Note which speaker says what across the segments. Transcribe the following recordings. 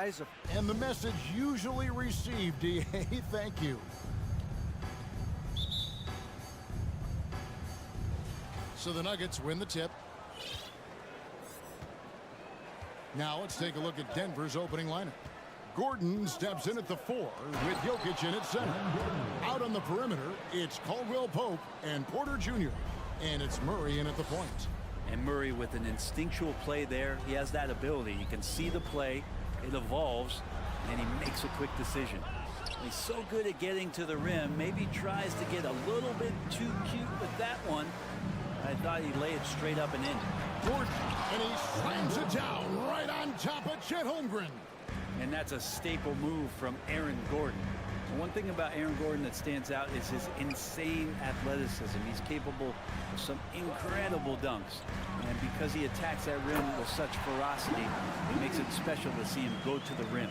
Speaker 1: guys.
Speaker 2: And the message usually received, DA. Thank you. So the Nuggets win the tip. Now let's take a look at Denver's opening lineup. Gordon steps in at the 4 with Jokic in at center. Out on the perimeter, it's Caldwell Pope and Porter Jr. And it's Murray in at the point.
Speaker 1: And Murray with an instinctual play there. He has that ability. You can see the play. It evolves, and he makes a quick decision. He's so good at getting to the rim. Maybe tries to get a little bit too cute with that one. I thought he'd lay it straight up and in.
Speaker 2: Gordon, and he slams it down right on top of Chet Holmgren.
Speaker 1: And that's a staple move from Aaron Gordon. One thing about Aaron Gordon that stands out is his insane athleticism. He's capable of some incredible dunks. And because he attacks that rim with such ferocity, it makes it special to see him go to the rim.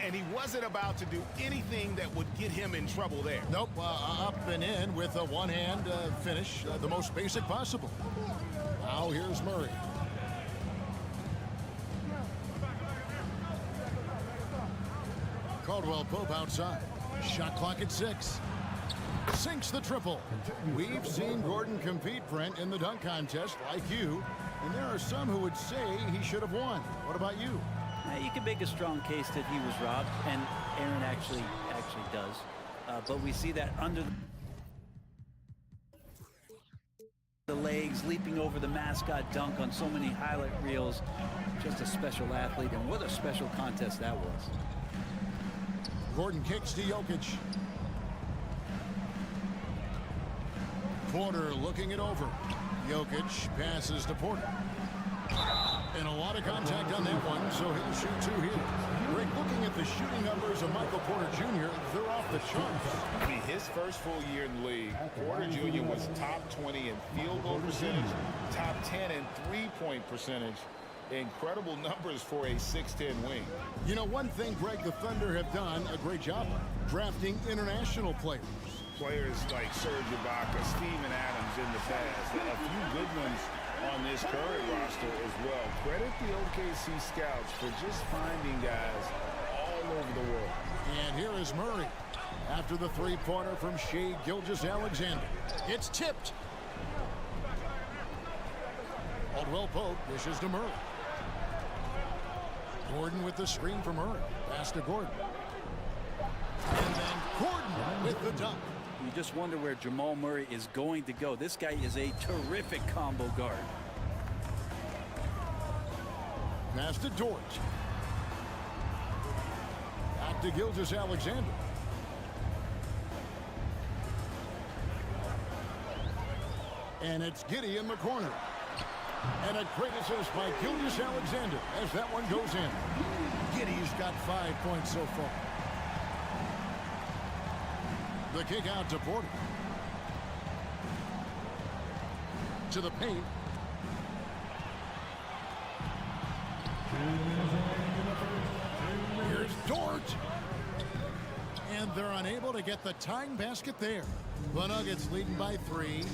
Speaker 3: And he wasn't about to do anything that would get him in trouble there.
Speaker 2: Nope, up and in with a one-hand finish, the most basic possible. Now here's Murray. Caldwell Pope outside. Shot clock at 6. Sinks the triple. We've seen Gordon compete, Brent, in the dunk contest like you, and there are some who would say he should have won. What about you?
Speaker 1: You can make a strong case that he was robbed, and Aaron actually does. But we see that under the legs, leaping over the mascot dunk on so many highlight reels. Just a special athlete, and what a special contest that was.
Speaker 2: Gordon kicks to Jokic. Porter looking it over. Jokic passes to Porter. And a lot of contact on that one, so he'll shoot 2 here. Rick, looking at the shooting numbers of Michael Porter Jr., they're off the charts.
Speaker 3: I mean, his first full year in the league, Porter Jr. was top 20 in field goal percentage, top 10 in three-point percentage. Incredible numbers for a 6'10" wing.
Speaker 2: You know, one thing, Greg, the Thunder have done a great job of drafting international players.
Speaker 3: Players like Serge Ibaka, Steven Adams in the past, a few good ones on this current roster as well. Credit the OKC scouts for just finding guys all over the world.
Speaker 2: And here is Murray after the three-pointer from Shai Gilgeous-Alexander. It's tipped. Caldwell Pope dishes to Murray. Gordon with the screen for Murray. Pass to Gordon. And then Gordon with the dunk.
Speaker 1: You just wonder where Jamal Murray is going to go. This guy is a terrific combo guard.
Speaker 2: Pass to Dort. Back to Gilgeous-Alexander. And it's Giddey in the corner. And a great assist by Gilgeous-Alexander as that one goes in. Giddey's got 5 points so far. The kick out to Porter. To the paint. Here's Dort. And they're unable to get the tying basket there. The Nuggets leading by 3.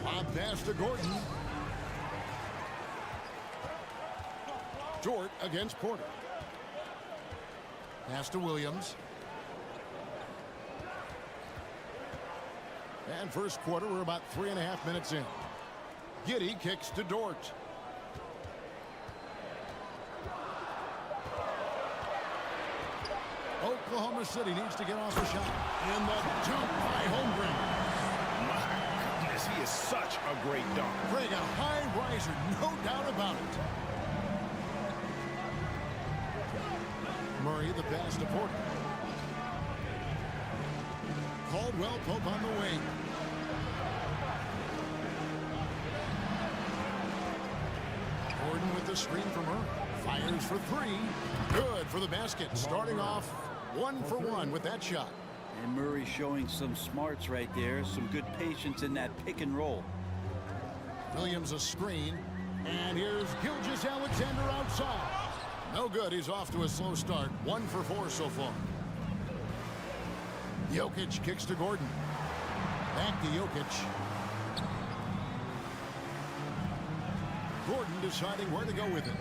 Speaker 2: Lob pass to Gordon. Dort against Porter. Pass to Williams. And first quarter, we're about 3.5 minutes in. Giddey kicks to Dort. Oklahoma City needs to get off the shot. And the dunk by Holmgren.
Speaker 3: My goodness, he is such a great dunk.
Speaker 2: Greg, a high riser, no doubt about it. Murray, the pass to Porter. Caldwell Pope on the wing. Gordon with the screen for Murray. Fires for 3. Good for the basket. Starting off 1 for 1 with that shot.
Speaker 1: And Murray showing some smarts right there. Some good patience in that pick and roll.
Speaker 2: Williams a screen. And here's Gilgeous-Alexander outside. No good. He's off to a slow start. 1 for 4 so far. Jokic kicks to Gordon. Back to Jokic. Gordon deciding where to go with it.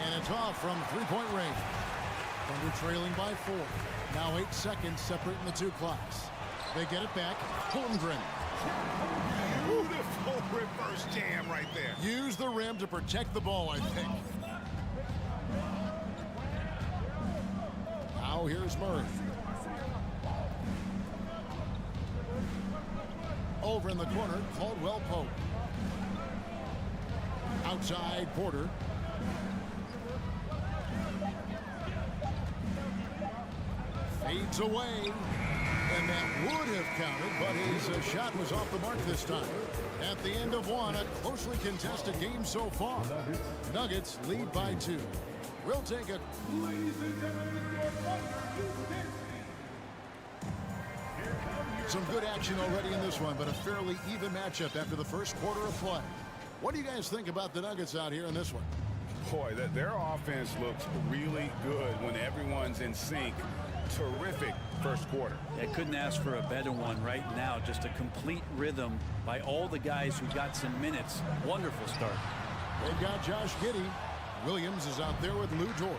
Speaker 2: And it's off from three-point range. Thunder trailing by 4. Now 8 seconds separating the two clocks. They get it back. Holmgren.
Speaker 3: Beautiful reverse jam right there.
Speaker 2: Use the rim to protect the ball, I think. Now here's Murray. Over in the corner, Caldwell Pope. Outside, Porter. Fades away. And that would have counted, but his shot was off the mark this time. At the end of one, a closely contested game so far. Nuggets lead by 2. We'll take it. Some good action already in this one, but a fairly even matchup after the first quarter of play. What do you guys think about the Nuggets out here in this one?
Speaker 3: Boy, their offense looks really good when everyone's in sync. Terrific first quarter.
Speaker 1: I couldn't ask for a better one right now. Just a complete rhythm by all the guys who got some minutes. Wonderful start.
Speaker 2: They've got Josh Giddey. Williams is out there with Lou George.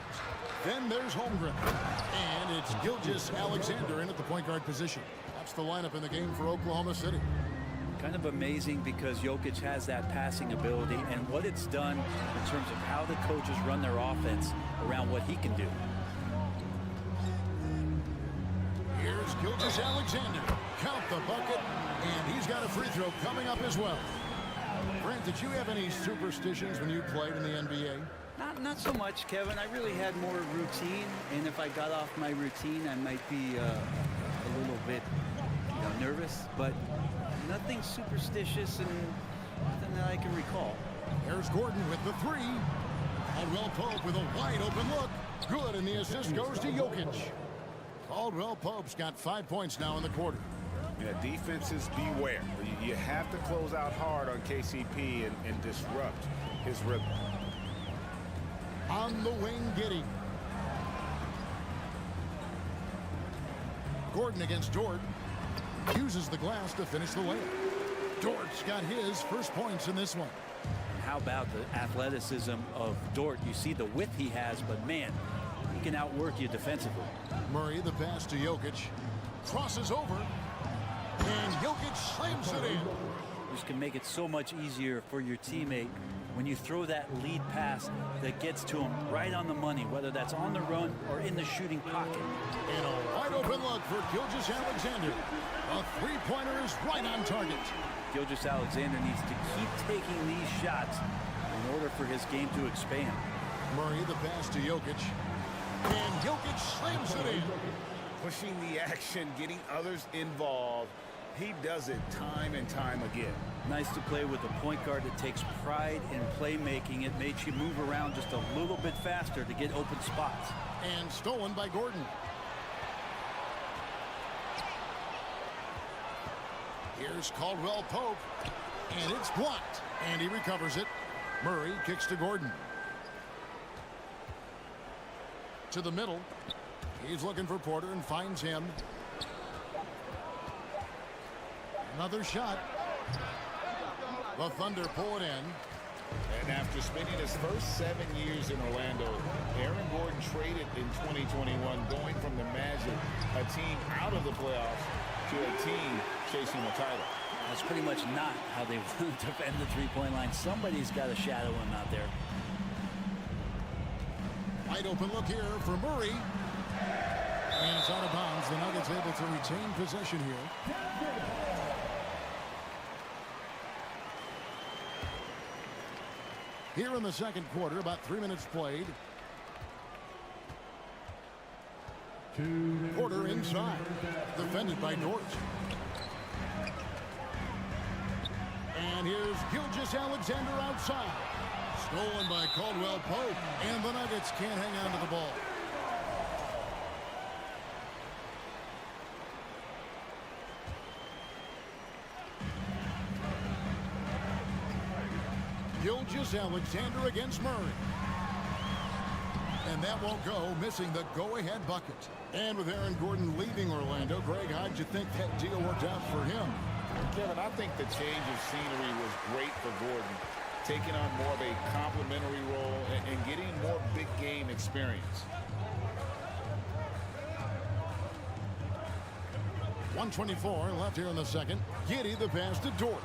Speaker 2: Then there's Holmgren. And it's Skijesss Alexander in at the point guard position. That's the lineup in the game for Oklahoma City.
Speaker 1: Kind of amazing because Jokic has that passing ability and what it's done in terms of how the coaches run their offense around what he can do.
Speaker 2: Here's Skijesss Alexander. Count the bucket, and he's got a free throw coming up as well. Brent, did you have any superstitions when you played in the NBA?
Speaker 1: Not so much, Kevin. I really had more routine, and if I got off my routine, I might be a little bit nervous, but nothing superstitious and nothing that I can recall.
Speaker 2: There's Gordon with the 3. Caldwell Pope with a wide open look. Good, and the assist goes to Jokic. Caldwell Pope's got 5 points now in the quarter.
Speaker 3: Yeah, defenses beware. You have to close out hard on KCP and disrupt his rhythm.
Speaker 2: On the wing, Giddey. Gordon against Dort. Uses the glass to finish the layup. Dort's got his first points in this one.
Speaker 1: And how about the athleticism of Dort? You see the width he has, but man, he can outwork you defensively.
Speaker 2: Murray, the pass to Jokic. Crosses over. And Jokic slams it in.
Speaker 1: This can make it so much easier for your teammate when you throw that lead pass that gets to him right on the money, whether that's on the run or in the shooting pocket.
Speaker 2: And a wide open look for Skijesss Alexander. A three-pointer is right on target.
Speaker 1: Skijesss Alexander needs to keep taking these shots in order for his game to expand.
Speaker 2: Murray, the pass to Jokic. And Jokic slams it in.
Speaker 3: Pushing the action, getting others involved. He does it time and time again.
Speaker 1: Nice to play with a point guard that takes pride in playmaking. It makes you move around just a little bit faster to get open spots.
Speaker 2: And stolen by Gordon. Here's Caldwell Pope. And it's blocked. And he recovers it. Murray kicks to Gordon. To the middle. He's looking for Porter and finds him. Another shot. The Thunder pull it in.
Speaker 3: And after spending his first 7 years in Orlando, Aaron Gordon traded in 2021, going from the Magic, a team out of the playoffs, to a team chasing a title.
Speaker 1: That's pretty much not how they want to defend the three-point line. Somebody's got to shadow him out there.
Speaker 2: Wide open look here for Murray. And it's out of bounds. The Nuggets able to retain possession here. Here in the second quarter, about 3 minutes played. Porter inside. Defended by Dort. And here's Skijesss Alexander outside. Stolen by Caldwell Pope. And the Nuggets can't hang on to the ball. Skijesss Alexander against Murray. And that won't go, missing the go-ahead bucket. And with Aaron Gordon leaving Orlando, Greg, how'd you think that deal worked out for him?
Speaker 3: Kevin, I think the change of scenery was great for Gordon, taking on more of a complimentary role and getting more big game experience.
Speaker 2: 1:24 left here in the second. Giddy the pass to Dort.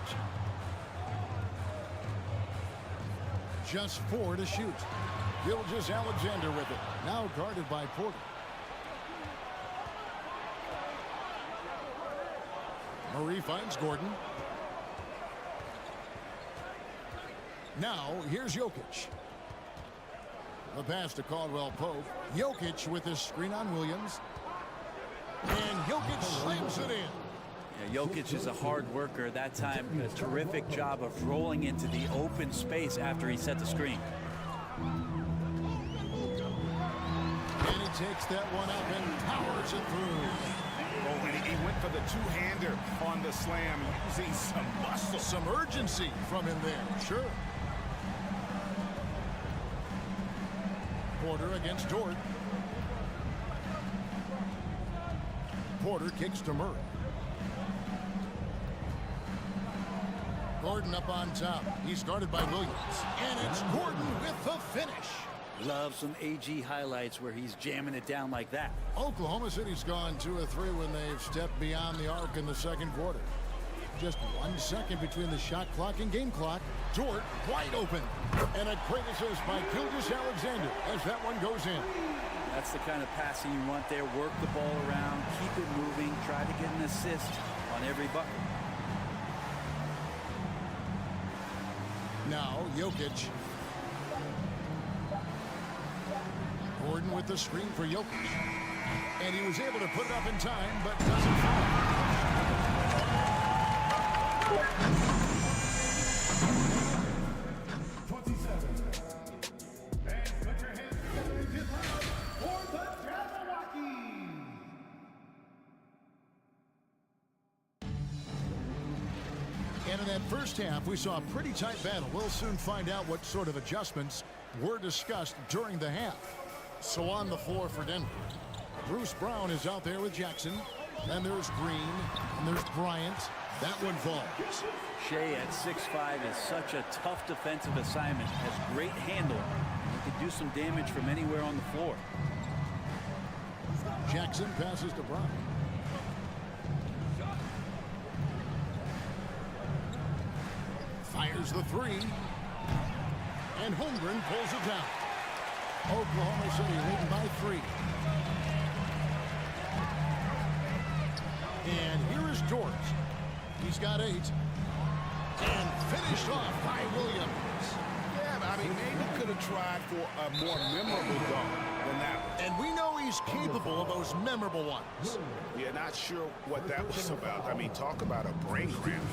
Speaker 2: Just 4 to shoot. Skijesss with it. Now guarded by Porter. Murray finds Gordon. Now here's Jokic. The pass to Caldwell Pope. Jokic with his screen on Williams. And Jokic slams it in.
Speaker 1: Yeah, Jokic is a hard worker. That time, a terrific job of rolling into the open space after he set the screen.
Speaker 2: And he takes that one up and powers it through.
Speaker 3: Oh, and he went for the two-hander on the slam, using some muscle.
Speaker 2: Some urgency from him there, sure. Porter against Dort. Porter kicks to Murray. Gordon up on top. He's guarded by Williams. And it's Gordon with the finish.
Speaker 1: Love some AG highlights where he's jamming it down like that.
Speaker 2: Oklahoma City's gone 2 of 3 when they've stepped beyond the arc in the second quarter. Just 1 second between the shot clock and game clock. Dort wide open. And a great assist by Skijesss as that one goes in.
Speaker 1: That's the kind of passing you want there. Work the ball around, keep it moving, try to get an assist on every bucket.
Speaker 2: Now Jokic. Gordon with the screen for Jokic. And he was able to put it up in time, but doesn't fall.
Speaker 4: 27. And put your hands together in his line for the Jabberwockies.
Speaker 2: And in that first half, we saw a pretty tight battle. We'll soon find out what sort of adjustments were discussed during the half. So on the floor for Denver, Bruce Brown is out there with Jackson. And there's Green. And there's Bryant. That one falls.
Speaker 1: Shea at 6'5" is such a tough defensive assignment. Has great handle. He can do some damage from anywhere on the floor.
Speaker 2: Jackson passes to Brown. Fires the 3. And Holmgren pulls it down. Oklahoma City leading by 3. And here is Dort. He's got 8. And finished off by Williams.
Speaker 3: Yeah, I mean, maybe could have tried for a more memorable dunk than that one.
Speaker 2: And we know he's capable of those memorable ones.
Speaker 3: Yeah, not sure what that was about. I mean, talk about a brain cramp.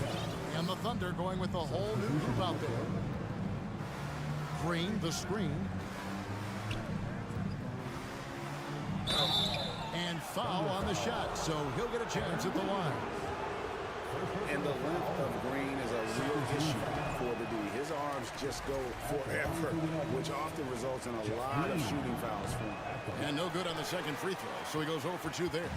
Speaker 2: And the Thunder going with a whole new group out there. Green, the screen. And foul on the shot, so he'll get a chance at the line.
Speaker 3: And the length of Green is a real issue for the D. His arms just go forever, which often results in a lot of shooting fouls for him.
Speaker 2: And no good on the second free throw, so he goes 0 for 2 there.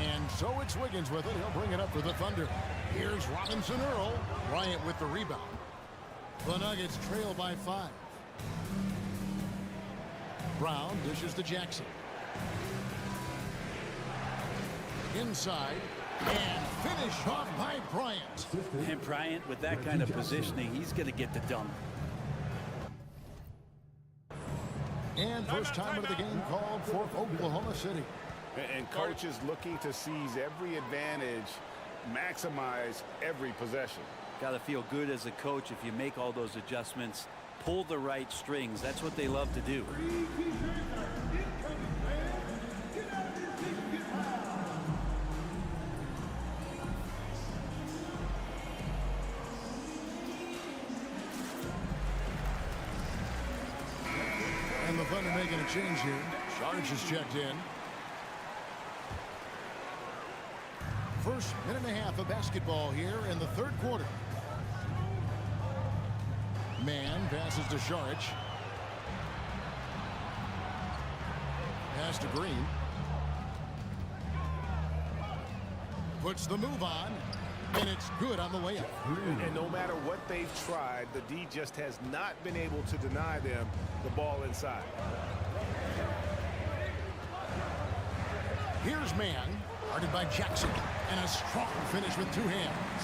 Speaker 2: And so it's Wiggins with it. He'll bring it up for the Thunder. Here's Robinson Earl. Bryant with the rebound. The Nuggets trail by 5. Brown dishes to Jackson. Inside. And finish off by Bryant.
Speaker 1: And Bryant, with that kind of positioning, he's going to get the dunk.
Speaker 2: And first time of the game called for Oklahoma City.
Speaker 3: And coaches looking to seize every advantage, maximize every possession.
Speaker 1: Got to feel good as a coach if you make all those adjustments, pull the right strings. That's what they love to do.
Speaker 2: And the Thunder making a change here. Sharge is checked in. First minute and a half of basketball here in the third quarter. Man passes to Sharge. Pass to Green. Puts the move on. And it's good on the layup.
Speaker 3: And no matter what they've tried, the D just has not been able to deny them the ball inside.
Speaker 2: Here's man, guarded by Jackson. And a strong finish with 2 hands.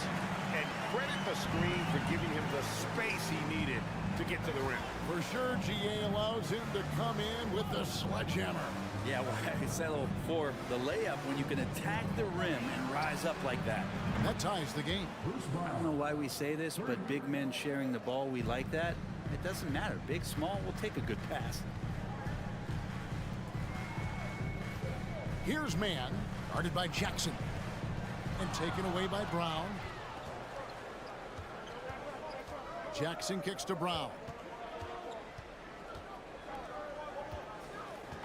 Speaker 3: And credit the screen for giving him the space he needed to get to the rim.
Speaker 2: For sure, GA allows him to come in with the sledgehammer.
Speaker 1: Yeah, well, I said a little before, the layup, when you can attack the rim and rise up like that.
Speaker 2: That ties the game.
Speaker 1: I don't know why we say this, but big men sharing the ball, we like that. It doesn't matter. Big, small, we'll take a good pass.
Speaker 2: Here's man, guarded by Jackson. And taken away by Brown. Jackson kicks to Brown.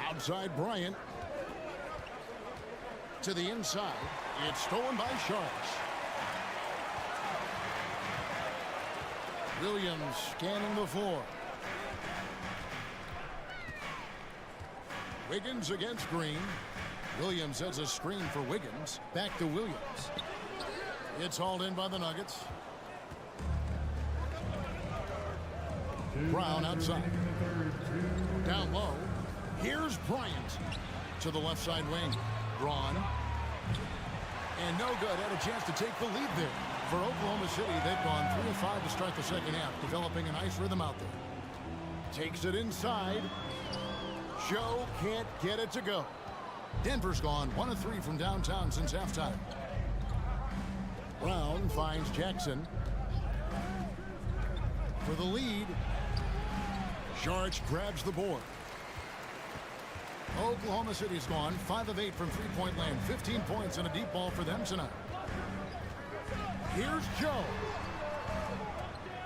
Speaker 2: Outside Bryant. To the inside. It's stolen by Sharks. Williams scanning the floor. Wiggins against Green. Williams has a screen for Wiggins. Back to Williams. It's hauled in by the Nuggets. Brown outside. Down low. Here's Bryant to the left side wing. Braun. And no good. Had a chance to take the lead there. For Oklahoma City, they've gone 3 of 5 to start the second half, developing a nice rhythm out there. Takes it inside. Joe can't get it to go. Denver's gone 1 of 3 from downtown since halftime. Brown finds Jackson for the lead. Sharks grabs the board. Oklahoma City's gone 5 of 8 from three-point land. 15 points and a deep ball for them tonight. Here's Joe.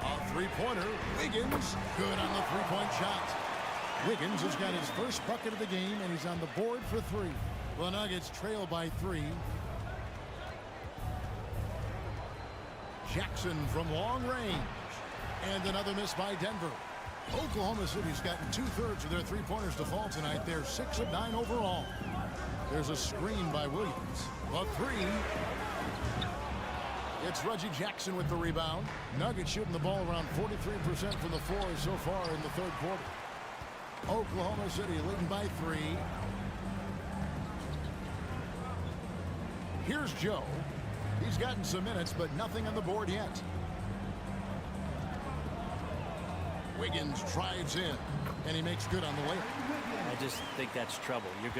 Speaker 2: A three-pointer. Wiggins. Good on the three-point shot. Wiggins has got his first bucket of the game, and he's on the board for 3. The Nuggets trail by 3. Jackson from long range. And another miss by Denver. Oklahoma City's gotten 2/3 of their three-pointers to fall tonight. They're 6 of 9 overall. There's a screen by Williams. A 3. It's Reggie Jackson with the rebound. Nuggets shooting the ball around 43% from the floor so far in the third quarter. Oklahoma City leading by 3. Here's Joe. He's gotten some minutes, but nothing on the board yet. Wiggins drives in, and he makes good on the layup.
Speaker 1: I just think that's trouble. You're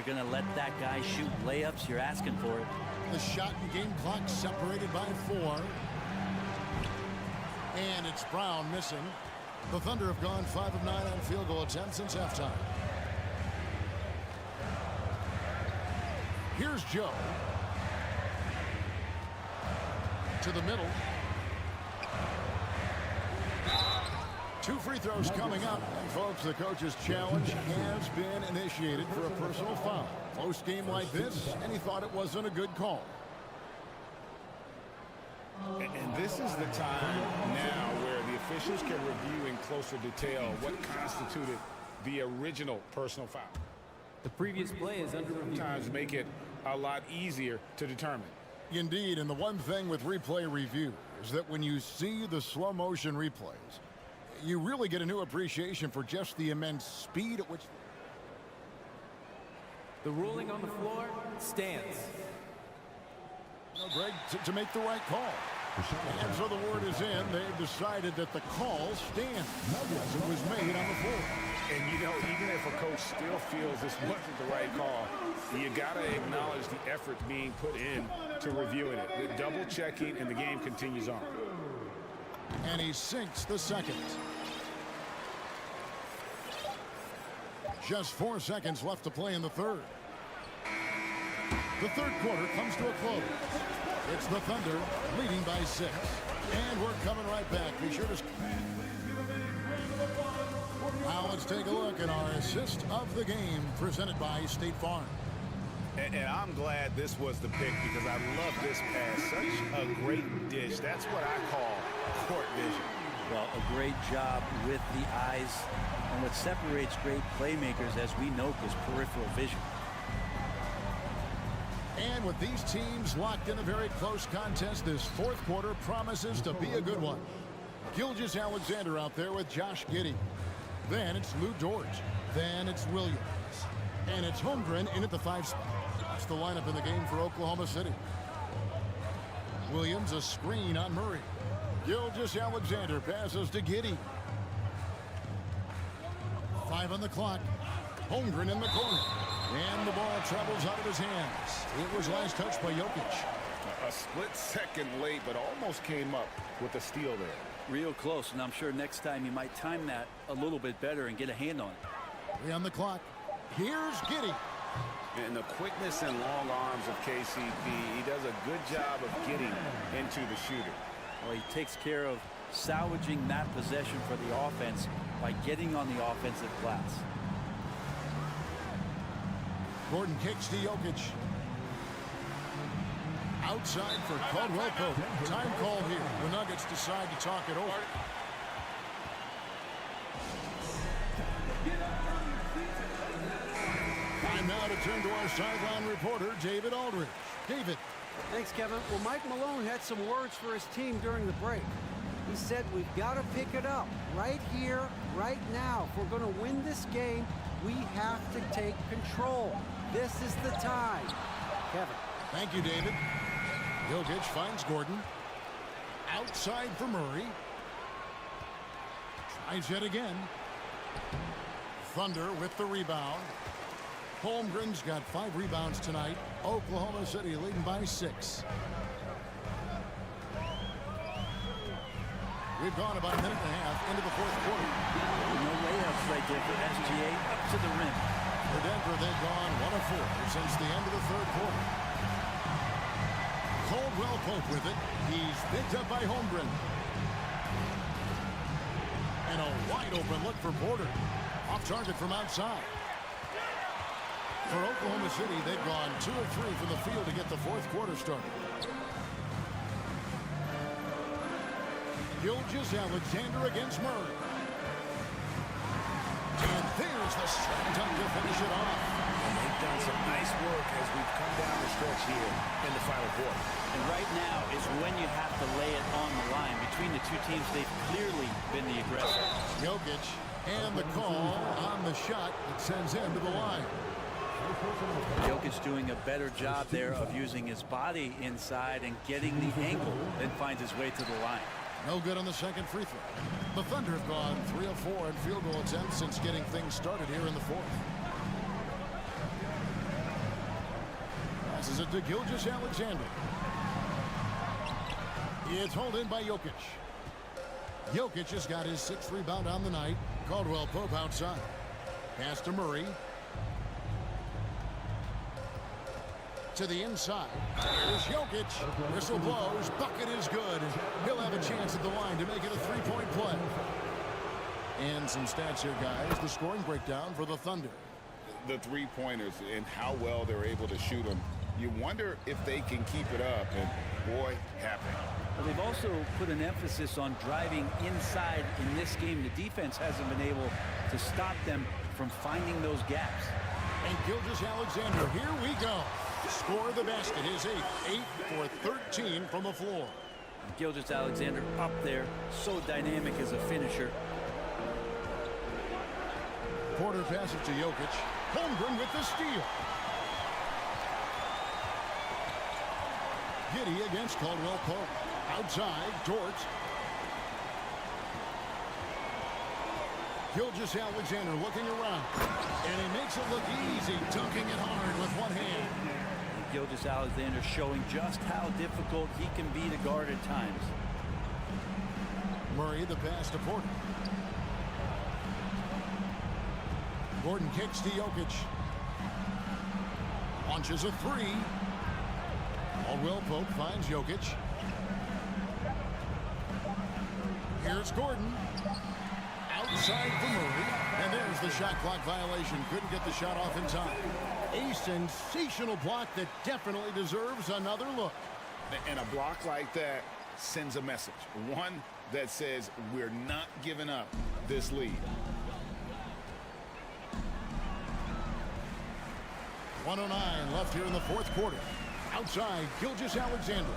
Speaker 1: gonna let that guy shoot layups. You're asking for it.
Speaker 2: The shot and game clock separated by 4. And it's Brown missing. The Thunder have gone 5 of 9 on field goal attempts since halftime. Here's Joe. To the middle. 2 free throws coming up. And folks, the coach's challenge has been initiated for a personal foul. Close game like this, and he thought it wasn't a good call.
Speaker 3: And this is the time now where the officials can review in closer detail what constituted the original personal foul.
Speaker 5: The previous play is under review.
Speaker 3: Sometimes make it a lot easier to determine.
Speaker 2: Indeed, and the one thing with replay review is that when you see the slow motion replays, you really get a new appreciation for just the immense speed at which
Speaker 5: The ruling on the floor stands.
Speaker 2: Greg to make the right call. And so the word is in. They've decided that the call stands as it was made on the floor.
Speaker 3: And you know, even if a coach still feels this wasn't the right call, you got to acknowledge the effort being put in to reviewing it. The double checking, and the game continues on.
Speaker 2: And he sinks the second. Just 4 seconds left to play in the third. The third quarter comes to a close. It's the Thunder leading by 6. And we're coming right back. Be sure to... Now let's take a look at our assist of the game presented by State Farm.
Speaker 3: And I'm glad this was the pick because I love this pass. Such a great dish. That's what I call court vision.
Speaker 1: Well, a great job with the eyes. And what separates great playmakers, as we know, is peripheral vision.
Speaker 2: And with these teams locked in a very close contest, this fourth quarter promises to be a good one. Skijesss Alexander out there with Josh Giddey. Then it's Lou Dort. Then it's Williams. And it's Holmgren in at the 5 spot. That's the lineup in the game for Oklahoma City. Williams a screen on Murray. Skijesss Alexander passes to Giddey. 5 on the clock. Holmgren in the corner. And the ball travels out of his hands. It was last touched by Jokic.
Speaker 3: A split second late, but almost came up with a steal there.
Speaker 1: Real close, and I'm sure next time you might time that a little bit better and get a hand on it.
Speaker 2: 3 on the clock. Here's Giddey.
Speaker 3: And the quickness and long arms of KCP, he does a good job of getting into the shooter.
Speaker 1: Well, he takes care of salvaging that possession for the offense by getting on the offensive glass.
Speaker 2: Gordon kicks to Jokic. Outside for Caldwell Pope. Time call here. The Nuggets decide to talk it over. Time now to turn to our sideline reporter, David Aldridge. David.
Speaker 6: Thanks, Kevin. Well, Mike Malone had some words for his team during the break. He said, we've got to pick it up right here, right now. If we're going to win this game, we have to take control. This is the time. Kevin.
Speaker 2: Thank you, David. Jokic finds Gordon. Outside for Murray. Tries yet again. Thunder with the rebound. Holmgren's got 5 rebounds tonight. Oklahoma City leading by 6. We've gone about a minute and a half into the fourth quarter.
Speaker 1: No layups right there for SGA up to the rim.
Speaker 2: For Denver, they've gone 1 of 4 since the end of the third quarter. Caldwell Pope with it. He's picked up by Holmgren. And a wide open look for Porter. Off target from outside. For Oklahoma City, they've gone 2 of 3 from the field to get the fourth quarter started. Skijesss Alexander against Murray. And there's the slam dunk to finish it off.
Speaker 3: And they've done some nice work as we've come down the stretch here in the final quarter.
Speaker 1: And right now is when you have to lay it on the line. Between the two teams, they've clearly been the aggressor.
Speaker 2: Jokic and the call on the shot that sends him to the line.
Speaker 1: Jokic doing a better job there of using his body inside and getting the angle, then finds his way to the line.
Speaker 2: No good on the second free throw. The Thunder have gone 3 of 4 in field goal attempts since getting things started here in the fourth. Passes it to Skijesss Alexander. It's hauled in by Jokic. Jokic has got his 6th rebound on the night. Caldwell Pope outside. Pass to Murray. To the inside. Here's Jokic. Whistle blows. Bucket is good. He'll have a chance at the line to make it a 3-point play. And some stats here, guys. The scoring breakdown for the Thunder.
Speaker 3: The three-pointers and how well they're able to shoot them. You wonder if they can keep it up. And boy, happened.
Speaker 1: Well, they've also put an emphasis on driving inside in this game. The defense hasn't been able to stop them from finding those gaps.
Speaker 2: And Skijesss Alexander, here we go. Score the basket, his 8th. 8 for 13 from the floor.
Speaker 1: Skijesss Alexander up there, so dynamic as a finisher.
Speaker 2: Porter passes to Jokic. Holmgren with the steal. Giddey against Caldwell Pope. Outside, Dort. Skijesss Alexander looking around. And he makes it look easy, dunking it hard with one hand.
Speaker 1: Skijesss Alexander showing just how difficult he can be to guard at times.
Speaker 2: Murray the pass to Porter. Gordon kicks to Jokic. Launches a 3. Caldwell Pope finds Jokic. Here's Gordon. Outside for Murray. And there's the shot clock violation. Couldn't get the shot off in time. A sensational block that definitely deserves another look.
Speaker 3: And a block like that sends a message. One that says we're not giving up this lead.
Speaker 2: 1:09 left here in the fourth quarter. Outside, Skijesss Alexander.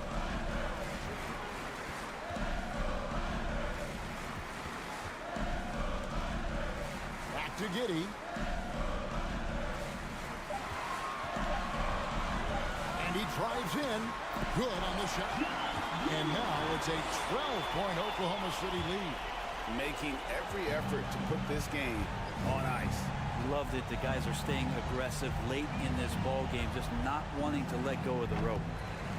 Speaker 2: Back to Giddy. And he drives in. Good on the shot. And now it's a 12-point Oklahoma City lead.
Speaker 3: Making every effort to put this game on ice.
Speaker 1: Loved it. The guys are staying aggressive late in this ball game, just not wanting to let go of the rope.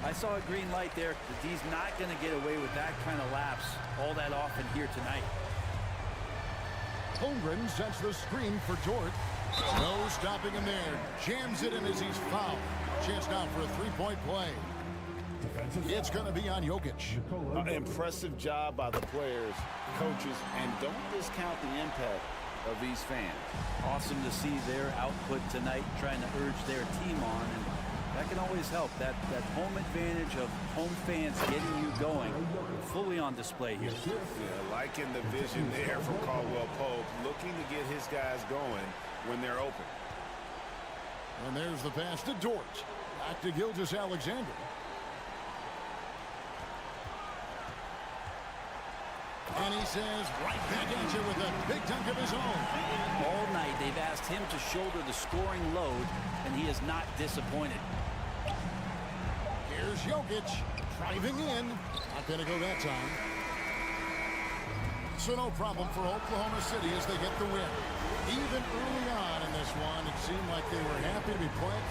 Speaker 1: I saw a green light there. The D's not going to get away with that kind of lapse all that often here tonight.
Speaker 2: Holmgren sets the screen for Dort. No stopping him there. Jams it in as he's fouled. Chance now for a three-point play. It's going to be on Jokic.
Speaker 3: Impressive job by the players, coaches, and don't discount the impact of these fans.
Speaker 1: Awesome to see their output tonight, trying to urge their team on, and that can always help. That home advantage of home fans getting you going, fully on display here.
Speaker 3: Yeah, liking the vision there from Caldwell Pope, looking to get his guys going when they're open.
Speaker 2: And there's the pass to Dort. Back to Skijesss Alexander. And he says right back at you with a big dunk of his own.
Speaker 1: All night they've asked him to shoulder the scoring load, and he is not disappointed.
Speaker 2: Here's Jokic driving in. Not going to go that time. So no problem for Oklahoma City as they get the win. Even early on in this one, it seemed like they were happy to be playing.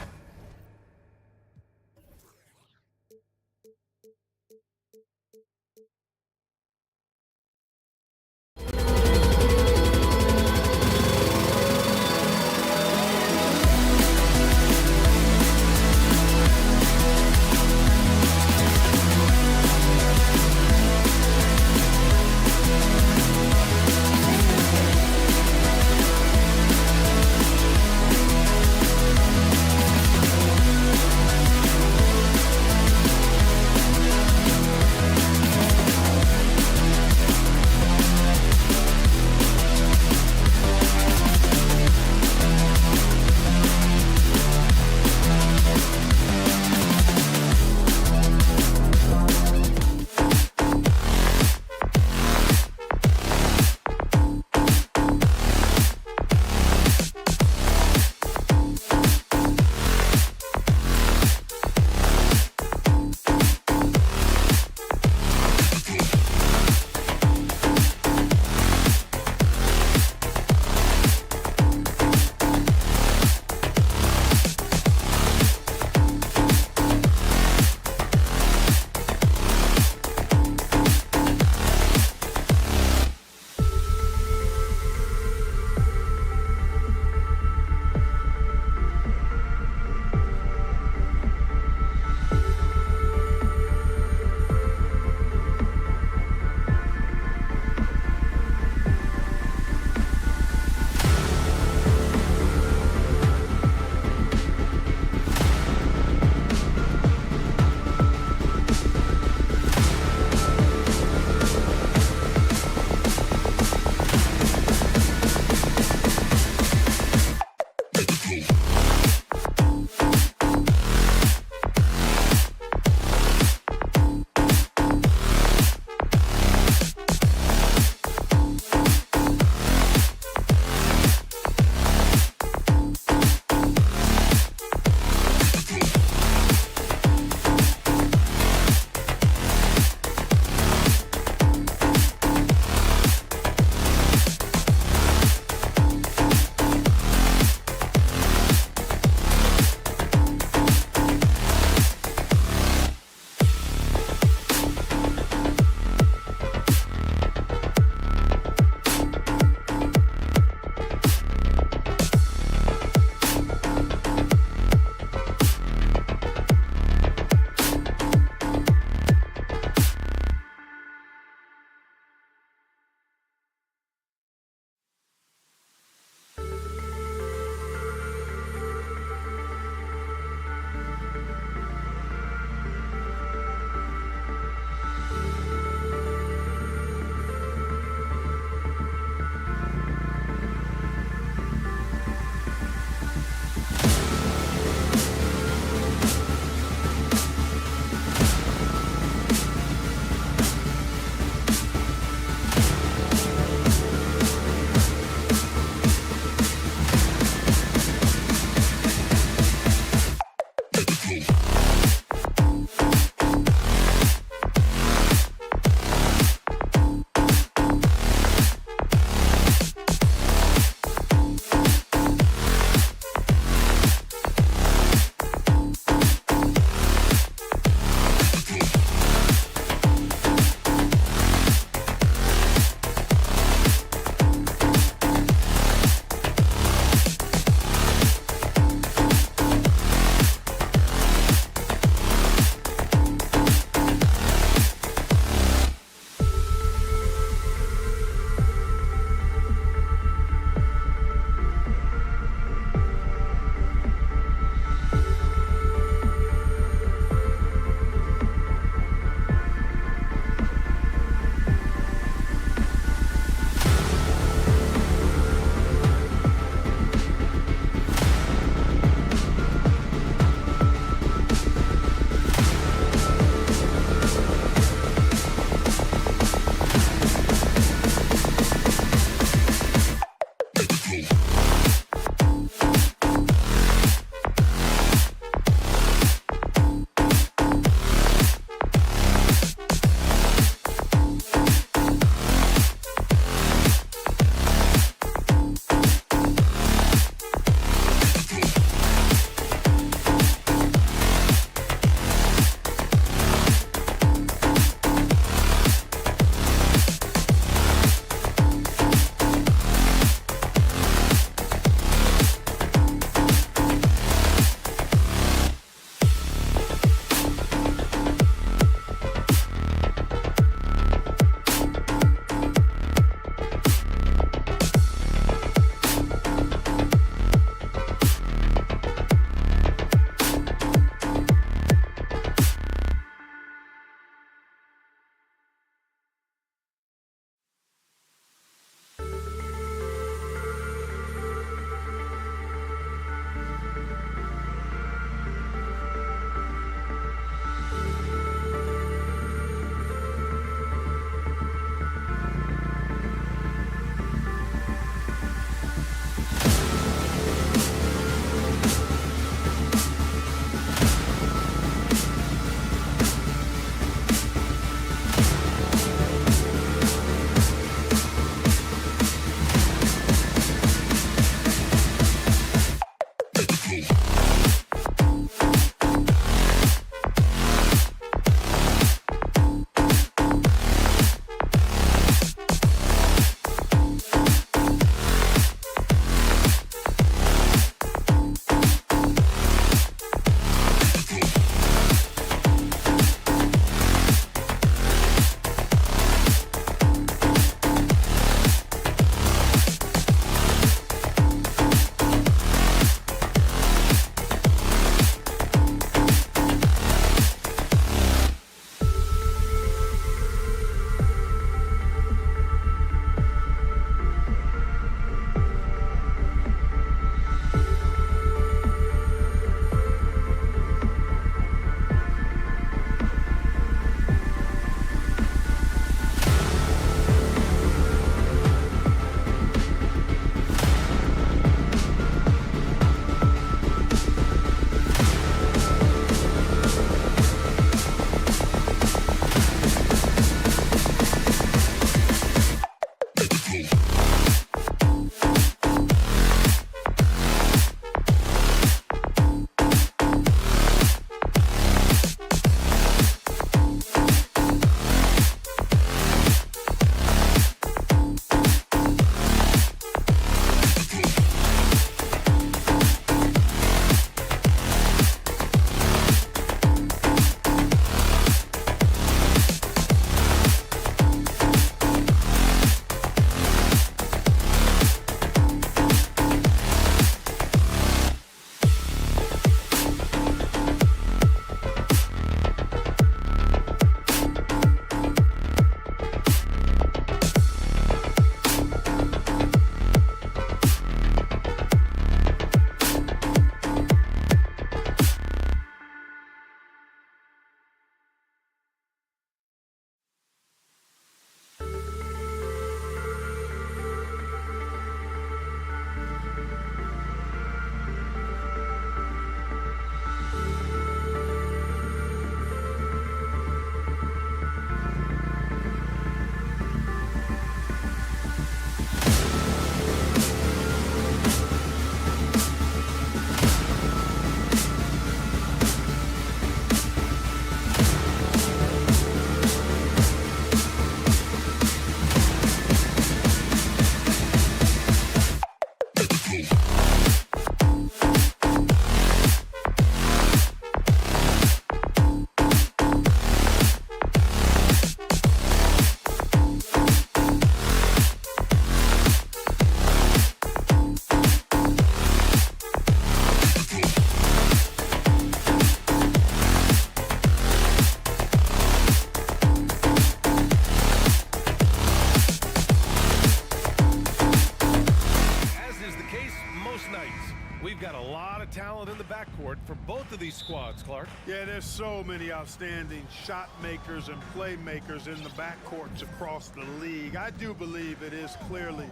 Speaker 7: most nights. We've got a lot of talent in the backcourt for both of these squads, Clark.
Speaker 8: Yeah, there's so many outstanding shot makers and playmakers in the backcourts across the league. I do believe it is clearly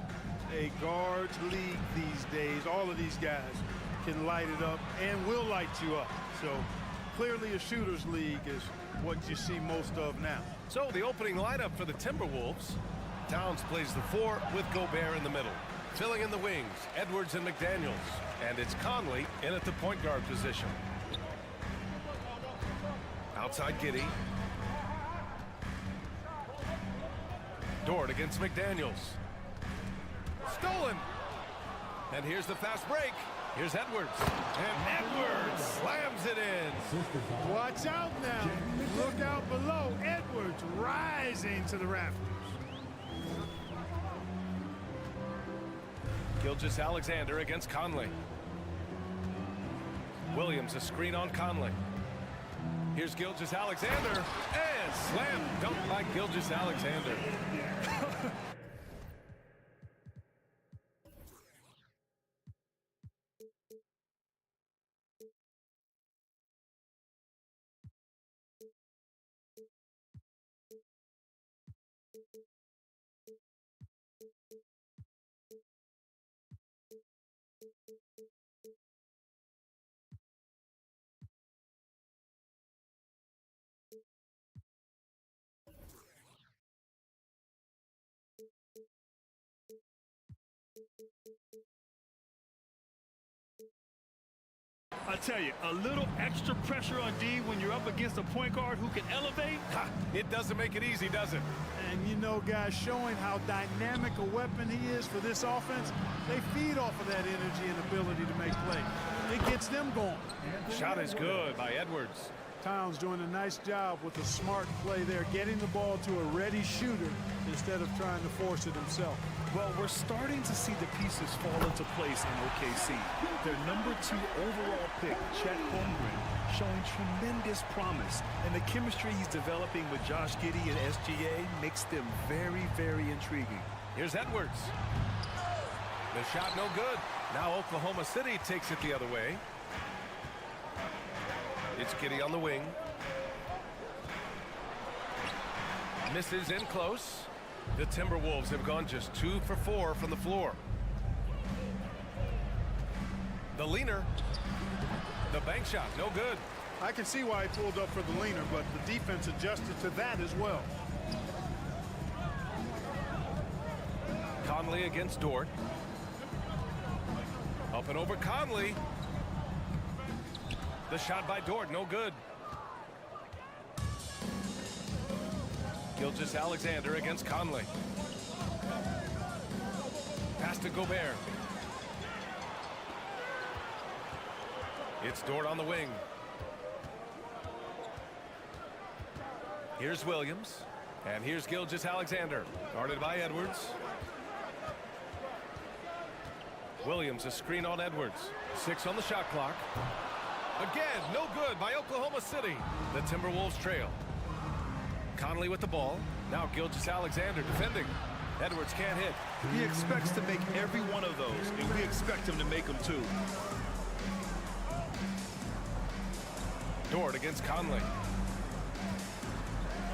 Speaker 8: a guards league these days. All of these guys can light it up and will light you up. So clearly a shooters league is what you see most of now.
Speaker 7: So the opening lineup for the Timberwolves. Towns plays the 4 with Gobert in the middle. Filling in the wings, Edwards and McDaniels. And it's Conley in at the point guard position. Outside Giddey. Dort against McDaniels. Stolen. And here's the fast break. Here's Edwards. And Edwards slams it in.
Speaker 8: Watch out now. Look out below. Edwards rising to the rafters.
Speaker 7: Gilgeous-Alexander against Conley. Williams a screen on Conley. Here's Gilgeous-Alexander. And slam dunk by Gilgeous-Alexander.
Speaker 9: I tell you, a little extra pressure on D when you're up against a point guard who can elevate.
Speaker 7: Ha, it doesn't make it easy, does it?
Speaker 8: And you know, guys, showing how dynamic a weapon he is for this offense, they feed off of that energy and ability to make plays. It gets them going.
Speaker 7: Shot is good by Edwards.
Speaker 8: Towns doing a nice job with a smart play there, getting the ball to a ready shooter instead of trying to force it himself.
Speaker 9: Well, we're starting to see the pieces fall into place in OKC. Their #2 overall pick, Chet Holmgren, showing tremendous promise. And the chemistry he's developing with Josh Giddey and SGA makes them very, very intriguing.
Speaker 7: Here's Edwards. The shot no good. Now Oklahoma City takes it the other way. It's Giddey on the wing. Misses in close. The Timberwolves have gone just 2 for 4 from the floor. The leaner. The bank shot, no good.
Speaker 8: I can see why he pulled up for the leaner, but the defense adjusted to that as well.
Speaker 7: Conley against Dort. Up and over Conley. The shot by Dort, no good. Gilgeous-Alexander against Conley. Pass to Gobert. It's Dort on the wing. Here's Williams. And here's Gilgeous-Alexander. Guarded by Edwards. Williams a screen on Edwards. 6 on the shot clock. Again, no good by Oklahoma City. The Timberwolves trail. Conley with the ball. Now Gilgeous-Alexander defending. Edwards can't hit.
Speaker 9: He expects to make every one of those, and we expect him to make them too.
Speaker 7: Dort against Conley.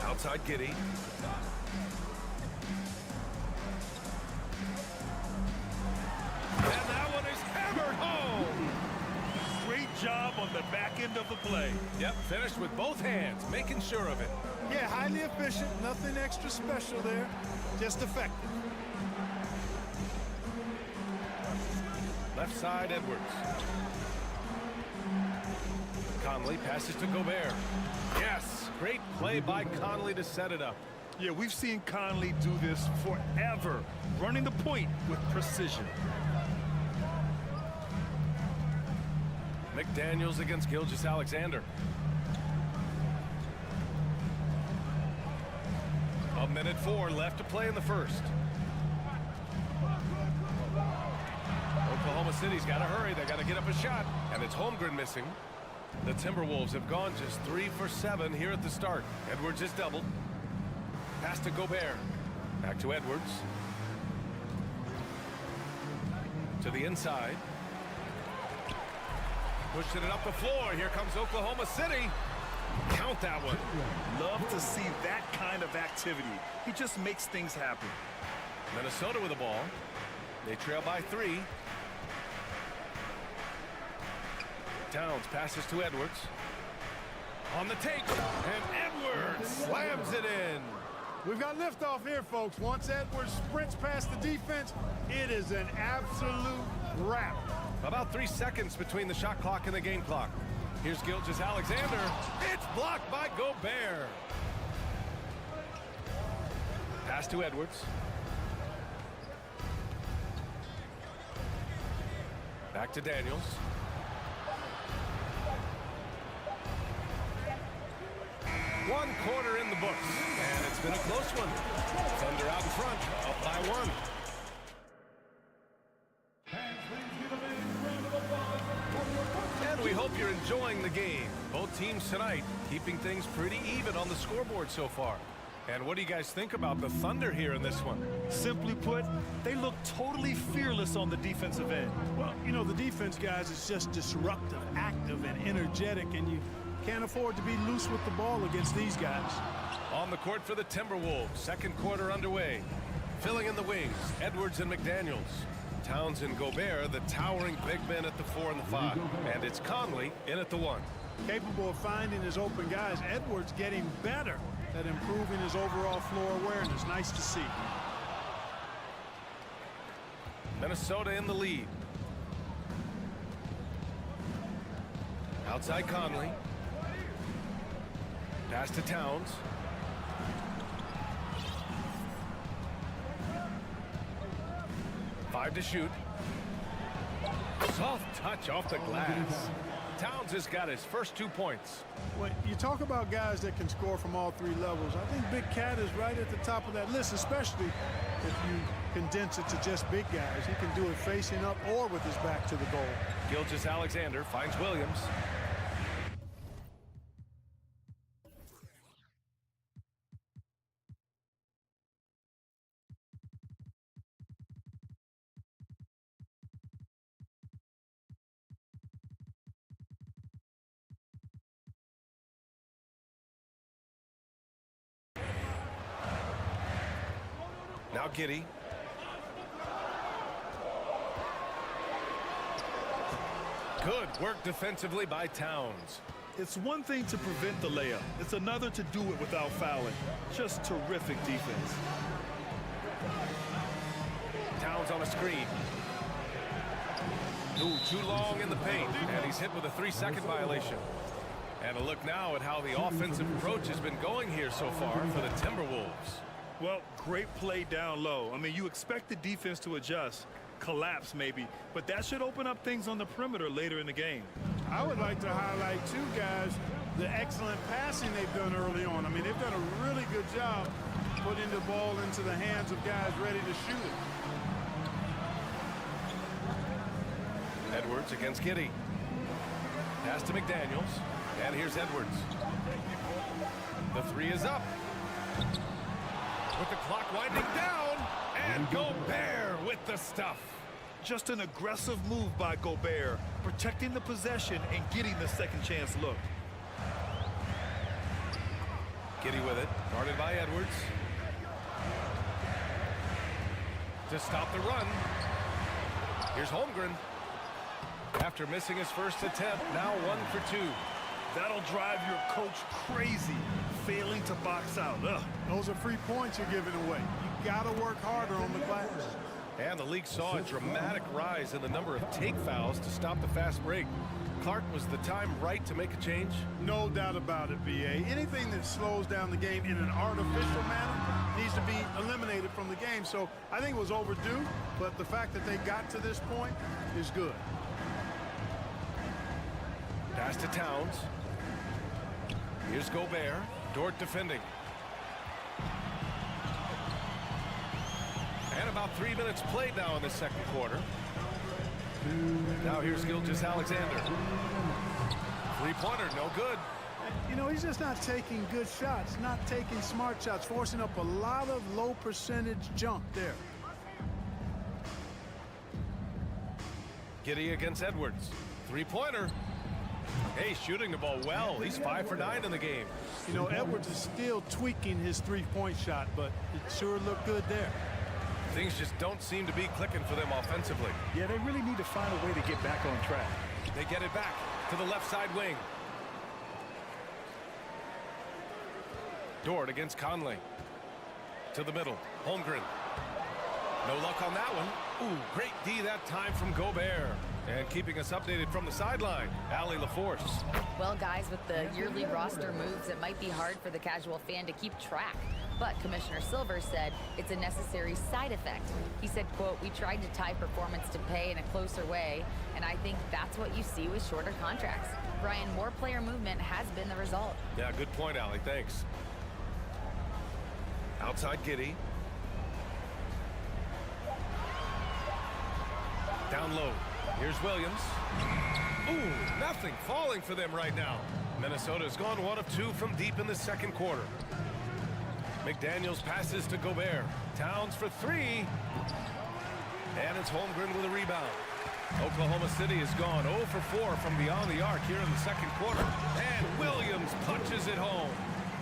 Speaker 7: Outside Giddey. And that one is hammered home.
Speaker 9: Great job on the back end of the play.
Speaker 7: Yep, finished with both hands, making sure of it.
Speaker 8: Yeah, highly efficient, nothing extra special there, just effective.
Speaker 7: Left side, Edwards. Conley passes to Gobert. Yes, great play by Conley to set it up.
Speaker 9: Yeah, we've seen Conley do this forever, running the point with precision.
Speaker 7: McDaniels against Gilgeous-Alexander. A minute 4 left to play in the first. Oklahoma City's got to hurry. They got to get up a shot. And it's Holmgren missing. The Timberwolves have gone just 3 for 7 here at the start. Edwards is doubled. Pass to Gobert. Back to Edwards. To the inside. Pushing it up the floor. Here comes Oklahoma City. Count that one.
Speaker 9: Love to see that kind of activity. He just makes things happen.
Speaker 7: Minnesota with the ball. They trail by 3. Towns passes to Edwards. On the take. And Edwards slams it in.
Speaker 8: We've got liftoff here, folks. Once Edwards sprints past the defense, it is an absolute wrap.
Speaker 7: About 3 seconds between the shot clock and the game clock. Here's Skijesss. It's blocked by Gobert. Pass to Edwards. Back to Daniels. One quarter in the books, and it's been a close one. Thunder out in front, up by 1. And we hope you're enjoying the game. Both teams tonight keeping things pretty even on the scoreboard so far. And what do you guys think about the Thunder here in this one?
Speaker 9: Simply put, they look totally fearless on the defensive end.
Speaker 8: Well, you know, the defense, guys, is just disruptive, active, and energetic, and you can't afford to be loose with the ball against these guys.
Speaker 7: On the court for the Timberwolves, second quarter underway. Filling in the wings, Edwards and McDaniels. Towns and Gobert, the towering big men at the 4 and the 5. And it's Conley in at the 1.
Speaker 8: Capable of finding his open guys. Edwards getting better at improving his overall floor awareness. Nice to see.
Speaker 7: Minnesota in the lead. Outside Conley. Pass to Towns. Five to shoot. Soft touch off the glass. Towns has got his first 2 points.
Speaker 8: When you talk about guys that can score from all 3 levels, I think Big Cat is right at the top of that list, especially if you condense it to just big guys. He can do it facing up or with his back to the goal.
Speaker 7: Skijesss finds Williams. Now Giddey. Good work defensively by Towns.
Speaker 9: It's one thing to prevent the layup. It's another to do it without fouling. Just terrific defense.
Speaker 7: Towns on a screen. Ooh, too long in the paint, and he's hit with a 3-second violation. And a look now at how the offensive approach has been going here so far for the Timberwolves.
Speaker 9: Well, great play down low. I mean, you expect the defense to adjust, collapse maybe, but that should open up things on the perimeter later in the game.
Speaker 8: I would like to highlight, too, guys, the excellent passing they've done early on. I mean, they've done a really good job putting the ball into the hands of guys ready to shoot it.
Speaker 7: Edwards against Giddey. Pass to McDaniels, and here's Edwards. The 3 is up. With the clock winding down, and Gobert with the stuff.
Speaker 9: Just an aggressive move by Gobert, protecting the possession and getting the second chance look.
Speaker 7: Giddey with it, guarded by Edwards. To stop the run. Here's Holmgren. After missing his first attempt, now 1 for 2.
Speaker 9: That'll drive your coach crazy, failing to box out. Ugh.
Speaker 8: Those are free points you're giving away. You got to work harder on the glass.
Speaker 7: And the league saw a dramatic rise in the number of take fouls to stop the fast break. Clark, was the time right to make a change?
Speaker 8: No doubt about it, B.A. Anything that slows down the game in an artificial manner needs to be eliminated from the game. So I think it was overdue, but the fact that they got to this point is good.
Speaker 7: Pass to Towns. Here's Gobert. Dort defending. And about 3 minutes played now in the second quarter. Now here's Skijesss. Three-pointer, no good.
Speaker 8: You know, he's just not taking good shots, not taking smart shots, forcing up a lot of low percentage jump there.
Speaker 7: Giddey against Edwards. Three-pointer. Hey, shooting the ball well. He's 5 for 9 in the game.
Speaker 8: You know, Edwards is still tweaking his three-point shot, but it sure looked good there.
Speaker 7: Things just don't seem to be clicking for them offensively.
Speaker 9: Yeah, they really need to find a way to get back on track.
Speaker 7: They get it back to the left side wing. Dort against Conley. To the middle. Holmgren. No luck on that one. Ooh, great D that time from Gobert. And keeping us updated from the sideline, Allie LaForce.
Speaker 10: Well, guys, with the yearly roster moves, it might be hard for the casual fan to keep track. But Commissioner Silver said it's a necessary side effect. He said, quote, "We tried to tie performance to pay in a closer way, and I think that's what you see with shorter contracts." Brian, more player movement has been the result.
Speaker 7: Yeah, good point, Allie. Thanks. Outside Giddey. Down low. Here's Williams. Ooh, nothing falling for them right now. Minnesota's gone 1 of 2 from deep in the second quarter. McDaniels passes to Gobert. Towns for 3. And it's Holmgren with a rebound. Oklahoma City has gone 0 for 4 from beyond the arc here in the second quarter. And Williams punches it home.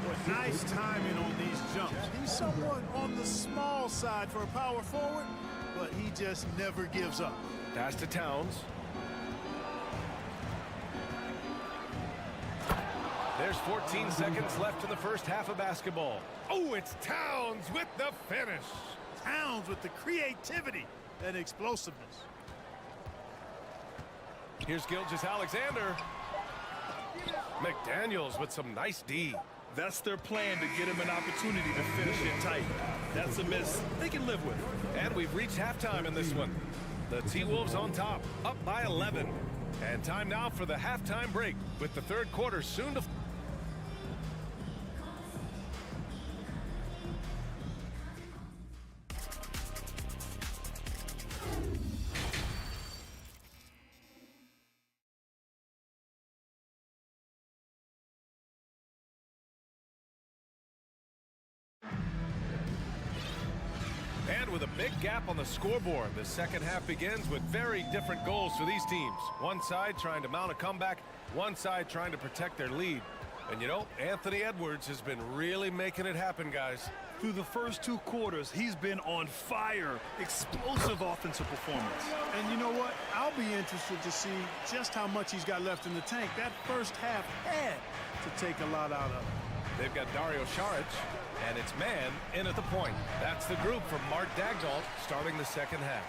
Speaker 8: Boy, nice timing on these jumps. He's somewhat on the small side for a power forward, but he just never gives up.
Speaker 7: Pass to Towns. There's 14 seconds left in the first half of basketball. Oh, it's Towns with the finish.
Speaker 8: Towns with the creativity and explosiveness.
Speaker 7: Here's Gilgeous-Alexander. McDaniels with some nice D.
Speaker 9: That's their plan, to get him an opportunity to finish it tight. That's a miss they can live with.
Speaker 7: And we've reached halftime in this one. The T-Wolves on top, up by 11. And time now for the halftime break, with the third quarter soon to... And with a big gap on the scoreboard, the second half begins with very different goals for these teams. One side trying to mount a comeback, one side trying to protect their lead. And you know, Anthony Edwards has been really making it happen, guys.
Speaker 9: Through the first 2 quarters, he's been on fire. Explosive offensive performance.
Speaker 8: And you know what? I'll be interested to see just how much he's got left in the tank. That first half had to take a lot out of it.
Speaker 7: They've got Dario Saric, and it's man in at the point. That's the group from Mark Daigneault starting the second half.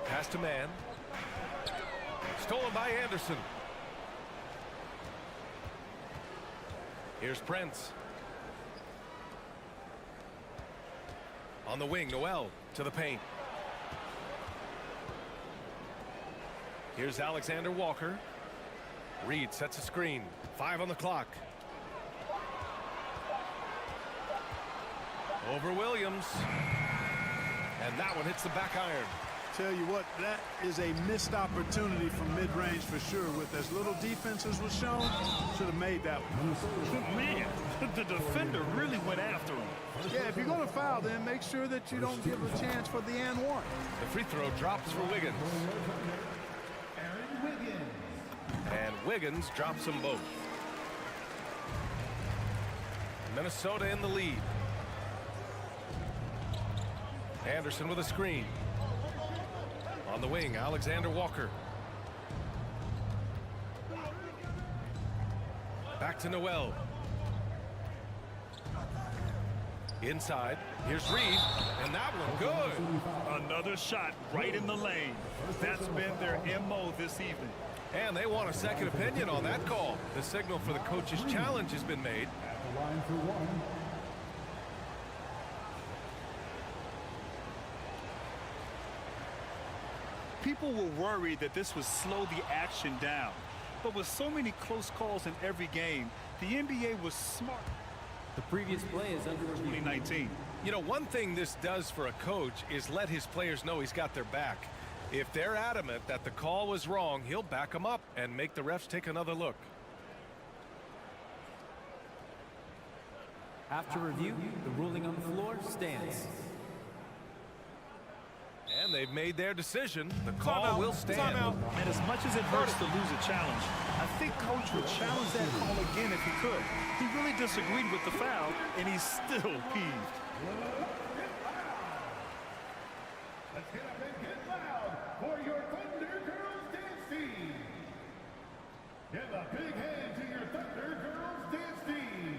Speaker 7: Pass to man. Stolen by Anderson. Here's Prince. On the wing, Noel to the paint. Here's Alexander Walker. Reed sets a screen. 5 on the clock. Over Williams. And that one hits the back iron.
Speaker 8: Tell you what, that is a missed opportunity from mid-range for sure. With as little defense as was shown, should have made that one.
Speaker 9: Man, the defender really went after him.
Speaker 8: Yeah, if you're going to foul, then make sure that you don't give a chance for the and one.
Speaker 7: The free throw drops for Wiggins. And Wiggins drops them both. Minnesota in the lead. Anderson with a screen. On the wing, Alexander Walker. Back to Noel. Inside. Here's Reed. And that one good.
Speaker 9: Another shot right in the lane. That's been their MO this evening.
Speaker 7: And they want a second opinion on that call. The signal for the coach's challenge has been made.
Speaker 4: At the line for one.
Speaker 9: People were worried that this would slow the action down. But with so many close calls in every game, the NBA was smart.
Speaker 5: The previous play is under review.
Speaker 9: 2019.
Speaker 7: You know, one thing this does for a coach is let his players know he's got their back. If they're adamant that the call was wrong, he'll back them up and make the refs take another look.
Speaker 5: After review, the ruling on the floor stands.
Speaker 7: And And they've made their decision. The call will stand.
Speaker 9: And as much as it hurts to lose a challenge, I think Coach would challenge that call again if he could. He really disagreed with the foul, and he's still peeved.
Speaker 4: Let's get up and get loud for your Thunder Girls dance team. Give a big hand to your Thunder Girls dance team.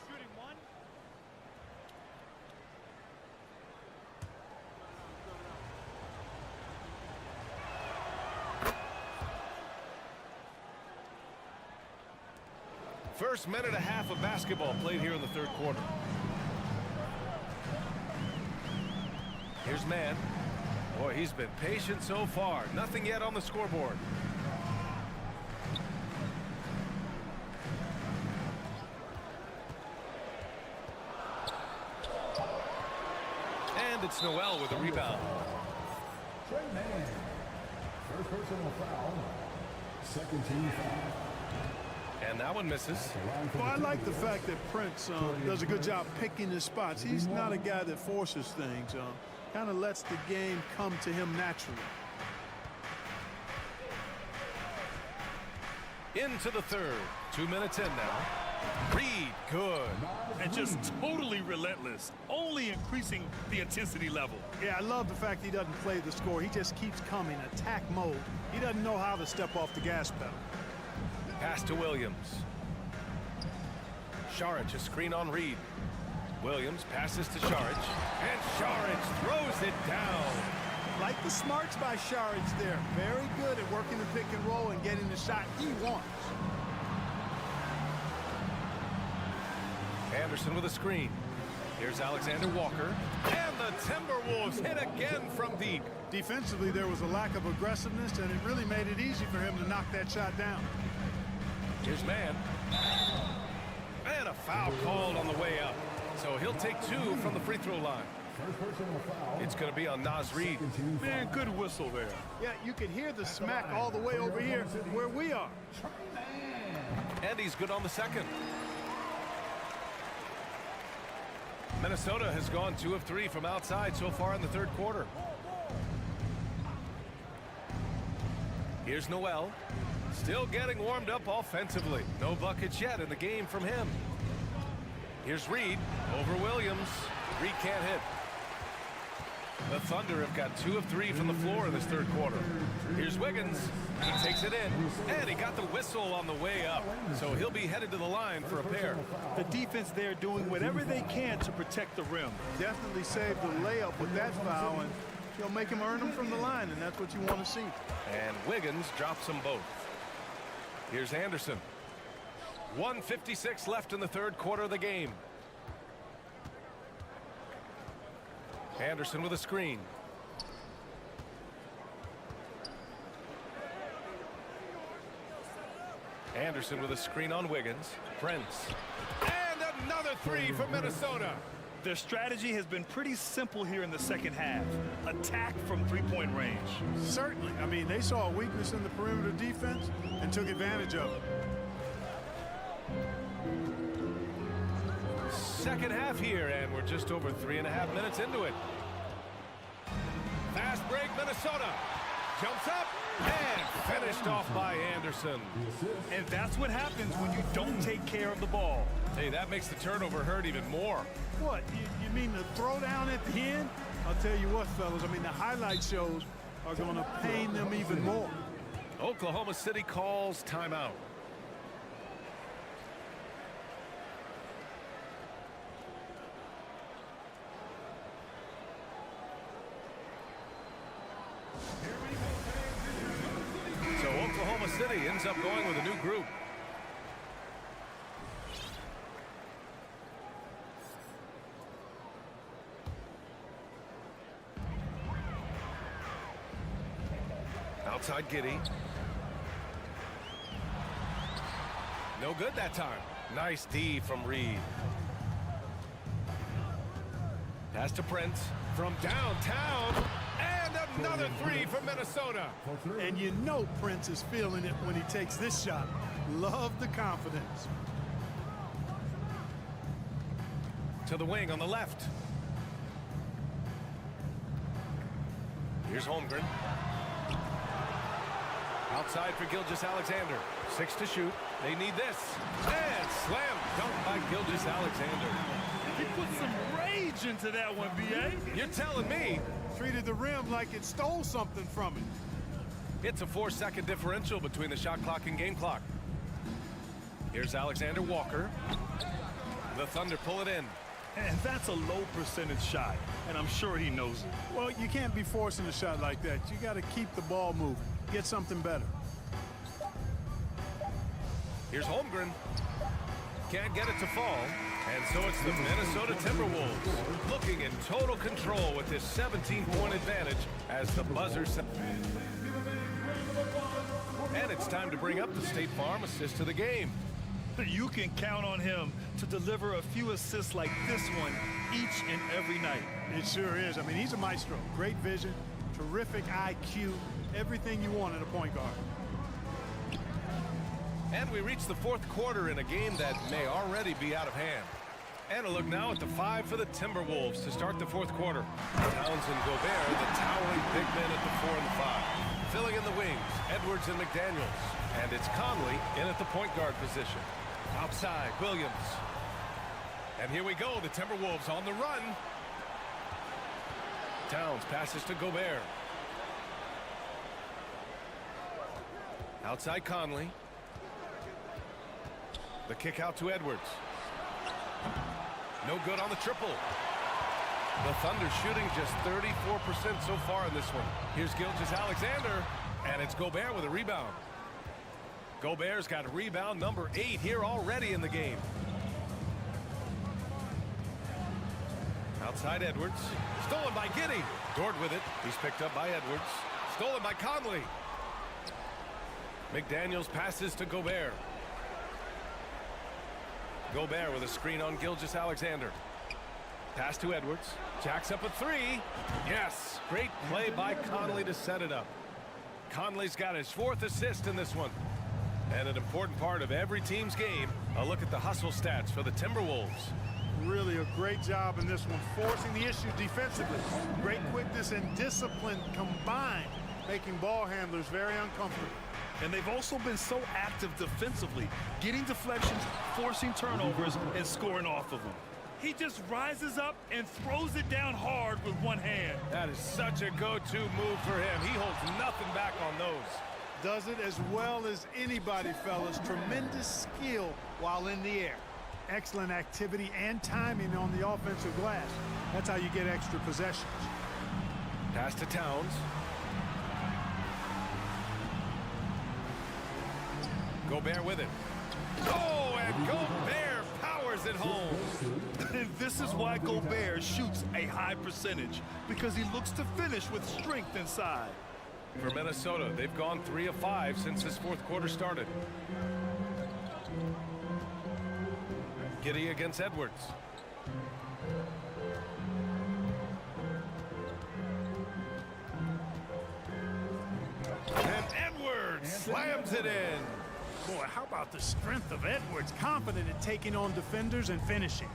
Speaker 9: Shooting one.
Speaker 7: First minute and a half of basketball played here in the third quarter. Here's Man. Boy, he's been patient so far. Nothing yet on the scoreboard. And it's Noel with a rebound.
Speaker 4: Trey Man. First personal foul. Second team foul.
Speaker 7: And that one misses.
Speaker 8: Well, I like the fact that Prince does a good job picking his spots. He's not a guy that forces things. Kind of lets the game come to him naturally.
Speaker 7: Into the third. 2 minutes in now. Reed, good.
Speaker 9: And just totally relentless, only increasing the intensity level.
Speaker 8: Yeah, I love the fact he doesn't play the score. He just keeps coming, attack mode. He doesn't know how to step off the gas pedal.
Speaker 7: Pass to Williams. Sharich, a screen on Reed. Williams passes to Sharich. And Sharich throws it down.
Speaker 8: Like the smarts by Sharich there. Very good at working the pick and roll and getting the shot he wants.
Speaker 7: Anderson with a screen. Here's Alexander Walker. And the Timberwolves hit again from deep.
Speaker 8: Defensively, there was a lack of aggressiveness, and it really made it easy for him to knock that shot down.
Speaker 7: Here's Man. And a foul called on the way up. So he'll take 2 from the free throw line. It's going to be on Naz Reid.
Speaker 9: Man, good whistle there.
Speaker 8: Yeah, you could hear the smack all the way over here where we are.
Speaker 7: And he's good on the second. Minnesota has gone 2 of 3 from outside so far in the third quarter. Here's Noel. Still getting warmed up offensively. No buckets yet in the game from him. Here's Reed over Williams. Reed can't hit. The Thunder have got 2 of 3 from the floor in this third quarter. Here's Wiggins. He takes it in. And he got the whistle on the way up. So he'll be headed to the line for a pair.
Speaker 9: The defense there doing whatever they can to protect the rim.
Speaker 8: Definitely saved the layup with that foul, and he'll make him earn them from the line, and that's what you want to see.
Speaker 7: And Wiggins drops them both. Here's Anderson. 1:56 left in the third quarter of the game. Anderson with a screen. Anderson with a screen on Wiggins. Prince. And another 3 for Minnesota.
Speaker 9: Their strategy has been pretty simple here in the second half. Attack from three-point range.
Speaker 8: Certainly. I mean, they saw a weakness in the perimeter defense and took advantage of it.
Speaker 7: Second half here, and we're just over 3.5 minutes into it. Fast break, Minnesota. Jumps up and finished off by Anderson.
Speaker 9: And that's what happens when you don't take care of the ball.
Speaker 7: Hey, that makes the turnover hurt even more.
Speaker 8: What? You mean the throwdown at the end? I'll tell you what, fellas. I mean, the highlight shows are going to pain them even more.
Speaker 7: Oklahoma City calls timeout. So Oklahoma City ends up going with a new group. Outside Giddey. No good that time. Nice D from Reed. Pass to Prince from downtown. And another 3 for Minnesota.
Speaker 8: And you know Prince is feeling it when he takes this shot. Love the confidence.
Speaker 7: To the wing on the left. Here's Holmgren. Outside for Skijesss. 6 to shoot. They need this. And slam dunk by Skijesss.
Speaker 9: He put some rage into that one, B.A.
Speaker 7: You're telling me.
Speaker 8: Treated the rim like it stole something from him.
Speaker 7: It's a 4-second differential between the shot clock and game clock. Here's Alexander Walker. The Thunder pull it in.
Speaker 9: And that's a low percentage shot, and I'm sure he knows it.
Speaker 8: Well, you can't be forcing a shot like that. You got to keep the ball moving. Get something better.
Speaker 7: Here's Holmgren. Can't get it to fall. And so it's the Minnesota Timberwolves looking in total control with this 17-point advantage as the buzzer set. And it's time to bring up the State Farm assist to the game.
Speaker 9: You can count on him to deliver a few assists like this one each and every night.
Speaker 8: It sure is. I mean, he's a maestro. Great vision, terrific IQ, everything you want in a point guard.
Speaker 7: And we reach the fourth quarter in a game that may already be out of hand. And a look now at the 5 for the Timberwolves to start the fourth quarter. Towns and Gobert, the towering big men at the 4 and the 5. Filling in the wings, Edwards and McDaniels. And it's Conley in at the point guard position. Outside, Williams. And here we go, the Timberwolves on the run. Towns passes to Gobert. Outside Conley. The kick out to Edwards. No good on the triple. The Thunder shooting just 34% so far in this one. Here's Skijesss, and it's Gobert with a rebound. Gobert's got rebound number 8 here already in the game. Outside Edwards. Stolen by Giddey. Dort with it. He's picked up by Edwards. Stolen by Conley. McDaniels passes to Gobert. Gobert with a screen on Skijesss. Pass to Edwards. Jacks up a 3. Yes. Great play by Conley to set it up. Conley's got his 4th assist in this one. And an important part of every team's game, a look at the hustle stats for the Timberwolves.
Speaker 8: Really a great job in this one, forcing the issue defensively. Great quickness and discipline combined, making ball handlers very uncomfortable.
Speaker 9: And they've also been so active defensively, getting deflections, forcing turnovers, and scoring off of them. He just rises up and throws it down hard with one hand.
Speaker 7: That is such a go-to move for him. He holds nothing back on those.
Speaker 8: Does it as well as anybody, fellas. Tremendous skill while in the air. Excellent activity and timing on the offensive glass. That's how you get extra possessions.
Speaker 7: Pass to Towns. Gobert with it. Oh, and Gobert powers it home.
Speaker 9: And this is why Gobert shoots a high percentage, because he looks to finish with strength inside.
Speaker 7: For Minnesota, they've gone 3 of 5 since this fourth quarter started. Giddey against Edwards. And Edwards slams it in.
Speaker 8: Boy, how about the strength of Edwards, confident in taking on defenders and finishing.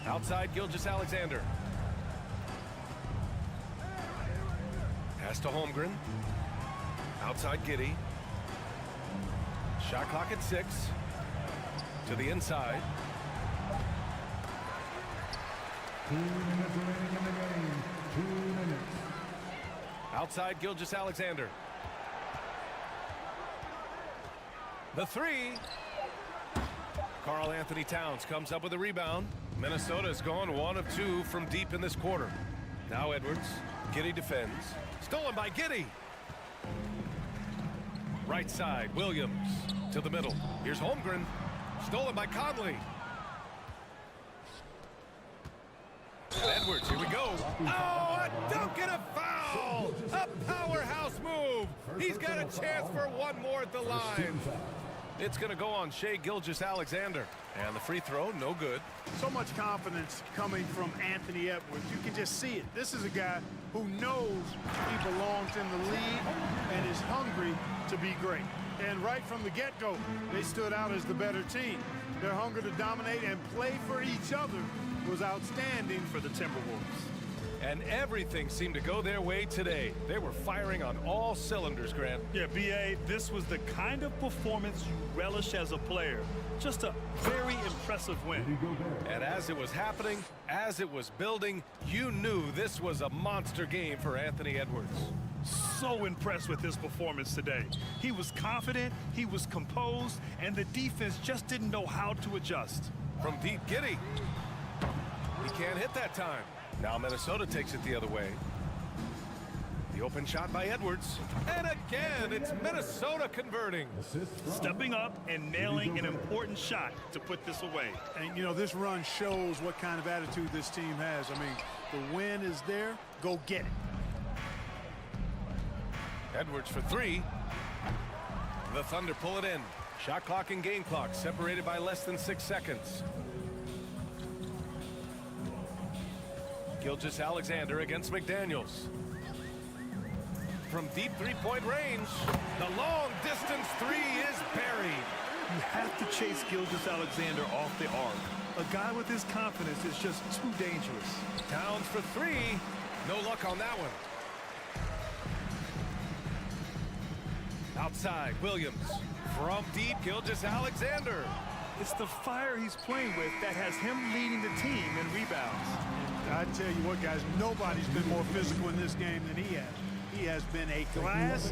Speaker 7: Outside Skijesss. Pass to Holmgren. Outside Giddey. Shot clock at 6. To the inside.
Speaker 4: 2 minutes remaining in the game. 2 minutes.
Speaker 7: Outside Skijesss. The 3. Karl Anthony Towns comes up with a rebound. Minnesota has gone 1 of 2 from deep in this quarter. Now Edwards. Giddey defends. Stolen by Giddey. Right side, Williams to the middle. Here's Holmgren. Stolen by Conley. Edwards, here we go. Oh, a dunk and a foul! A powerhouse move. He's got a chance for one more at the line. It's going to go on Skijesss. And the free throw, no good.
Speaker 8: So much confidence coming from Anthony Edwards. You can just see it. This is a guy who knows he belongs in the league and is hungry to be great. And right from the get-go, they stood out as the better team. Their hunger to dominate and play for each other was outstanding for the Timberwolves.
Speaker 7: And everything seemed to go their way today. They were firing on all cylinders, Grant.
Speaker 9: Yeah, B.A., this was the kind of performance you relish as a player. Just a very impressive win.
Speaker 7: And as it was happening, as it was building, you knew this was a monster game for Anthony Edwards.
Speaker 9: So impressed with his performance today. He was confident, he was composed, and the defense just didn't know how to adjust.
Speaker 7: From deep, Giddey. He can't hit that time. Now Minnesota takes it the other way. The open shot by Edwards. And again, it's Minnesota converting.
Speaker 9: Stepping up and nailing an important shot to put this away.
Speaker 8: And, you know, this run shows what kind of attitude this team has. I mean, the win is there. Go get it.
Speaker 7: Edwards for three. The Thunder pull it in. Shot clock and game clock separated by less than 6 seconds. Skijesss against McDaniels. From deep three-point range, the long-distance three is buried.
Speaker 9: You have to chase Skijesss off the arc. A guy with his confidence is just too dangerous.
Speaker 7: Towns for three. No luck on that one. Outside, Williams. From deep, Skijesss.
Speaker 9: It's the fire he's playing with that has him leading the team in rebounds.
Speaker 8: I tell you what, guys, nobody's been more physical in this game than he has. He has been a glass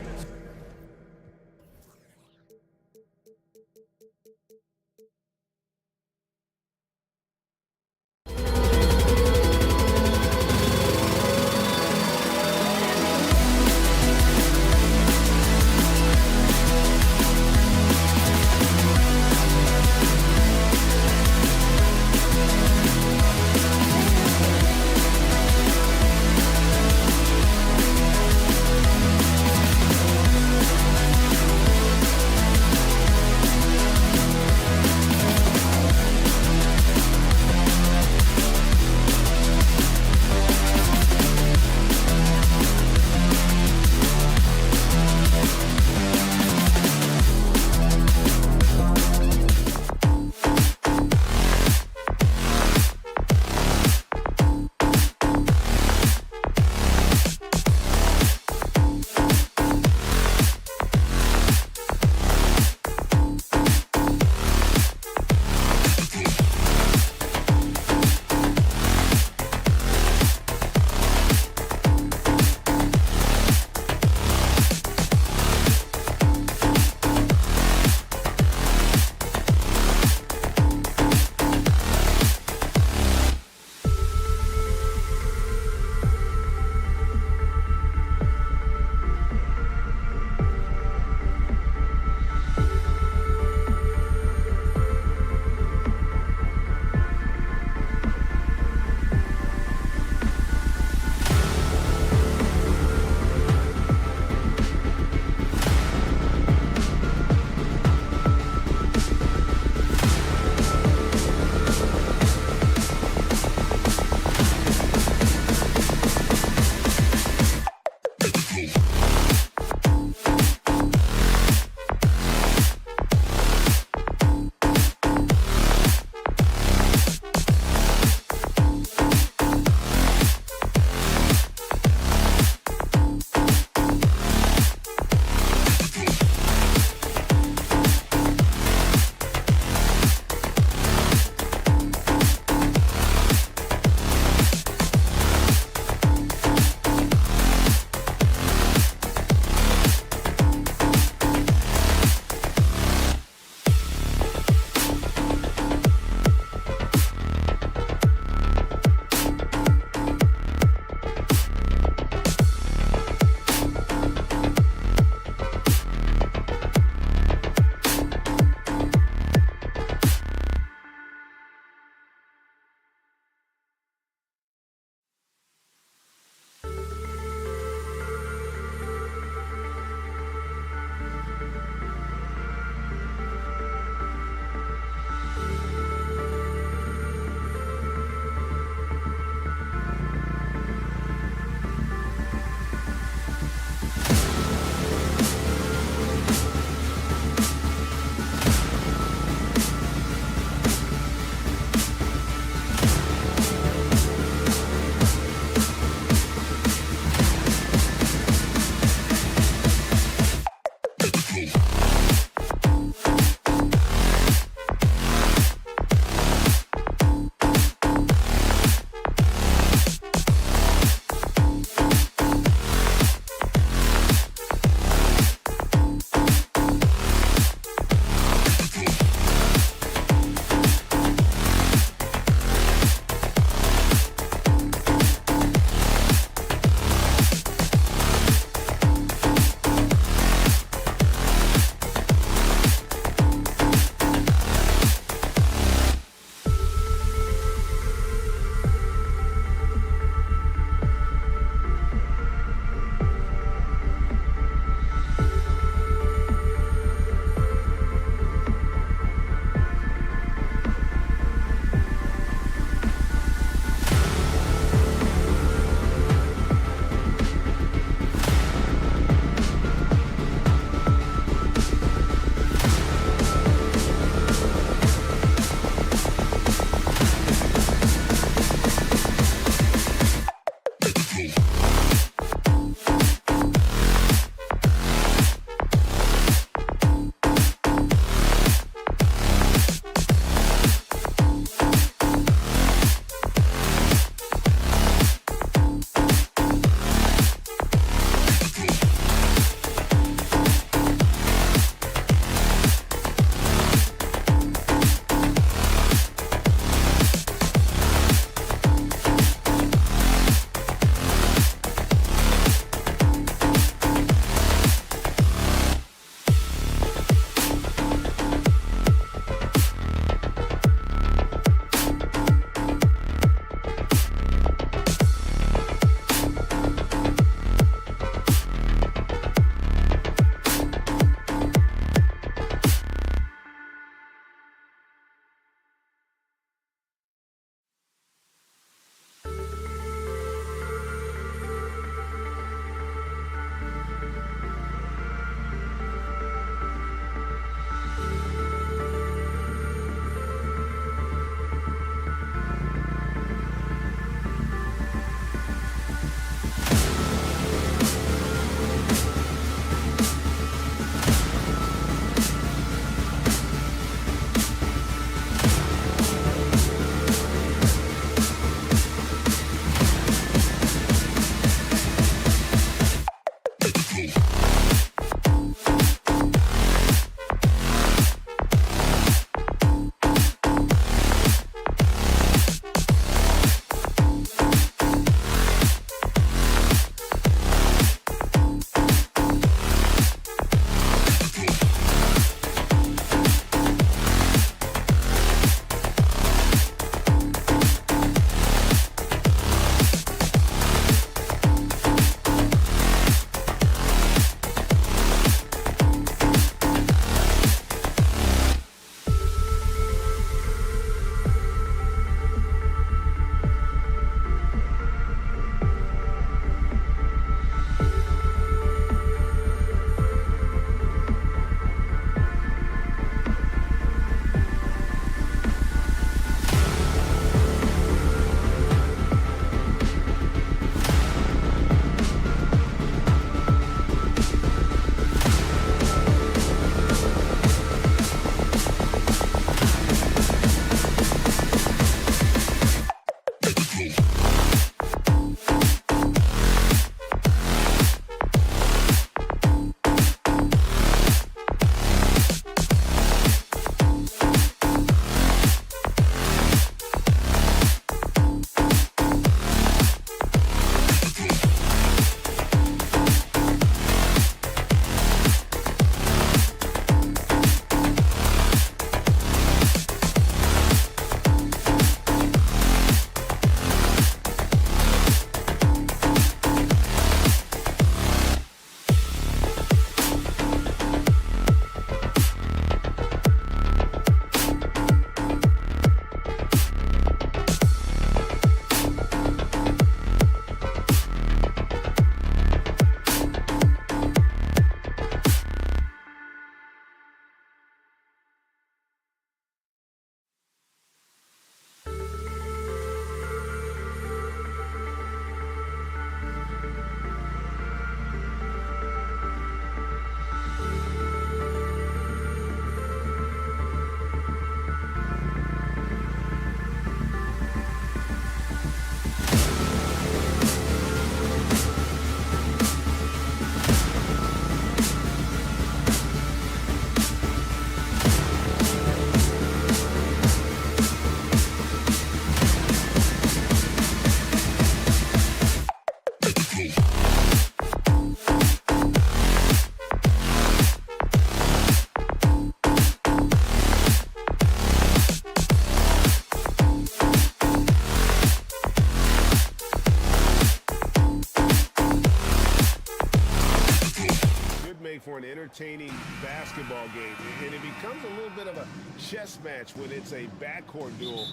Speaker 3: entertaining basketball game, and it becomes a little bit of a chess match when it's a backcourt duel.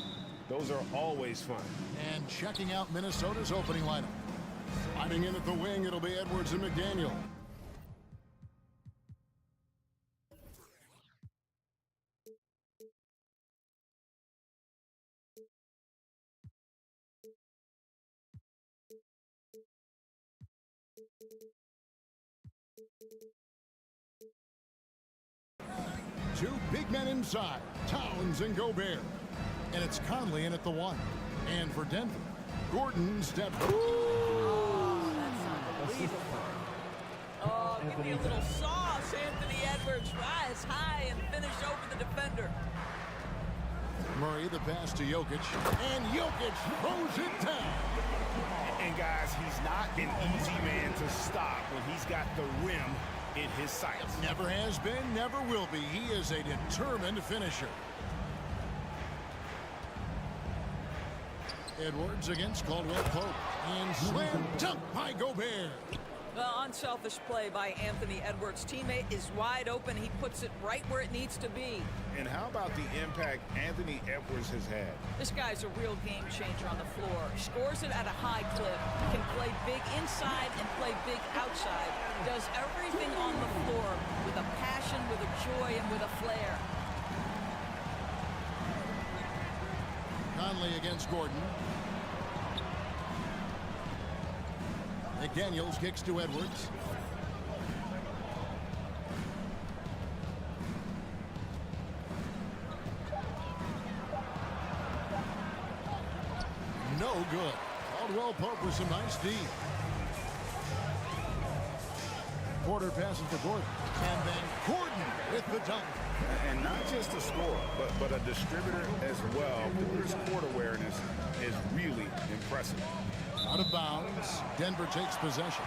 Speaker 3: Those are always fun.
Speaker 2: And checking out Minnesota's opening lineup. Sliding in at the wing, it'll be Edwards and McDaniel. Two big men inside, Towns and Gobert. And it's Conley in at the 1. And for Denver, Gordon steps.
Speaker 11: Oh, that's unbelievable. Oh, give me a little sauce. Anthony Edwards rise high and finish over the defender.
Speaker 2: Murray, the pass to Jokic. And Jokic throws it down.
Speaker 3: And guys, he's not an easy man to stop when he's got the rim in his sights.
Speaker 2: Never has been, never will be. He is a determined finisher. Edwards against Caldwell Pope. And slam dunk by Gobert.
Speaker 11: Well, unselfish play by Anthony Edwards. Teammate is wide open. He puts it right where it needs to be.
Speaker 3: And how about the impact Anthony Edwards has had?
Speaker 11: This guy's a real game changer on the floor. Scores it at a high clip. Can play big inside and play big outside. Does everything on the floor with a passion, with a joy, and with a flair.
Speaker 2: Conley against Gordon. McDaniels kicks to Edwards. No good. Caldwell Pope with some nice D. Porter passes to Gordon. And then Gordon with the dunk.
Speaker 3: And not just a scorer, but a distributor as well. Porter's court awareness is really impressive.
Speaker 2: Out of bounds. Denver takes possession.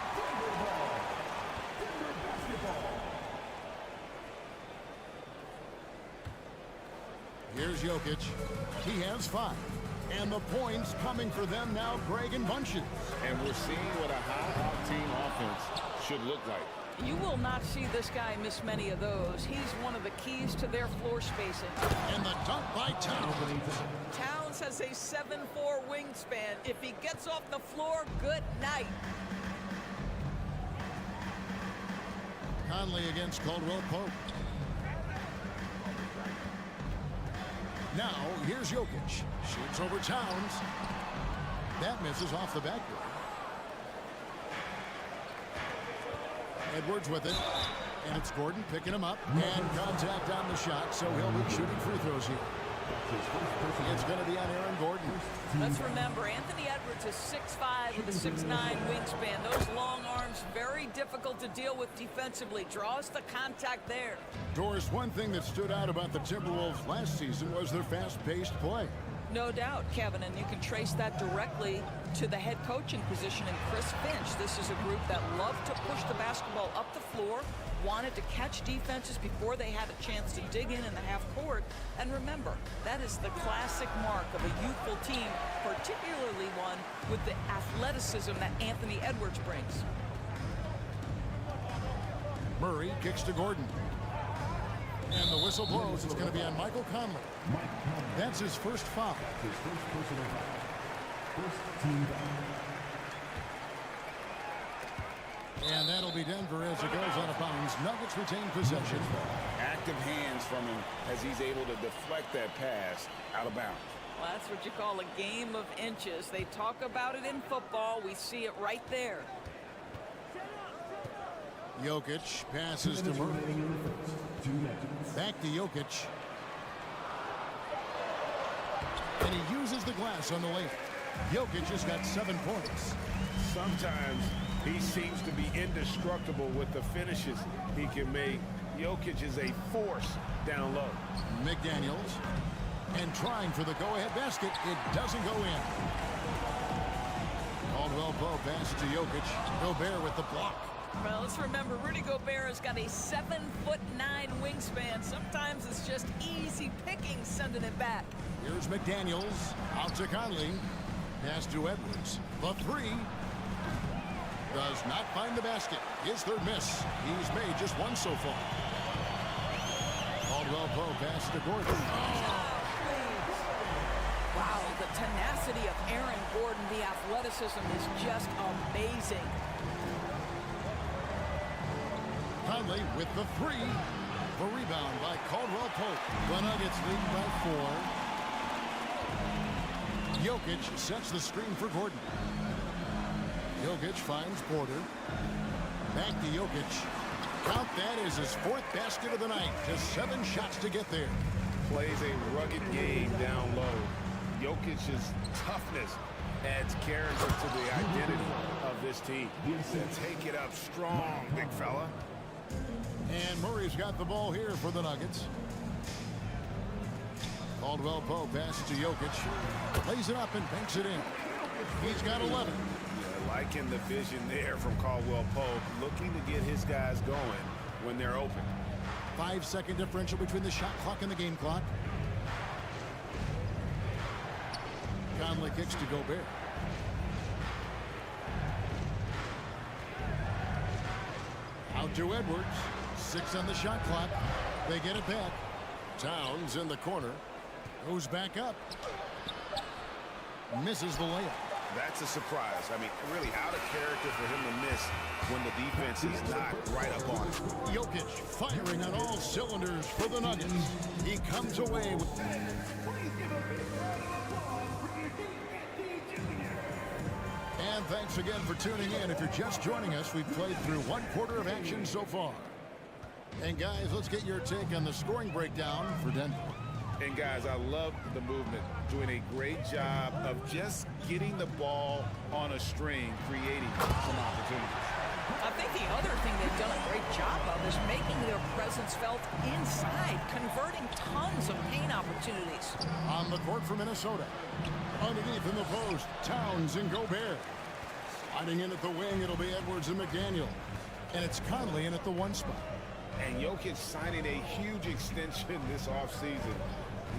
Speaker 2: Here's Jokic. He has 5. And the points coming for them now, Greg and Bunches.
Speaker 3: And we're seeing what a high-octane offense should look like.
Speaker 11: You will not see this guy miss many of those. He's one of the keys to their floor spacing.
Speaker 2: And the dunk by Towns.
Speaker 11: Towns has a 7'4" wingspan. If he gets off the floor, good night.
Speaker 2: Conley against Caldwell Pope. Now, here's Jokic. Shoots over Towns. That misses off the backboard. Edwards with it. And it's Gordon picking him up. And contact on the shot, so he'll be shooting free throws here. It's going to be on Aaron Gordon.
Speaker 11: Let's remember, Anthony Edwards is 6'5" with a 6'9" wingspan. Those long arms, very difficult to deal with defensively. Draws the contact there.
Speaker 2: Doris, one thing that stood out about the Timberwolves last season was their fast-paced play.
Speaker 11: No doubt, Kevin, and you can trace that directly to the head coaching position in Chris Finch. This is a group that loved to push the basketball up the floor, wanted to catch defenses before they had a chance to dig in the half court. And remember, that is the classic mark of a youthful team, particularly one with the athleticism that Anthony Edwards brings.
Speaker 2: Murray kicks to Gordon. And the whistle blows. It's going to be on Michael Conley. That's his first foul.
Speaker 4: His first personal foul. First team foul.
Speaker 2: And that'll be Denver as it goes out of bounds. Nuggets retain possession.
Speaker 3: Active hands from him as he's able to deflect that pass out of bounds.
Speaker 11: Well, that's what you call a game of inches. They talk about it in football. We see it right there.
Speaker 2: Jokic passes to Murray. Back to Jokic. And he uses the glass on the lane. Jokic has got 7 points.
Speaker 3: Sometimes he seems to be indestructible with the finishes he can make. Jokic is a force down low.
Speaker 2: McDaniels. And trying for the go-ahead basket. It doesn't go in. Caldwell Pope passes to Jokic. Gobert with the block.
Speaker 11: Well, let's remember, Rudy Gobert has got a 7'9" wingspan. Sometimes it's just easy picking sending it back.
Speaker 2: Here's McDaniels. Out to Conley. Pass to Edwards. The 3. Does not find the basket. His third miss. He's made just one so far. Caldwell Pope pass to Gordon.
Speaker 11: Wow, the tenacity of Aaron Gordon, the athleticism is just amazing.
Speaker 2: Conley with the three. The rebound by Caldwell Pope. The Nuggets lead by 4. Jokic sets the screen for Gordon. Jokic finds Porter. Back to Jokic. Count that as his 4th basket of the night. Just 7 shots to get there.
Speaker 3: Plays a rugged game down low. Jokic's toughness adds character to the identity of this team. Take it up strong, big fella.
Speaker 2: And Murray's got the ball here for the Nuggets. Caldwell Pope passes to Jokic. Lays it up and banks it in. He's got 11.
Speaker 3: Yeah, liking the vision there from Caldwell Pope, looking to get his guys going when they're open.
Speaker 2: 5-second differential between the shot clock and the game clock. Conley kicks to Gobert. Out to Edwards. 6 on the shot clock. They get it back. Towns in the corner. Goes back up. Misses the layup.
Speaker 3: That's a surprise. I mean, really out of character for him to miss when the defense is not right up on him.
Speaker 2: Jokic firing on all cylinders for the Nuggets. He comes away with... And thanks again for tuning in. If you're just joining us, we've played through 1 quarter of action so far. And guys, let's get your take on the scoring breakdown for Denver.
Speaker 3: And guys, I love the movement, doing a great job of just getting the ball on a string, creating some opportunities.
Speaker 11: I think the other thing they've done a great job of is making their presence felt inside, converting tons of paint opportunities.
Speaker 2: On the court for Minnesota. Underneath in the post, Towns and Gobert. Sliding in at the wing, it'll be Edwards and McDaniel. And it's Conley in at the 1 spot.
Speaker 3: And Jokic signing a huge extension this offseason.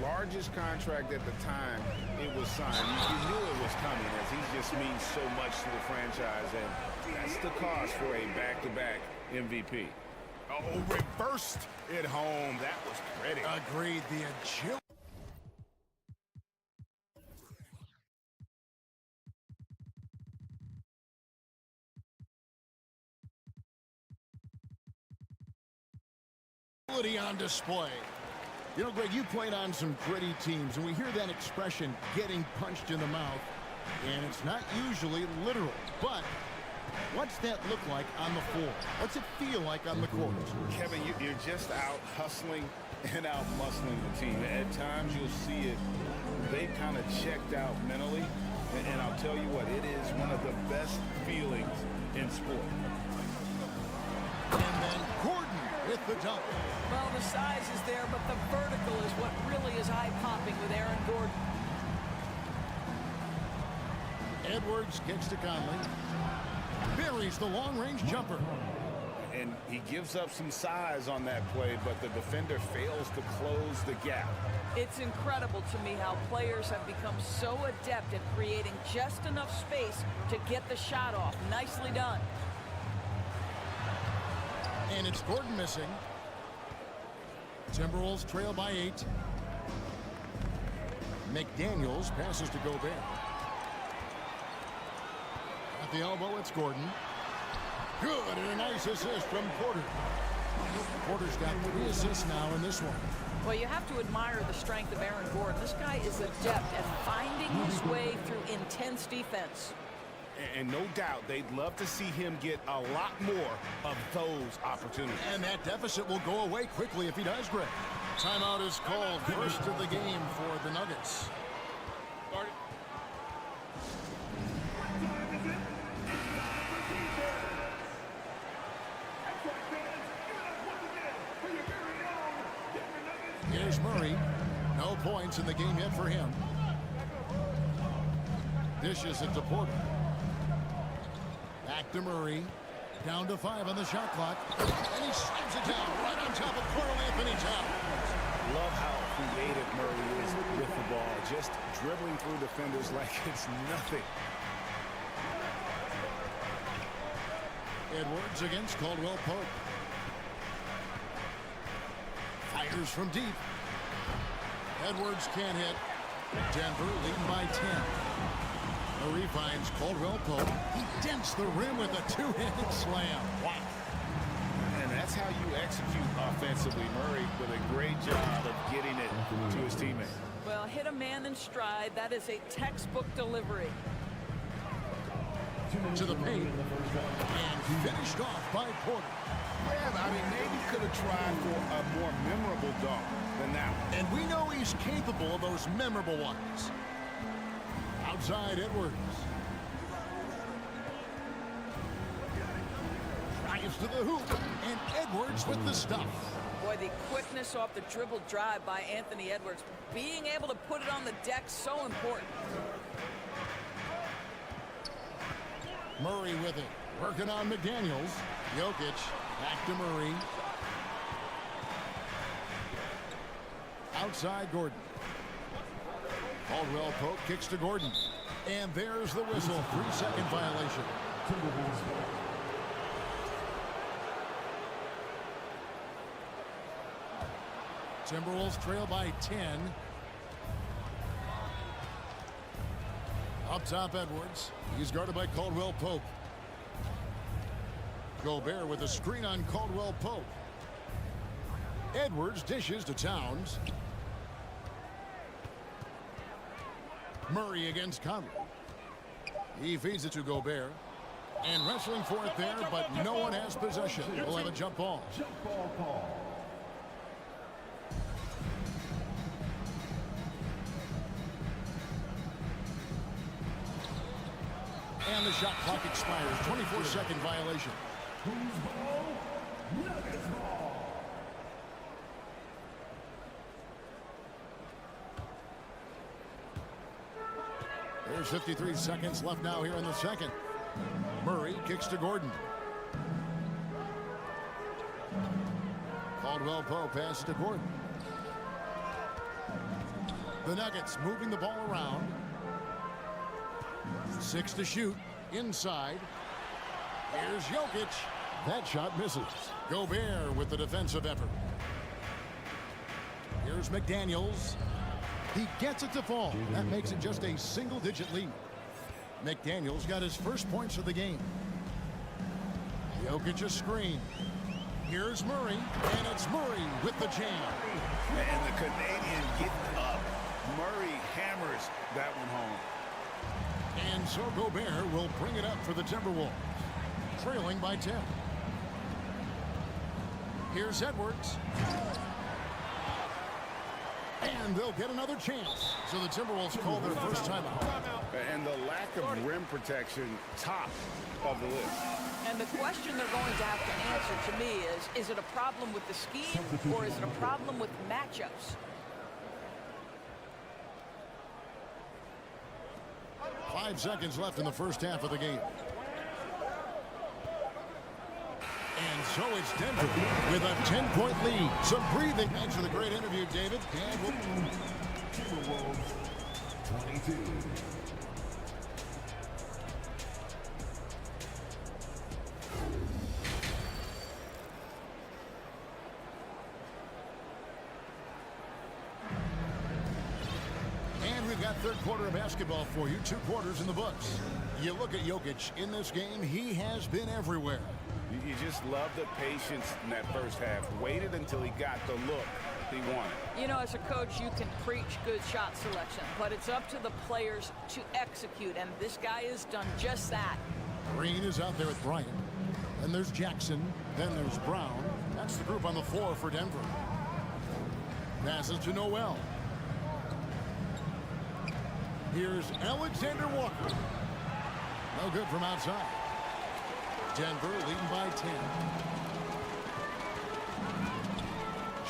Speaker 3: Largest contract at the time it was signed. You knew it was coming, as he just means so much to the franchise, and that's the cost for a back-to-back MVP. Oh, reversed it home. That was pretty.
Speaker 2: Agreed. The agility. On display. You know, Greg, you played on some gritty teams, and we hear that expression, getting punched in the mouth, and it's not usually literal. But what's that look like on the floor? What's it feel like on the court?
Speaker 3: Kevin, you're just out hustling and out muscling the team. At times you'll see it, they've kind of checked out mentally, and I'll tell you what, it is one of the best feelings in sport.
Speaker 2: And then Gordon with the dunk.
Speaker 11: Well, the size is there, but the vertical is what really is eye-popping with Aaron Gordon.
Speaker 2: Edwards kicks to Conley. Buries the long-range jumper.
Speaker 3: And he gives up some size on that play, but the defender fails to close the gap.
Speaker 11: It's incredible to me how players have become so adept at creating just enough space to get the shot off. Nicely done.
Speaker 2: And it's Gordon missing. Timberwolves trail by 8. McDaniels passes to Gobert. At the elbow, it's Gordon. Good, and a nice assist from Porter. Porter's got 3 assists now in this one.
Speaker 11: Well, you have to admire the strength of Aaron Gordon. This guy is adept at finding his way through intense defense.
Speaker 3: And no doubt they'd love to see him get a lot more of those opportunities.
Speaker 2: And that deficit will go away quickly if he does, Greg. Timeout is called. First of the game for the Nuggets. Here's Murray. No points in the game yet for him. Dishes it to Porter. Back to Murray. Down to 5 on the shot clock. And he slams it down right on top of Carl Anthony Towns.
Speaker 3: Love how creative Murray is with the ball. Just dribbling through defenders like it's nothing.
Speaker 2: Edwards against Caldwell Pope. Fires from deep. Edwards can't hit. Denver leading by 10. Murray finds Caldwell Pope. He dents the rim with a two-handed slam. Wow.
Speaker 3: And that's how you execute offensively. Murray with a great job of getting it to his teammate.
Speaker 11: Well, hit a man in stride. That is a textbook delivery.
Speaker 2: To the paint. And finished off by Porter.
Speaker 3: Yeah, I mean, maybe could have tried for a more memorable dunk than that one.
Speaker 2: And we know he's capable of those memorable ones. Outside Edwards. Drives to the hoop. And Edwards with the stuff.
Speaker 11: Boy, the quickness off the dribble drive by Anthony Edwards. Being able to put it on the deck, so important.
Speaker 2: Murray with it. Working on McDaniels. Jokic. Back to Murray. Outside Gordon. Caldwell Pope kicks to Gordon. And there's the whistle. 3-second violation. Timberwolves trail by 10. Up top Edwards. He's guarded by Caldwell Pope. Gobert with a screen on Caldwell Pope. Edwards dishes to Towns. Murray against Conley. He feeds it to Gobert. And wrestling for it there, but no one has possession. We'll have a jump ball.
Speaker 4: Jump ball call.
Speaker 2: And the shot clock expires. 24-second violation.
Speaker 4: Who's ball? Nuggets ball.
Speaker 2: There's 53 seconds left now here in the second. Murray kicks to Gordon. Caldwell Pope passes to Gordon. The Nuggets moving the ball around. 6 to shoot. Inside. Here's Jokic. That shot misses. Gobert with the defensive effort. Here's McDaniels. He gets it to fall. That makes it just a single-digit lead. McDaniels got his first points of the game. Jokic a screen. Here's Murray, and it's Murray with the jam.
Speaker 3: And the Canadian getting up. Murray hammers that one home.
Speaker 2: And so Gobert will bring it up for the Timberwolves, trailing by 10. Here's Edwards. And they'll get another chance. So the Timberwolves call their first timeout.
Speaker 3: And the lack of rim protection, top of the list.
Speaker 11: And the question they're going to have to answer to me is it a problem with the scheme or is it a problem with matchups?
Speaker 2: 5 seconds left in the first half of the game. And so it's Denver with a 10-point lead. Some breathing. Thanks for the great interview, David. And we'll...
Speaker 4: Timberwolves 22.
Speaker 2: And we've got third quarter of basketball for you. 2 quarters in the books. You look at Jokic in this game, he has been everywhere.
Speaker 3: You just love the patience in that first half. Waited until he got the look he wanted.
Speaker 11: You know, as a coach, you can preach good shot selection, but it's up to the players to execute, and this guy has done just that.
Speaker 2: Green is out there with Bryant. Then there's Jackson. Then there's Brown. That's the group on the floor for Denver. Passes to Noel. Here's Alexander Walker. No good from outside. Denver leading by 10.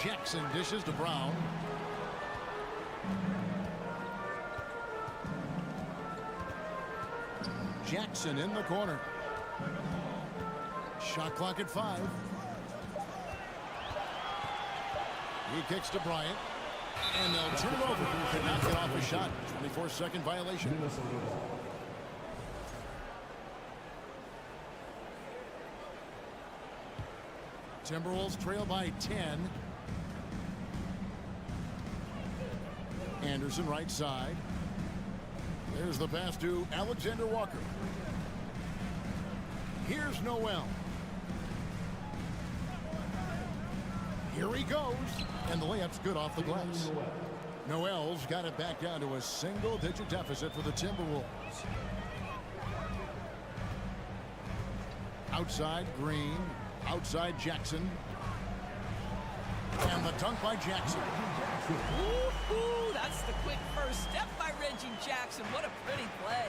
Speaker 2: Jackson dishes to Brown. Jackson in the corner. Shot clock at 5. He kicks to Bryant. And they'll turn it over. Could not get off a shot. 24-second violation. Timberwolves trail by 10. Anderson right side. There's the pass to Alexander Walker. Here's Noel. Here he goes. And the layup's good off the glass. Noel's got it back down to a single-digit deficit for the Timberwolves. Outside Green. Outside Jackson. And the dunk by Jackson.
Speaker 11: Woo-hoo, that's the quick first step by Reggie Jackson. What a pretty play.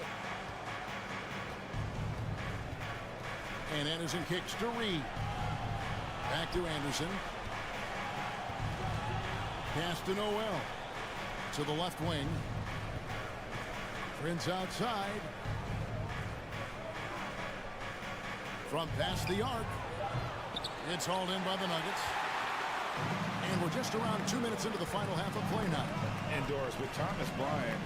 Speaker 2: And Anderson kicks to Reed. Back to Anderson. Pass to Noel. To the left wing. Prince outside. From past the arc. It's hauled in by the Nuggets. And we're just around 2 minutes into the final half of play now.
Speaker 3: And Doris, with Thomas Bryant,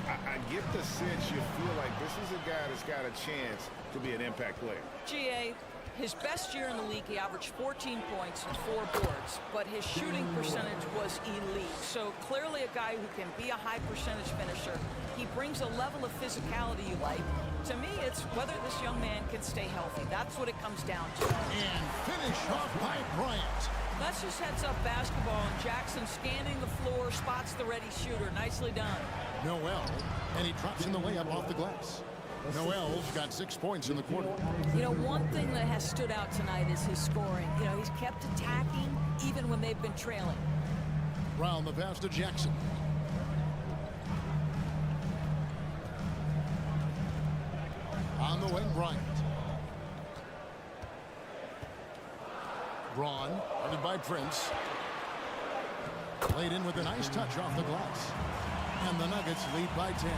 Speaker 3: I get the sense you feel like this is a guy that's got a chance to be an impact player.
Speaker 11: GA, his best year in the league, he averaged 14 points and 4 boards, but his shooting percentage was elite. So clearly a guy who can be a high percentage finisher. He brings a level of physicality you like. To me, it's whether this young man can stay healthy. That's what it comes down to.
Speaker 2: And finish off by Bryant.
Speaker 11: That's just heads-up basketball, and Jackson scanning the floor, spots the ready shooter. Nicely done.
Speaker 2: Noel, and he drops in the layup off the glass. Noel's got 6 points in the quarter.
Speaker 11: You know, one thing that has stood out tonight is his scoring. You know, he's kept attacking even when they've been trailing.
Speaker 2: Brown the pass to Jackson. On the wing, Bryant. Braun, guarded by Prince. Laid in with a nice touch off the glass. And the Nuggets lead by 10.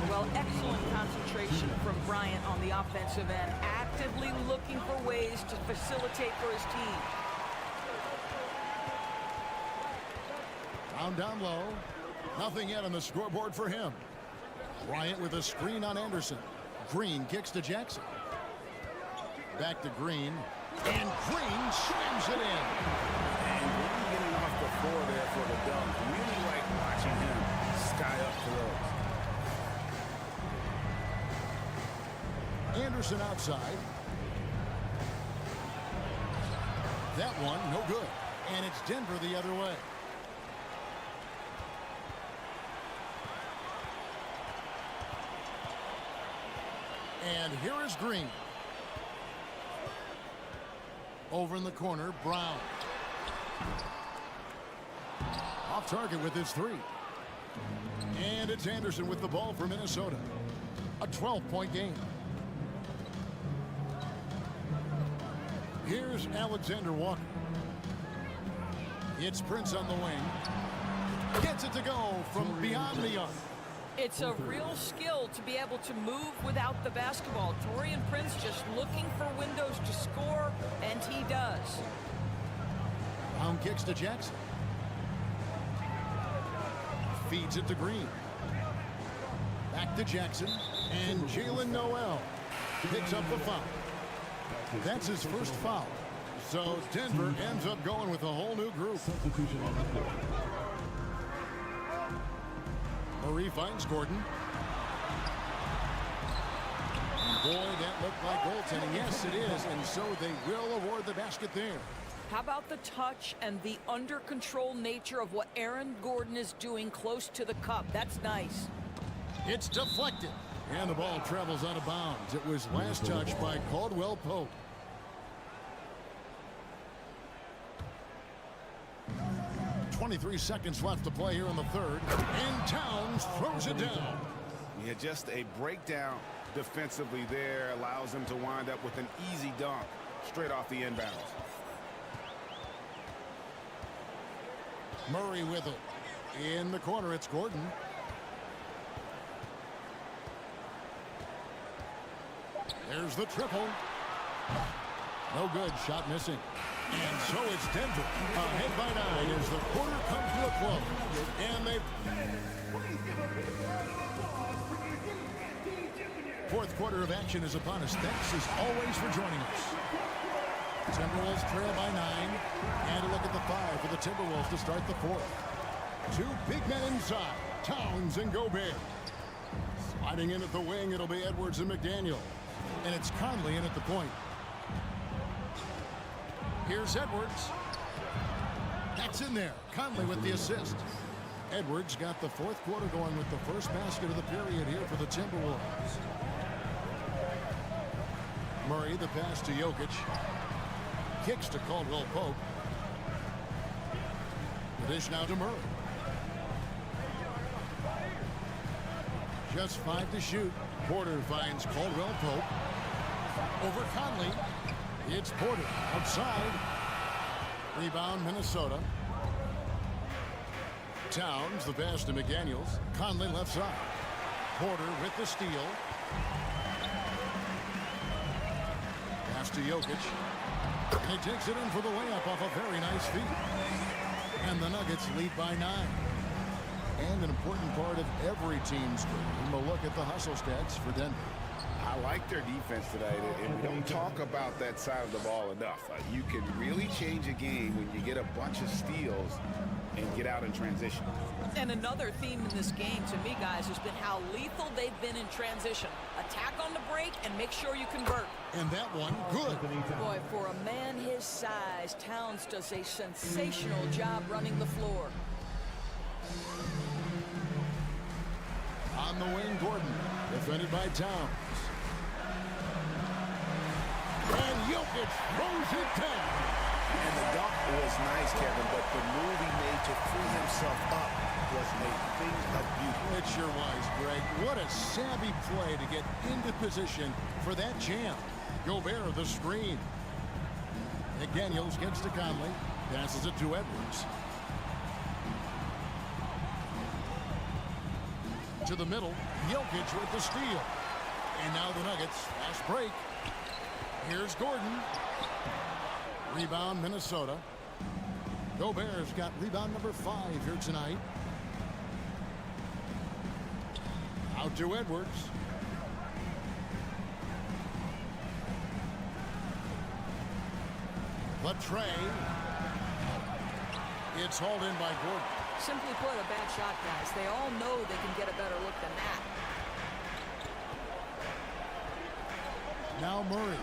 Speaker 11: Well, excellent concentration from Bryant on the offensive end, actively looking for ways to facilitate for his team.
Speaker 2: Brown down low. Nothing yet on the scoreboard for him. Bryant with a screen on Anderson. Green kicks to Jackson. Back to Green. And Green slams it in.
Speaker 3: And Green getting off the floor there for the dunk. Really like watching him sky up throws.
Speaker 2: Anderson outside. That one, no good. And it's Denver the other way. And here is Green. Over in the corner, Brown. Off target with his 3. And it's Anderson with the ball for Minnesota. A 12-point game. Here's Alexander Walker. It's Prince on the wing. Gets it to go from beyond the arc.
Speaker 11: It's a real skill to be able to move without the basketball. Taurean Prince just looking for windows to score, and he does.
Speaker 2: Brown kicks to Jackson. Feeds it to Green. Back to Jackson. And Jalen Noel picks up the foul. That's his first foul. So Denver ends up going with a whole new group. Murray finds Gordon. And boy, that looked like goaltending. Yes, it is. And so they will award the basket there.
Speaker 11: How about the touch and the under control nature of what Aaron Gordon is doing close to the cup? That's nice.
Speaker 2: It's deflected. And the ball travels out of bounds. It was last touched by Caldwell Pope. .23 seconds left to play here in the third. And Towns throws it down.
Speaker 3: Yeah, just a breakdown defensively there allows him to wind up with an easy dunk straight off the inbounds.
Speaker 2: Murray with it. In the corner, it's Gordon. There's the triple. No good. Shot missing. And so it's Denver ahead by 9 as the quarter comes to a close. And they... Fourth quarter of action is upon us. Thanks as always for joining us. Timberwolves trail by 9. And a look at the 5 for the Timberwolves to start the 4th. 2 big men inside, Towns and Gobert. Sliding in at the wing, it'll be Edwards and McDaniel. And it's Conley in at the point. Here's Edwards. That's in there. Conley with the assist. Edwards got the 4th quarter going with the first basket of the period here for the Timberwolves. Murray, the pass to Jokic. Kicks to Caldwell Pope. The dish now to Murray. Just 5 to shoot. Porter finds Caldwell Pope. Over Conley. It's Porter outside. Rebound Minnesota. Towns, the pass to McDaniels. Conley left side. Porter with the steal. Pass to Jokic. And he takes it in for the layup off a very nice feed. And the Nuggets lead by 9. And an important part of every team's game, a look at the hustle stats for Denver.
Speaker 3: I like their defense tonight, and we don't talk about that side of the ball enough. You can really change a game when you get a bunch of steals and get out in transition.
Speaker 11: And another theme in this game, to me, guys, has been how lethal they've been in transition. Attack on the break and make sure you convert.
Speaker 2: And that one, good.
Speaker 11: Boy, for a man his size, Towns does a sensational job running the floor.
Speaker 2: On the wing, Gordon, defended by Towns. And Jokic throws it down.
Speaker 3: And the dunk was nice, Kevin, but the move he made to free himself up was a thing of beauty.
Speaker 2: It sure was, Greg. What a savvy play to get into position for that jam. Gobert, the screen. McDaniels gets to Conley. Passes it to Edwards. To the middle, Jokic with the steal. And now the Nuggets, fast break. Here's Gordon. Rebound, Minnesota. Gobert's got rebound number 5 here tonight. Out to Edwards. Latre. It's hauled in by Gordon.
Speaker 11: Simply put, a bad shot, guys. They all know they can get a better look than that.
Speaker 2: Now Murray.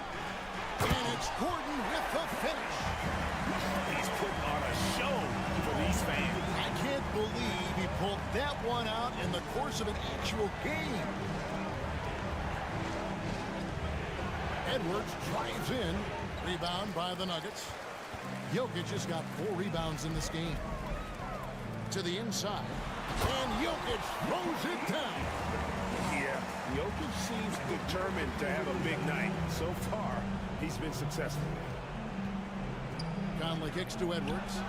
Speaker 2: And it's Gordon with the finish.
Speaker 3: He's putting on a show for these fans.
Speaker 2: I can't believe he pulled that one out in the course of an actual game. Edwards drives in. Rebound by the Nuggets. Jokic has got 4 rebounds in this game. To the inside. And Jokic throws it down.
Speaker 3: Yeah, Jokic seems determined to have a big night. So far, he's been successful.
Speaker 2: Conley kicks to Edwards.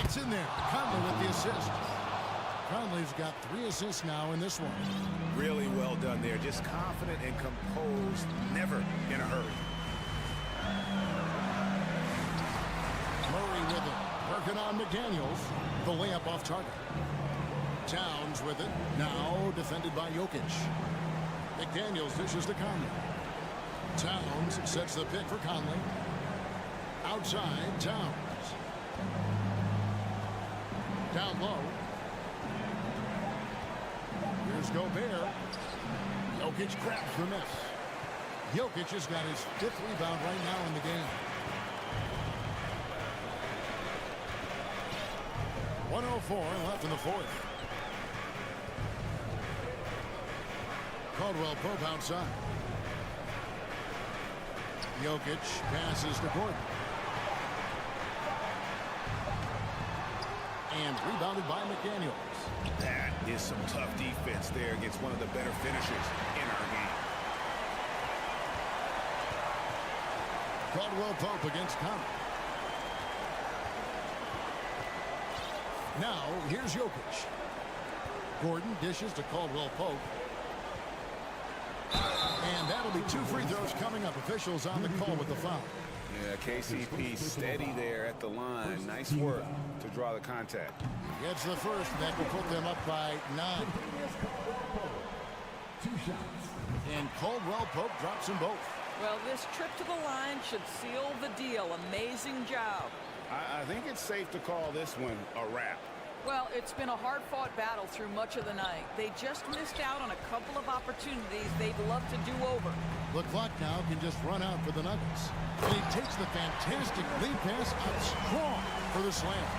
Speaker 2: It's in there. Conley with the assist. Conley's got 3 assists now in this one.
Speaker 3: Really well done there. Just confident and composed. Never in a hurry.
Speaker 2: Murray with it. Working on McDaniels. The layup off target. Towns with it. Now defended by Jokic. McDaniels dishes to Conley. Towns sets the pick for Conley. Outside, Towns. Down low. Here's Gobert. Jokic grabs the miss. Jokic has got his 5th rebound right now in the game. 1:04 left in the 4th. Caldwell Pope outside. Jokic passes to Gordon. And rebounded by McDaniels.
Speaker 3: That is some tough defense there against one of the better finishers in our game.
Speaker 2: Caldwell Pope against Conley. Now, here's Jokic. Gordon dishes to Caldwell Pope. And that'll be 2 free throws coming up. Officials on the call with the foul.
Speaker 3: Yeah, KCP steady there at the line. Nice work to draw the contact.
Speaker 2: Gets the first. That will put them up by 9.
Speaker 4: 2 shots.
Speaker 2: And Caldwell Pope drops them both.
Speaker 11: Well, this trip to the line should seal the deal. Amazing job.
Speaker 3: I think it's safe to call this one a wrap.
Speaker 11: Well, it's been a hard-fought battle through much of the night. They just missed out on a couple of opportunities they'd love to do over.
Speaker 2: The clock now can just run out for the Nuggets. And he takes the fantastic lead pass out strong for the slam.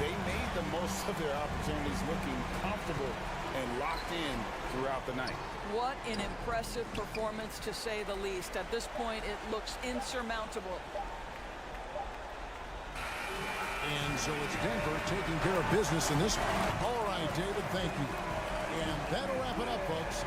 Speaker 3: They made the most of their opportunities, looking comfortable and locked in throughout the night.
Speaker 11: What an impressive performance, to say the least. At this point, it looks insurmountable.
Speaker 2: And so it's Denver taking care of business in this one. All right, David, thank you. And that'll wrap it up, folks.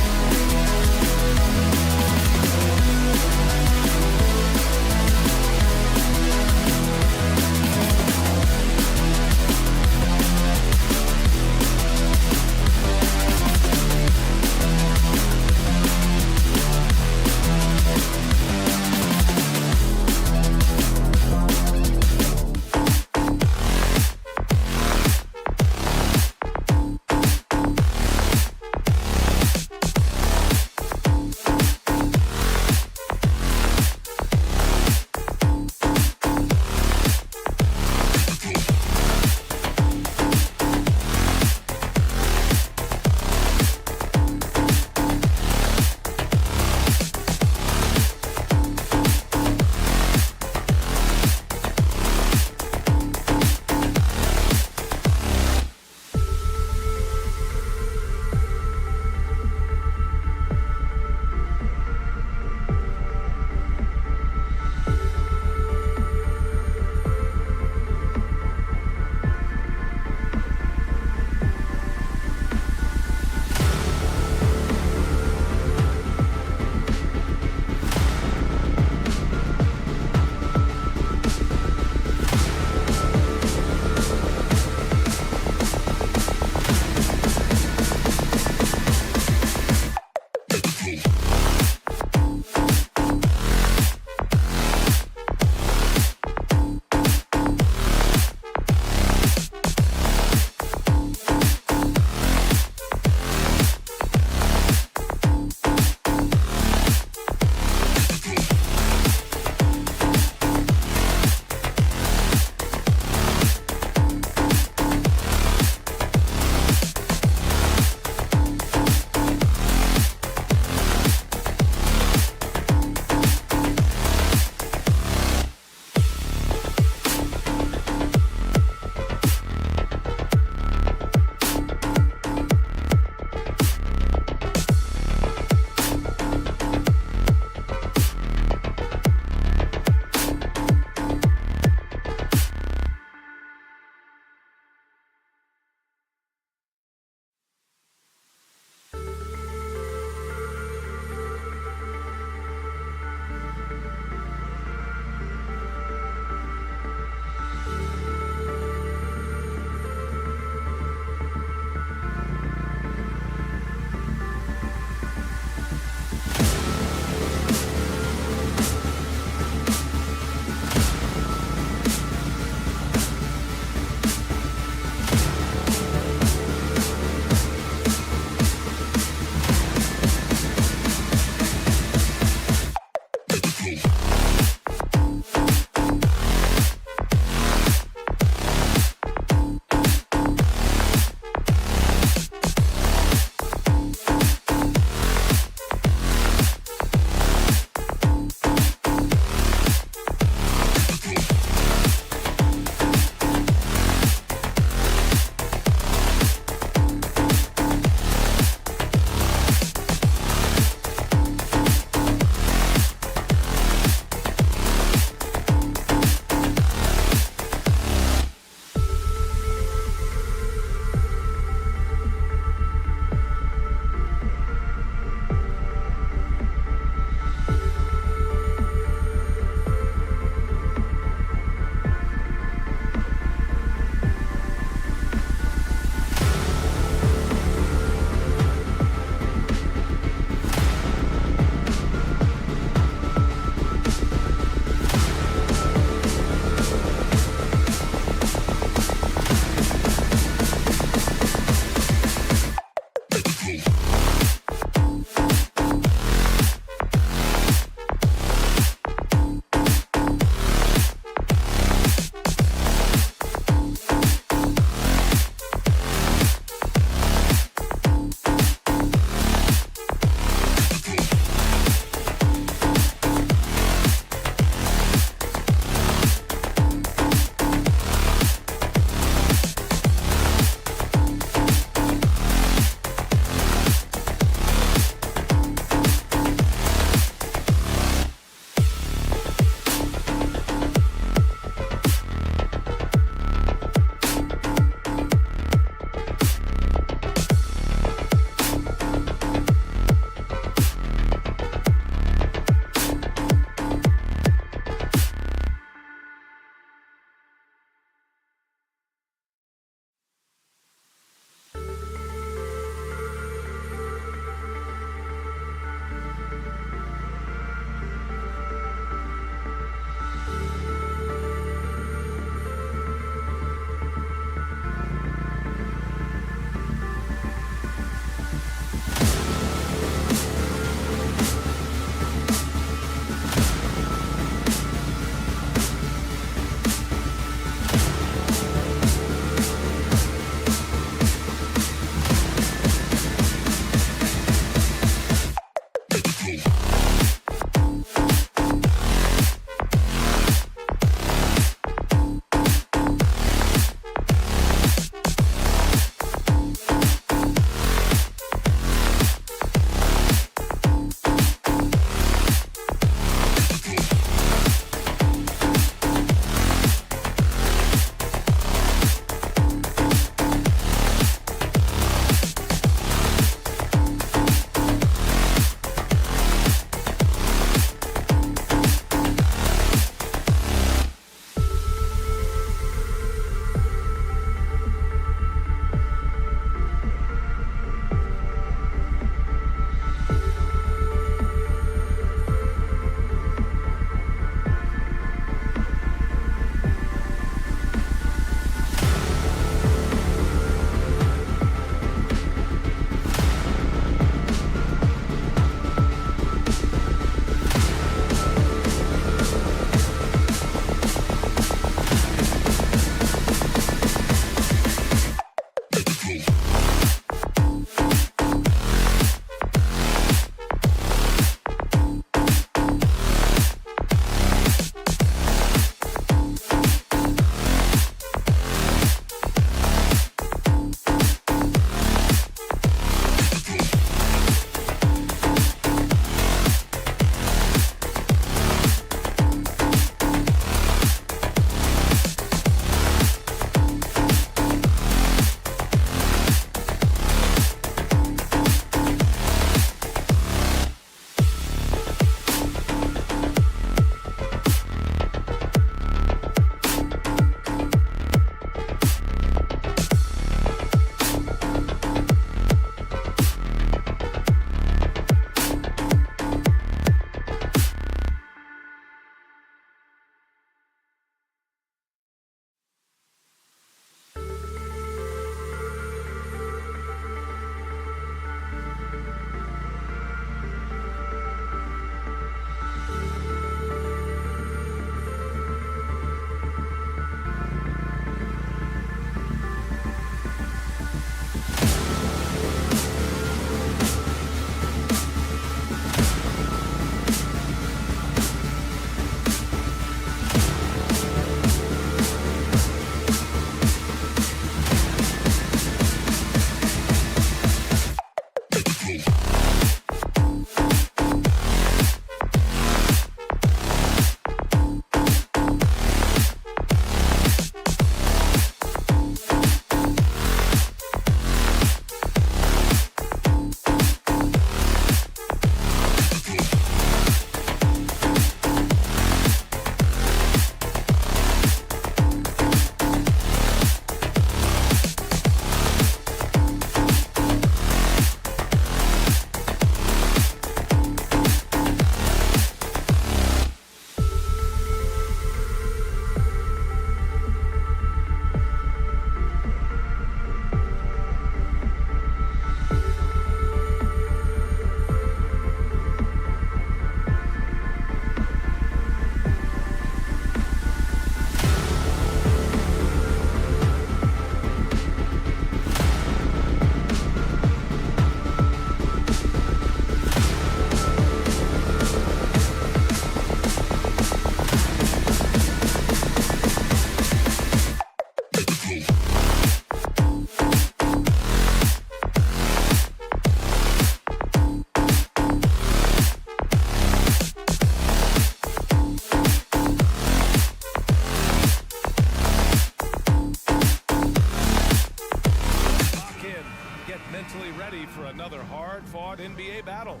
Speaker 7: mentally ready for another hard-fought NBA battle.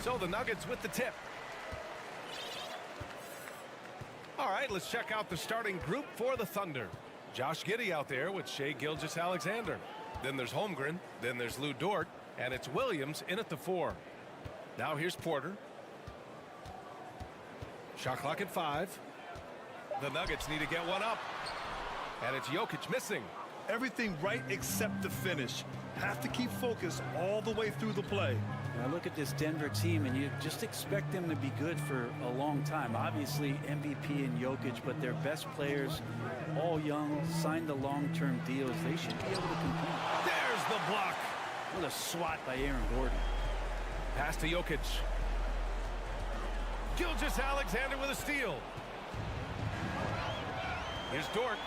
Speaker 7: So the Nuggets with the tip. All right, let's check out the starting group for the Thunder. Josh Giddey out there with Shai Gilgeous-Alexander. Then there's Holmgren. Then there's Lou Dort. And it's Williams in at the 4. Now here's Porter. Shot clock at 5. The Nuggets need to get one up. And it's Jokic missing.
Speaker 9: Everything right except the finish. Have to keep focused all the way through the play.
Speaker 1: Now look at this Denver team, and you just expect them to be good for a long time. Obviously, MVP and Jokic, but their best players, all young, signed the long-term deals. They should be able to compete.
Speaker 7: There's the block.
Speaker 1: What a swat by Aaron Gordon.
Speaker 7: Pass to Jokic. Gilgeous-Alexander with a steal. Here's Dort.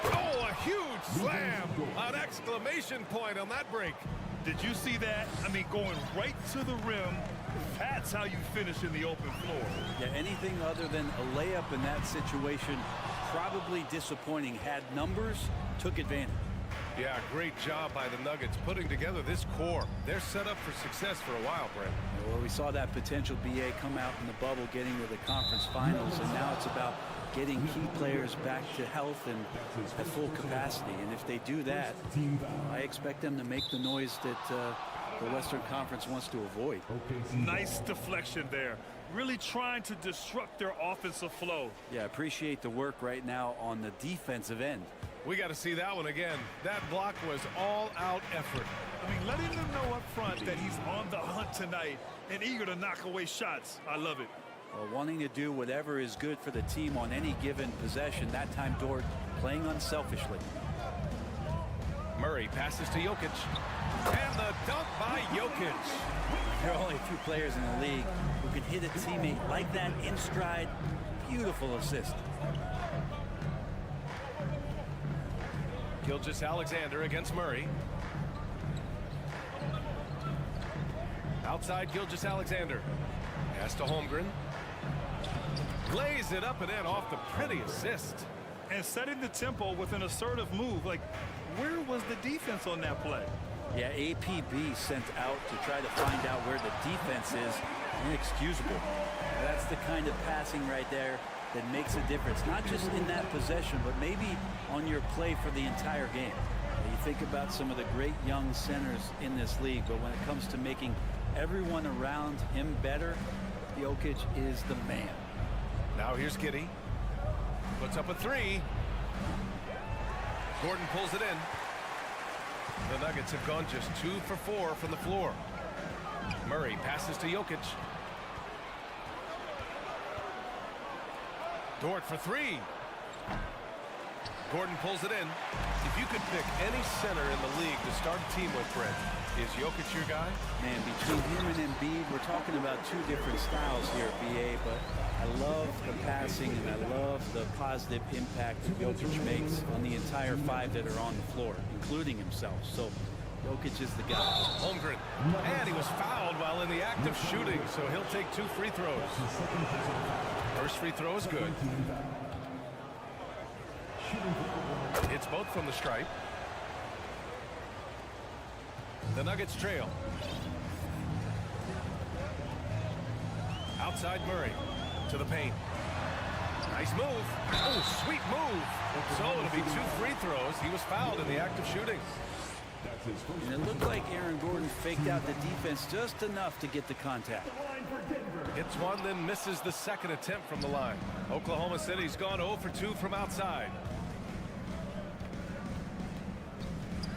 Speaker 7: Oh, a huge slam. An exclamation point on that break.
Speaker 9: Did you see that? I mean, going right to the rim. That's how you finish in the open floor.
Speaker 1: Yeah, anything other than a layup in that situation, probably disappointing. Had numbers, took advantage.
Speaker 7: Yeah, great job by the Nuggets putting together this core. They're set up for success for a while, Brent.
Speaker 1: Well, we saw that potential BA come out in the bubble, getting to the conference finals, and now it's about getting key players back to health and at full capacity. And if they do that, I expect them to make the noise that the Western Conference wants to avoid.
Speaker 9: Nice deflection there. Really trying to disrupt their offensive flow.
Speaker 1: Yeah, appreciate the work right now on the defensive end.
Speaker 7: We got to see that one again. That block was all-out effort.
Speaker 9: I mean, letting them know up front that he's on the hunt tonight and eager to knock away shots. I love it.
Speaker 1: Well, wanting to do whatever is good for the team on any given possession. That time, Dort playing unselfishly.
Speaker 7: Murray passes to Jokic. And the dunk by Jokic.
Speaker 1: There are only a few players in the league who can hit a teammate like that in stride. Beautiful assist.
Speaker 7: Gilgeous-Alexander against Murray. Outside Gilgeous-Alexander. Pass to Holmgren. Glaze it up and in off the pretty assist.
Speaker 9: And setting the tempo with an assertive move. Like, where was the defense on that play?
Speaker 1: Yeah, APB sent out to try to find out where the defense is. Inexcusable. That's the kind of passing right there that makes a difference, not just in that possession, but maybe on your play for the entire game. You think about some of the great young centers in this league, but when it comes to making everyone around him better, Jokic is the man.
Speaker 7: Now here's Giddey. Puts up a 3. Gordon pulls it in. The Nuggets have gone just 2 for 4 from the floor. Murray passes to Jokic. Dort for 3. Gordon pulls it in. If you could pick any center in the league to start a team with, Brent, is Jokic your guy?
Speaker 1: Man, between him and Embiid, we're talking about 2 different styles here, BA, but I love the passing and I love the positive impact that Jokic makes on the entire 5 that are on the floor, including himself. So Jokic is the guy.
Speaker 7: Holmgren. And he was fouled while in the act of shooting, so he'll take 2 free throws. First free throw is good. It's both from the stripe. The Nuggets trail. Outside Murray to the paint. Nice move. Oh, sweet move. So it'll be 2 free throws. He was fouled in the act of shooting.
Speaker 1: And it looked like Aaron Gordon faked out the defense just enough to get the contact.
Speaker 7: Hits one, then misses the second attempt from the line. Oklahoma City's gone 0 for 2 from outside.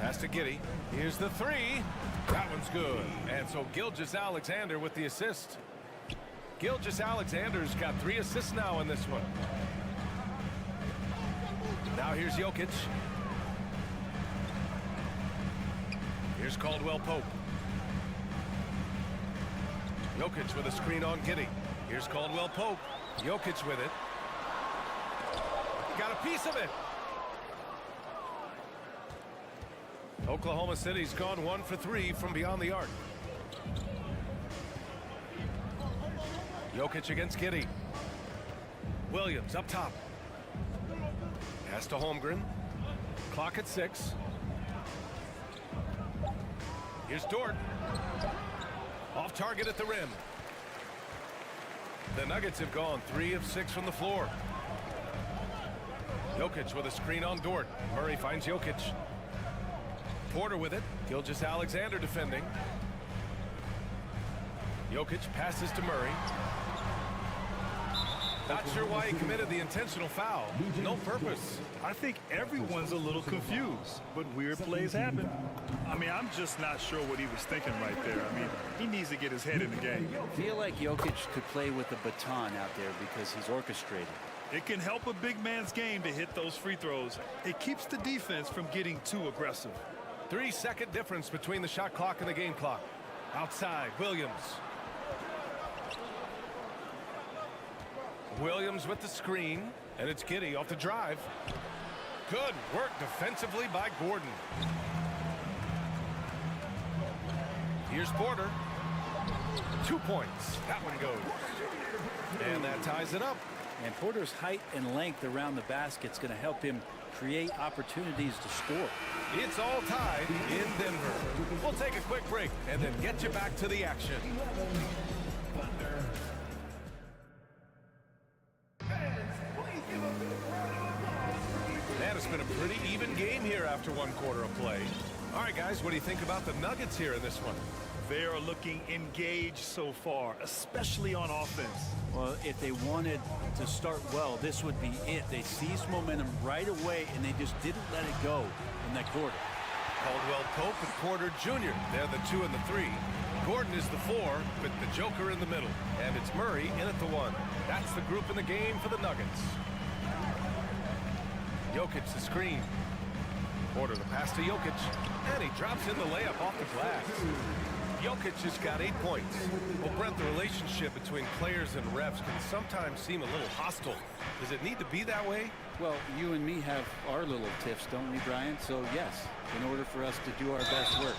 Speaker 7: Pass to Giddey. Here's the 3. That one's good. And so Gilgeous-Alexander with the assist. Gilgeous-Alexander's got 3 assists now in this one. Now here's Jokic. Here's Caldwell Pope. Jokic with a screen on Giddey. Here's Caldwell Pope. Jokic with it. Got a piece of it. Oklahoma City's gone 1 for 3 from beyond the arc. Jokic against Giddey. Williams up top. Pass to Holmgren. Clock at 6. Here's Dort. Off target at the rim. The Nuggets have gone 3 of 6 from the floor. Jokic with a screen on Dort. Murray finds Jokic. Porter with it. Gilgeous-Alexander defending. Jokic passes to Murray. Not sure why he committed the intentional foul. No purpose.
Speaker 9: I think everyone's a little confused, but weird plays happen. I mean, I'm just not sure what he was thinking right there. I mean, he needs to get his head in the game.
Speaker 1: I feel like Jokic could play with the baton out there because he's orchestrated.
Speaker 9: It can help a big man's game to hit those free throws. It keeps the defense from getting too aggressive.
Speaker 7: 3-second difference between the shot clock and the game clock. Outside, Williams. Williams with the screen, and it's Giddey off the drive. Good work defensively by Gordon. Here's Porter. 2 points. That one goes. And that ties it up.
Speaker 1: And Porter's height and length around the basket is going to help him create opportunities to score.
Speaker 7: It's all tied in Denver. We'll take a quick break and then get you back to the action. Man, it's been a pretty even game here after 1 quarter of play. All right, guys, what do you think about the Nuggets here in this one?
Speaker 9: They are looking engaged so far, especially on offense.
Speaker 1: Well, if they wanted to start well, this would be it. They seized momentum right away, and they just didn't let it go in that quarter.
Speaker 7: Caldwell Pope and Porter Jr. They're the 2 and the 3. Gordon is the 4, with the Joker in the middle. And it's Murray in at the 1. That's the group in the game for the Nuggets. Jokic the screen. Porter the pass to Jokic. And he drops in the layup off the glass. Jokic has got 8 points. Well, Brent, the relationship between players and refs can sometimes seem a little hostile. Does it need to be that way?
Speaker 1: Well, you and me have our little tiffs, don't we, Brian? So, yes, in order for us to do our best work.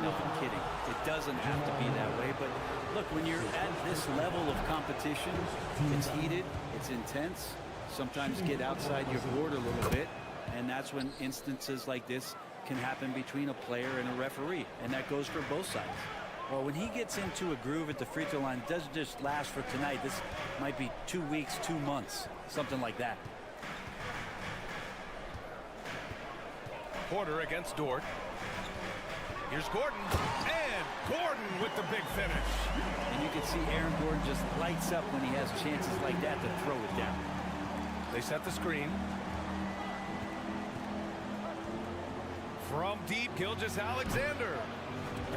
Speaker 1: No, I'm kidding. It doesn't have to be that way. But, look, when you're at this level of competition, it's heated, it's intense. Sometimes get outside your board a little bit. And that's when instances like this can happen between a player and a referee, and that goes for both sides. Well, when he gets into a groove at the free throw line, it doesn't just last for tonight. This might be 2 weeks, 2 months, something like that.
Speaker 7: Porter against Dort. Here's Gordon, and Gordon with the big finish.
Speaker 1: And you can see Aaron Gordon just lights up when he has chances like that to throw it down.
Speaker 7: They set the screen. From deep, Gilgeous-Alexander.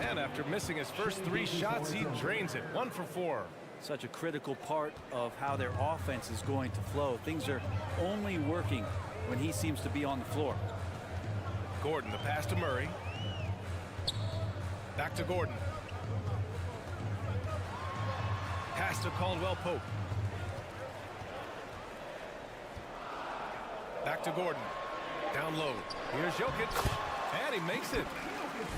Speaker 7: And after missing his first 3 shots, he drains it. 1 for 4.
Speaker 1: Such a critical part of how their offense is going to flow. Things are only working when he seems to be on the floor.
Speaker 7: Gordon, the pass to Murray. Back to Gordon. Pass to Caldwell Pope. Back to Gordon. Down low. Here's Jokic. And he makes it.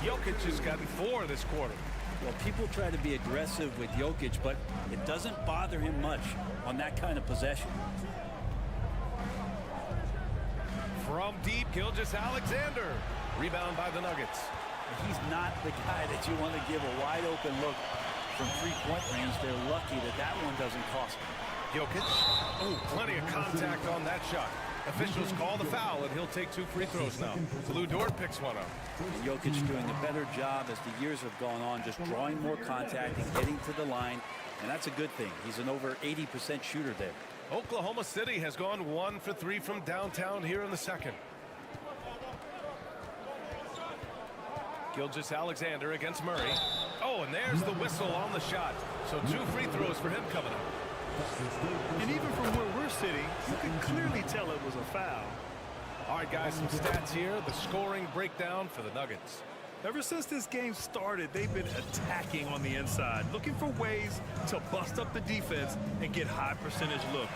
Speaker 7: Jokic has gotten 4 this quarter.
Speaker 1: Well, people try to be aggressive with Jokic, but it doesn't bother him much on that kind of possession.
Speaker 7: From deep, Gilgeous-Alexander. Rebound by the Nuggets.
Speaker 1: He's not the guy that you want to give a wide open look from 3-point range. They're lucky that that one doesn't cost them.
Speaker 7: Jokic. Oh, plenty of contact on that shot. Officials call the foul, and he'll take 2 free throws now. Lou Dort picks one up.
Speaker 1: And Jokic doing a better job as the years have gone on, just drawing more contact and getting to the line. And that's a good thing. He's an over 80% shooter there.
Speaker 7: Oklahoma City has gone 1 for 3 from downtown here in the second. Gilgeous-Alexander against Murray. Oh, and there's the whistle on the shot. So 2 free throws for him coming up.
Speaker 9: And even from where we're sitting, you can clearly tell it was a foul.
Speaker 7: All right, guys, some stats here. The scoring breakdown for the Nuggets.
Speaker 9: Ever since this game started, they've been attacking on the inside, looking for ways to bust up the defense and get high percentage looks.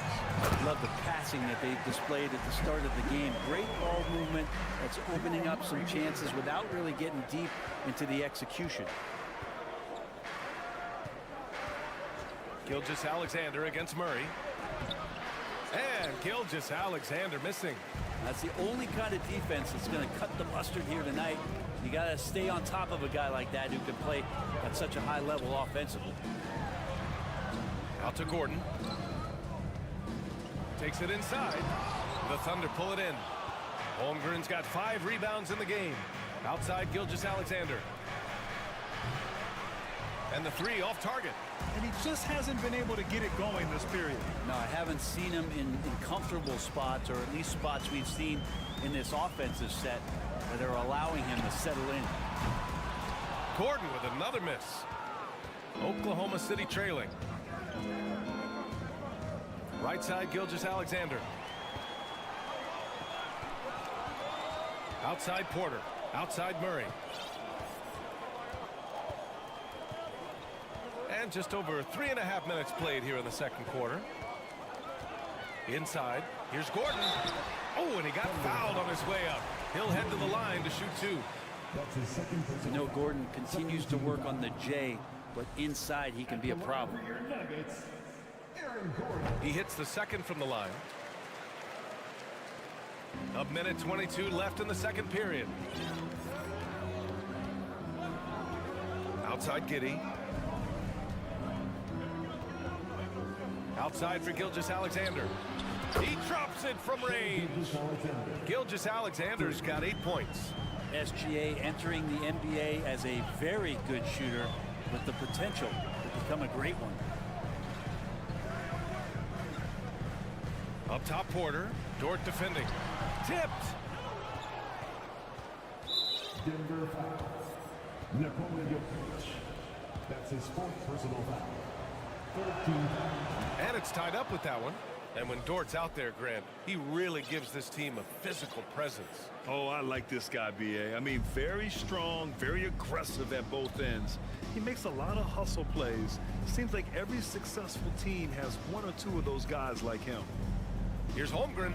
Speaker 1: Love the passing that they displayed at the start of the game. Great ball movement that's opening up some chances without really getting deep into the execution.
Speaker 7: Gilgeous-Alexander against Murray. And Gilgeous-Alexander missing.
Speaker 1: That's the only kind of defense that's going to cut the mustard here tonight. You got to stay on top of a guy like that who can play at such a high level offensively.
Speaker 7: Out to Gordon. Takes it inside. The Thunder pull it in. Holmgren's got 5 rebounds in the game. Outside Gilgeous-Alexander. And the 3 off target.
Speaker 9: And he just hasn't been able to get it going this period.
Speaker 1: No, I haven't seen him in comfortable spots, or at least spots we've seen in this offensive set that are allowing him to settle in.
Speaker 7: Gordon with another miss. Oklahoma City trailing. Right side Gilgeous-Alexander. Outside Porter. Outside Murray. And just over 3.5 minutes played here in the second quarter. Inside. Here's Gordon. Oh, and he got fouled on his way up. He'll head to the line to shoot 2.
Speaker 1: You know, Gordon continues to work on the J, but inside he can be a problem.
Speaker 7: He hits the second from the line. A minute 22 left in the second period. Outside Giddey. Outside for Gilgeous-Alexander. He drops it from range. Gilgeous-Alexander's got 8 points.
Speaker 1: SGA entering the NBA as a very good shooter with the potential to become a great one.
Speaker 7: Up top Porter. Dort defending. Tipped.
Speaker 4: Denver foul. Nikola Jokic. That's his 4th personal foul. 14 fouls.
Speaker 7: And it's tied up with that one. And when Dort's out there, Grant, he really gives this team a physical presence.
Speaker 9: Oh, I like this guy, B.A. I mean, very strong, very aggressive at both ends. He makes a lot of hustle plays. Seems like every successful team has 1 or 2 of those guys like him.
Speaker 7: Here's Holmgren.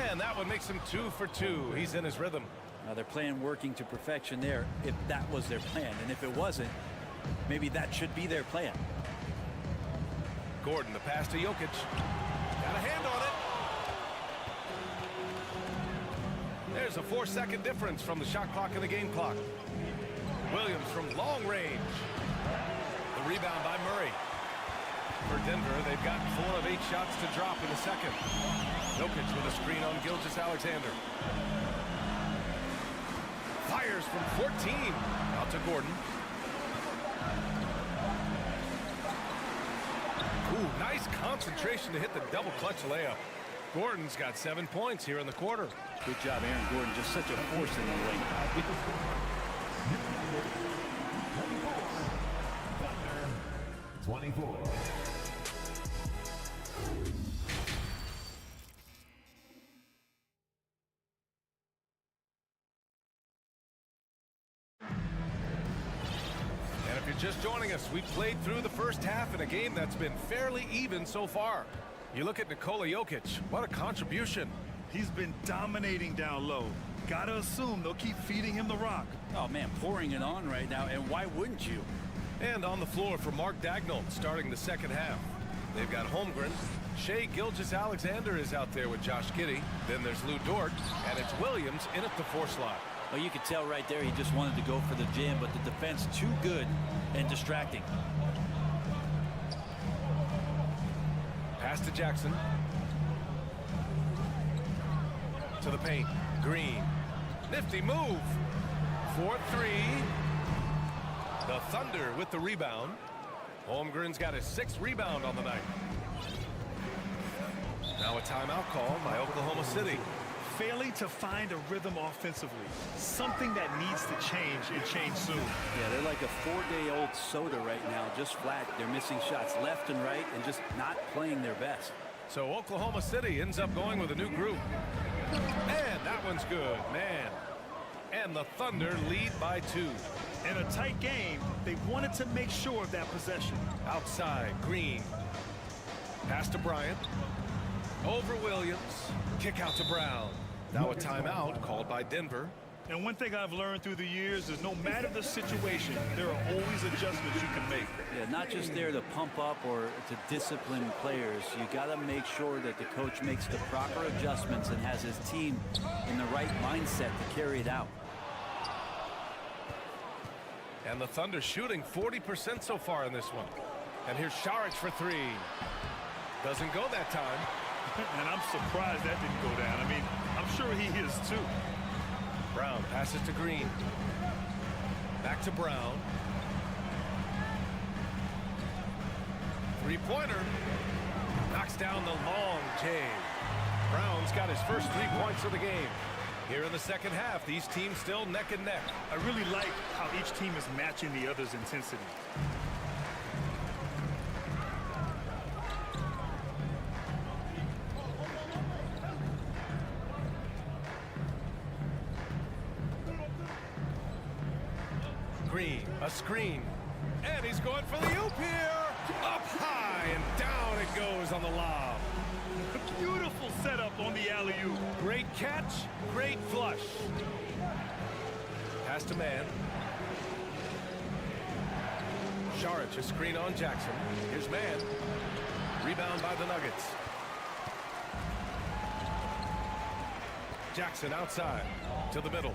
Speaker 7: And that one makes him 2 for 2. He's in his rhythm.
Speaker 1: Now they're playing working to perfection there, if that was their plan. And if it wasn't, maybe that should be their plan.
Speaker 7: Gordon, the pass to Jokic. Got a hand on it. There's a 4-second difference from the shot clock and the game clock. Williams from long range. The rebound by Murray. For Denver, they've gotten 4 of 8 shots to drop in the second. Jokic with a screen on Gilgeous-Alexander. Fires from 14. Out to Gordon. Ooh, nice concentration to hit the double clutch layup. Gordon's got 7 points here in the quarter.
Speaker 1: Good job, Aaron Gordon. Just such a force in the wing.
Speaker 4: 24.
Speaker 7: Just joining us, we played through the first half in a game that's been fairly even so far. You look at Nikola Jokic, what a contribution.
Speaker 9: He's been dominating down low. Gotta assume they'll keep feeding him the rock.
Speaker 1: Oh man, pouring it on right now, and why wouldn't you?
Speaker 7: And on the floor for Mark Dagnall starting the second half. They've got Holmgren. Shai Gilgeous-Alexander is out there with Josh Giddey. Then there's Lou Dort, and it's Williams in at the 4 slot.
Speaker 1: Well, you could tell right there he just wanted to go for the jam, but the defense too good and distracting.
Speaker 7: Pass to Jackson. To the paint. Green. Nifty move. 4-3. The Thunder with the rebound. Holmgren's got his 6th rebound on the night. Now a timeout call by Oklahoma City.
Speaker 9: Failing to find a rhythm offensively. Something that needs to change and change soon.
Speaker 1: Yeah, they're like a 4-day-old soda right now, just flat. They're missing shots left and right and just not playing their best.
Speaker 7: So Oklahoma City ends up going with a new group. And that one's good, man. And the Thunder lead by 2.
Speaker 9: In a tight game, they wanted to make sure of that possession.
Speaker 7: Outside, Green. Pass to Bryant. Over Williams. Kick out to Brown. Now a timeout called by Denver.
Speaker 9: And one thing I've learned through the years is no matter the situation, there are always adjustments you can make.
Speaker 1: Yeah, not just there to pump up or to discipline players. You got to make sure that the coach makes the proper adjustments and has his team in the right mindset to carry it out.
Speaker 7: And the Thunder shooting 40% so far in this one. And here's Sharich for three. Doesn't go that time.
Speaker 9: And I'm surprised that didn't go down. I mean, I'm sure he is too.
Speaker 7: Brown passes to Green. Back to Brown. Three-pointer. Knocks down the long J. Brown's got his first 3 points of the game. Here in the second half, these teams still neck and neck.
Speaker 9: I really like how each team is matching the other's intensity.
Speaker 7: Green, a screen, and he's going for the oop here. Up high and down it goes on the lob.
Speaker 9: A beautiful setup on the alley-oop.
Speaker 7: Great catch, great flush. Pass to man. Sharich, a screen on Jackson. Here's man. Rebound by the Nuggets. Jackson outside to the middle.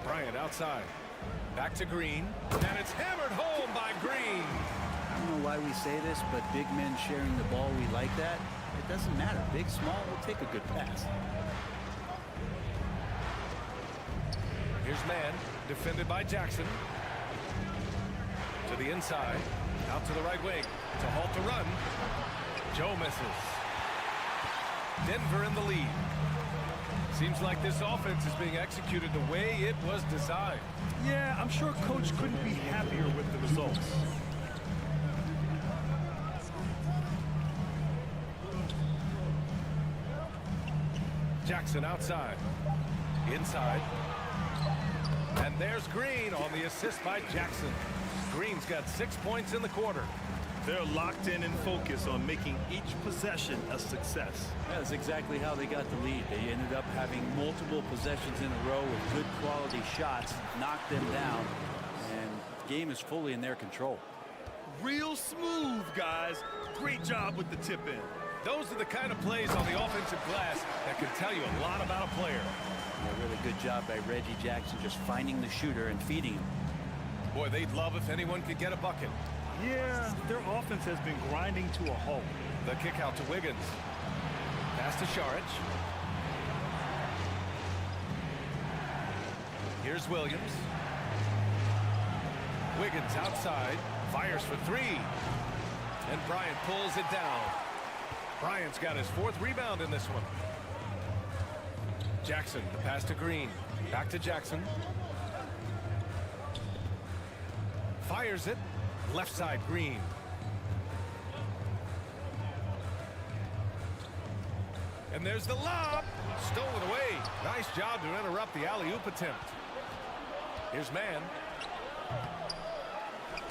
Speaker 7: Bryant outside. Back to Green. And it's hammered home by Green.
Speaker 1: I don't know why we say this, but big men sharing the ball, we like that. It doesn't matter. Big, small, we'll take a good pass.
Speaker 7: Here's man, defended by Jackson. To the inside. Out to the right wing. To halt the run. Joe misses. Denver in the lead. Seems like this offense is being executed the way it was designed.
Speaker 9: Yeah, I'm sure coach couldn't be happier with the results.
Speaker 7: Jackson outside. Inside. And there's Green on the assist by Jackson. Green's got 6 points in the quarter.
Speaker 9: They're locked in and focused on making each possession a success.
Speaker 1: That's exactly how they got the lead. They ended up having multiple possessions in a row with good quality shots, knocked them down, and the game is fully in their control.
Speaker 9: Real smooth, guys. Great job with the tip in.
Speaker 7: Those are the kind of plays on the offensive glass that can tell you a lot about a player.
Speaker 1: A really good job by Reggie Jackson just finding the shooter and feeding him.
Speaker 7: Boy, they'd love if anyone could get a bucket.
Speaker 9: Yeah, their offense has been grinding to a halt.
Speaker 7: The kick out to Wiggins. Pass to Sharich. Here's Williams. Wiggins outside. Fires for three. And Bryant pulls it down. Bryant's got his 4th rebound in this one. Jackson, the pass to Green. Back to Jackson. Fires it. Left side, Green. And there's the lob. Stolen away. Nice job to interrupt the alley-oop attempt. Here's man.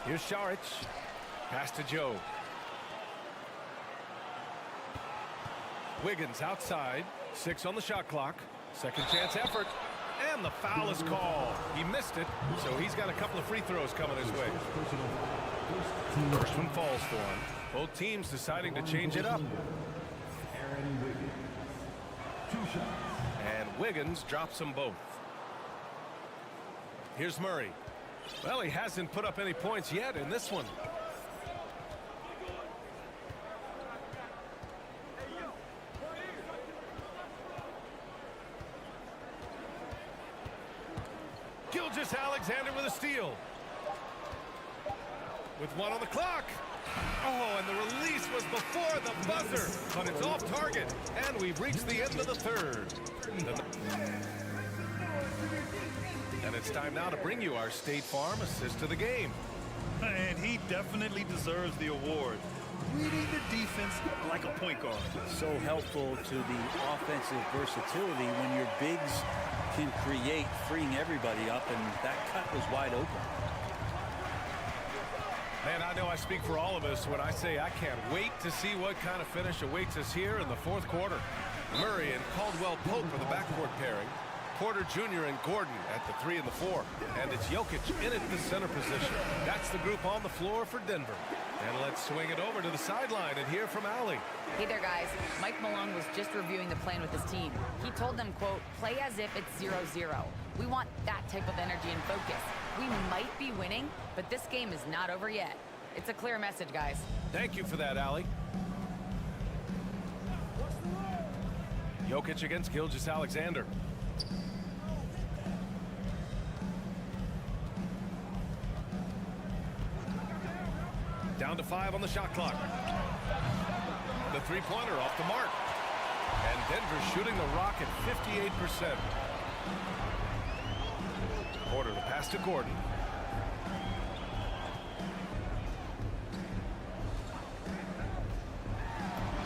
Speaker 7: Here's Sharich. Pass to Joe. Wiggins outside. 6 on the shot clock. Second chance effort. And the foul is called. He missed it, so he's got a couple of free throws coming his way. First one falls for him. Both teams deciding to change it up. And Wiggins drops them both. Here's Murray. Well, he hasn't put up any points yet in this one. Alexander with a steal. With 1 on the clock. Oh, and the release was before the buzzer, but it's off target, and we've reached the end of the third. And it's time now to bring you our State Farm assist to the game.
Speaker 9: And he definitely deserves the award. Reading the defense like a point guard.
Speaker 1: So helpful to the offensive versatility when your bigs can create, freeing everybody up, and that cut was wide open.
Speaker 7: Man, I know I speak for all of us when I say I can't wait to see what kind of finish awaits us here in the fourth quarter. Murray and Caldwell Pope are the backcourt pairing. Porter Jr. and Gordon at the 3 and the 4. And it's Jokic in at the center position. That's the group on the floor for Denver. And let's swing it over to the sideline and hear from Allie.
Speaker 10: Hey there, guys. Mike Malone was just reviewing the plan with his team. He told them, quote, play as if it's 0-0. We want that type of energy and focus. We might be winning, but this game is not over yet. It's a clear message, guys.
Speaker 7: Thank you for that, Allie. Jokic against Gilgeous-Alexander. Down to 5 on the shot clock. The three-pointer off the mark. And Denver shooting the rock at 58%. Porter, the pass to Gordon.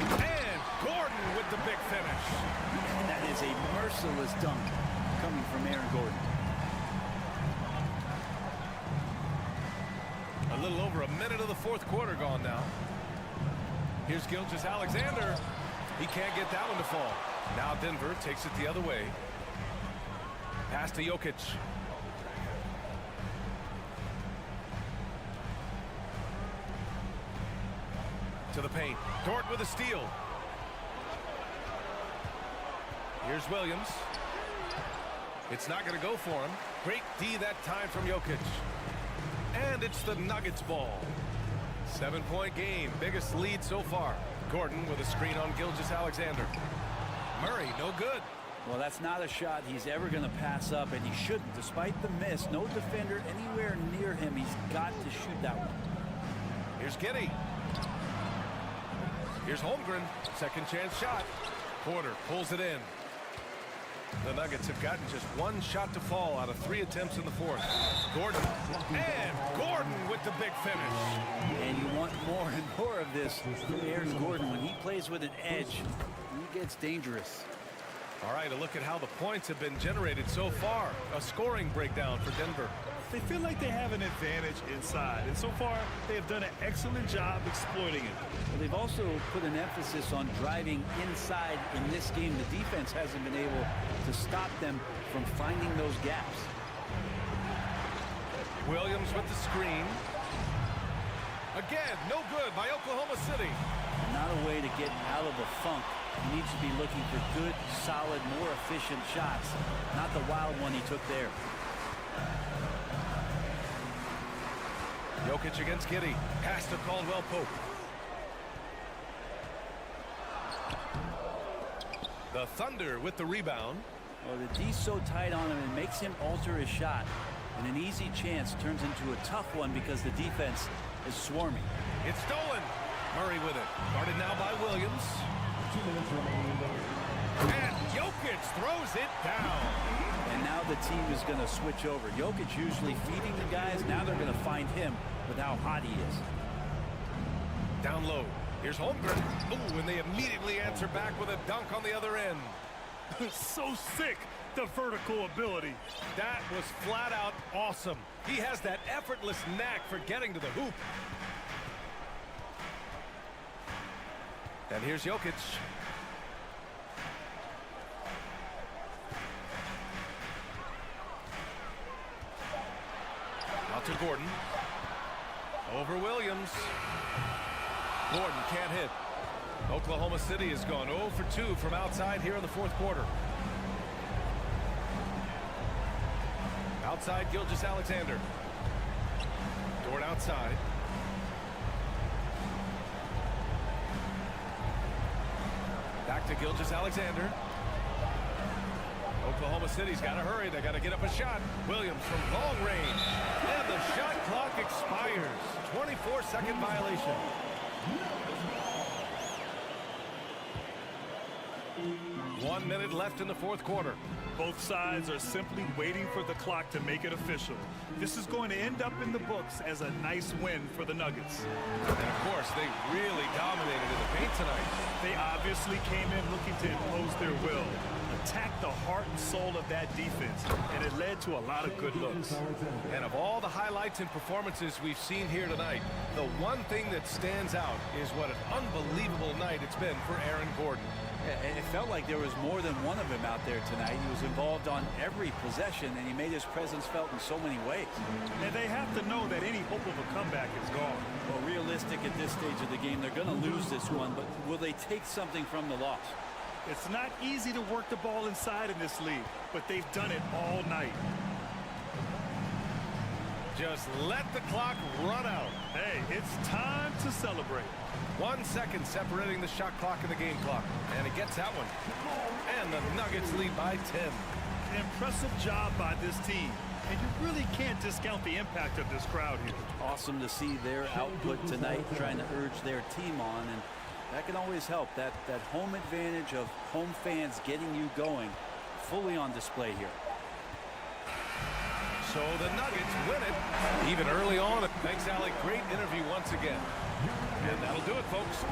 Speaker 7: And Gordon with the big finish.
Speaker 1: That is a merciless dunk coming from Aaron Gordon.
Speaker 7: A little over a minute of the fourth quarter gone now. Here's Gilgeous-Alexander. He can't get that one to fall. Now Denver takes it the other way. Pass to Jokic. To the paint. Dort with a steal. Here's Williams. It's not going to go for him. Great D that time from Jokic. And it's the Nuggets ball. 7-point game. Biggest lead so far. Gordon with a screen on Gilgeous-Alexander. Murray, no good.
Speaker 1: Well, that's not a shot he's ever going to pass up, and he shouldn't. Despite the miss, no defender anywhere near him. He's got to shoot that one.
Speaker 7: Here's Giddey. Here's Holmgren. Second chance shot. Porter pulls it in. The Nuggets have gotten just one shot to fall out of 3 attempts in the fourth. Gordon. And Gordon with the big finish.
Speaker 1: And you want more and more of this from Aaron Gordon. When he plays with an edge, he gets dangerous.
Speaker 7: All right, a look at how the points have been generated so far. A scoring breakdown for Denver.
Speaker 9: They feel like they have an advantage inside, and so far they have done an excellent job exploiting it.
Speaker 1: Well, they've also put an emphasis on driving inside in this game. The defense hasn't been able to stop them from finding those gaps.
Speaker 7: Williams with the screen. Again, no good by Oklahoma City.
Speaker 1: Not a way to get out of a funk. He needs to be looking for good, solid, more efficient shots. Not the wild one he took there.
Speaker 7: Jokic against Giddey. Pass to Caldwell Pope. The Thunder with the rebound.
Speaker 1: Well, the D's so tight on him, it makes him alter his shot. And an easy chance turns into a tough one because the defense is swarming.
Speaker 7: It's stolen. Murray with it. Guarded now by Williams. And Jokic throws it down.
Speaker 1: And now the team is going to switch over. Jokic usually feeding the guys. Now they're going to find him with how hot he is.
Speaker 7: Down low. Here's Holmgren. Ooh, and they immediately answer back with a dunk on the other end.
Speaker 9: So sick, the vertical ability.
Speaker 7: That was flat out awesome. He has that effortless knack for getting to the hoop. And here's Jokic. Out to Gordon. Over Williams. Gordon can't hit. Oklahoma City has gone 0 for 2 from outside here in the fourth quarter. Outside Gilgeous-Alexander. Dort outside. Back to Gilgeous-Alexander. Oklahoma City's got to hurry. They got to get up a shot. Williams from long range. And the shot clock expires. 24-second violation. One minute left in the fourth quarter.
Speaker 9: Both sides are simply waiting for the clock to make it official. This is going to end up in the books as a nice win for the Nuggets.
Speaker 7: And of course, they really dominated in the paint tonight.
Speaker 9: They obviously came in looking to impose their will. A attacked the heart and soul of that defense, and it led to a lot of good looks.
Speaker 7: And of all the highlights and performances we've seen here tonight, the one thing that stands out is what an unbelievable night it's been for Aaron Gordon.
Speaker 1: Yeah, it felt like there was more than one of him out there tonight. He was involved on every possession, and he made his presence felt in so many ways.
Speaker 9: And they have to know that any hope of a comeback is gone.
Speaker 1: Well, realistic at this stage of the game, they're going to lose this one, but will they take something from the loss?
Speaker 9: It's not easy to work the ball inside in this league, but they've done it all night.
Speaker 7: Just let the clock run out.
Speaker 9: Hey, it's time to celebrate.
Speaker 7: 1 second separating the shot clock and the game clock. And he gets that one. And the Nuggets lead by 10.
Speaker 9: An impressive job by this team. And you really can't discount the impact of this crowd here.
Speaker 1: Awesome to see their output tonight, trying to urge their team on, and that can always help. That home advantage of home fans getting you going, fully on display here.
Speaker 7: So the Nuggets win it, even early on. Thanks, Alec. Great interview once again. And that'll do it, folks.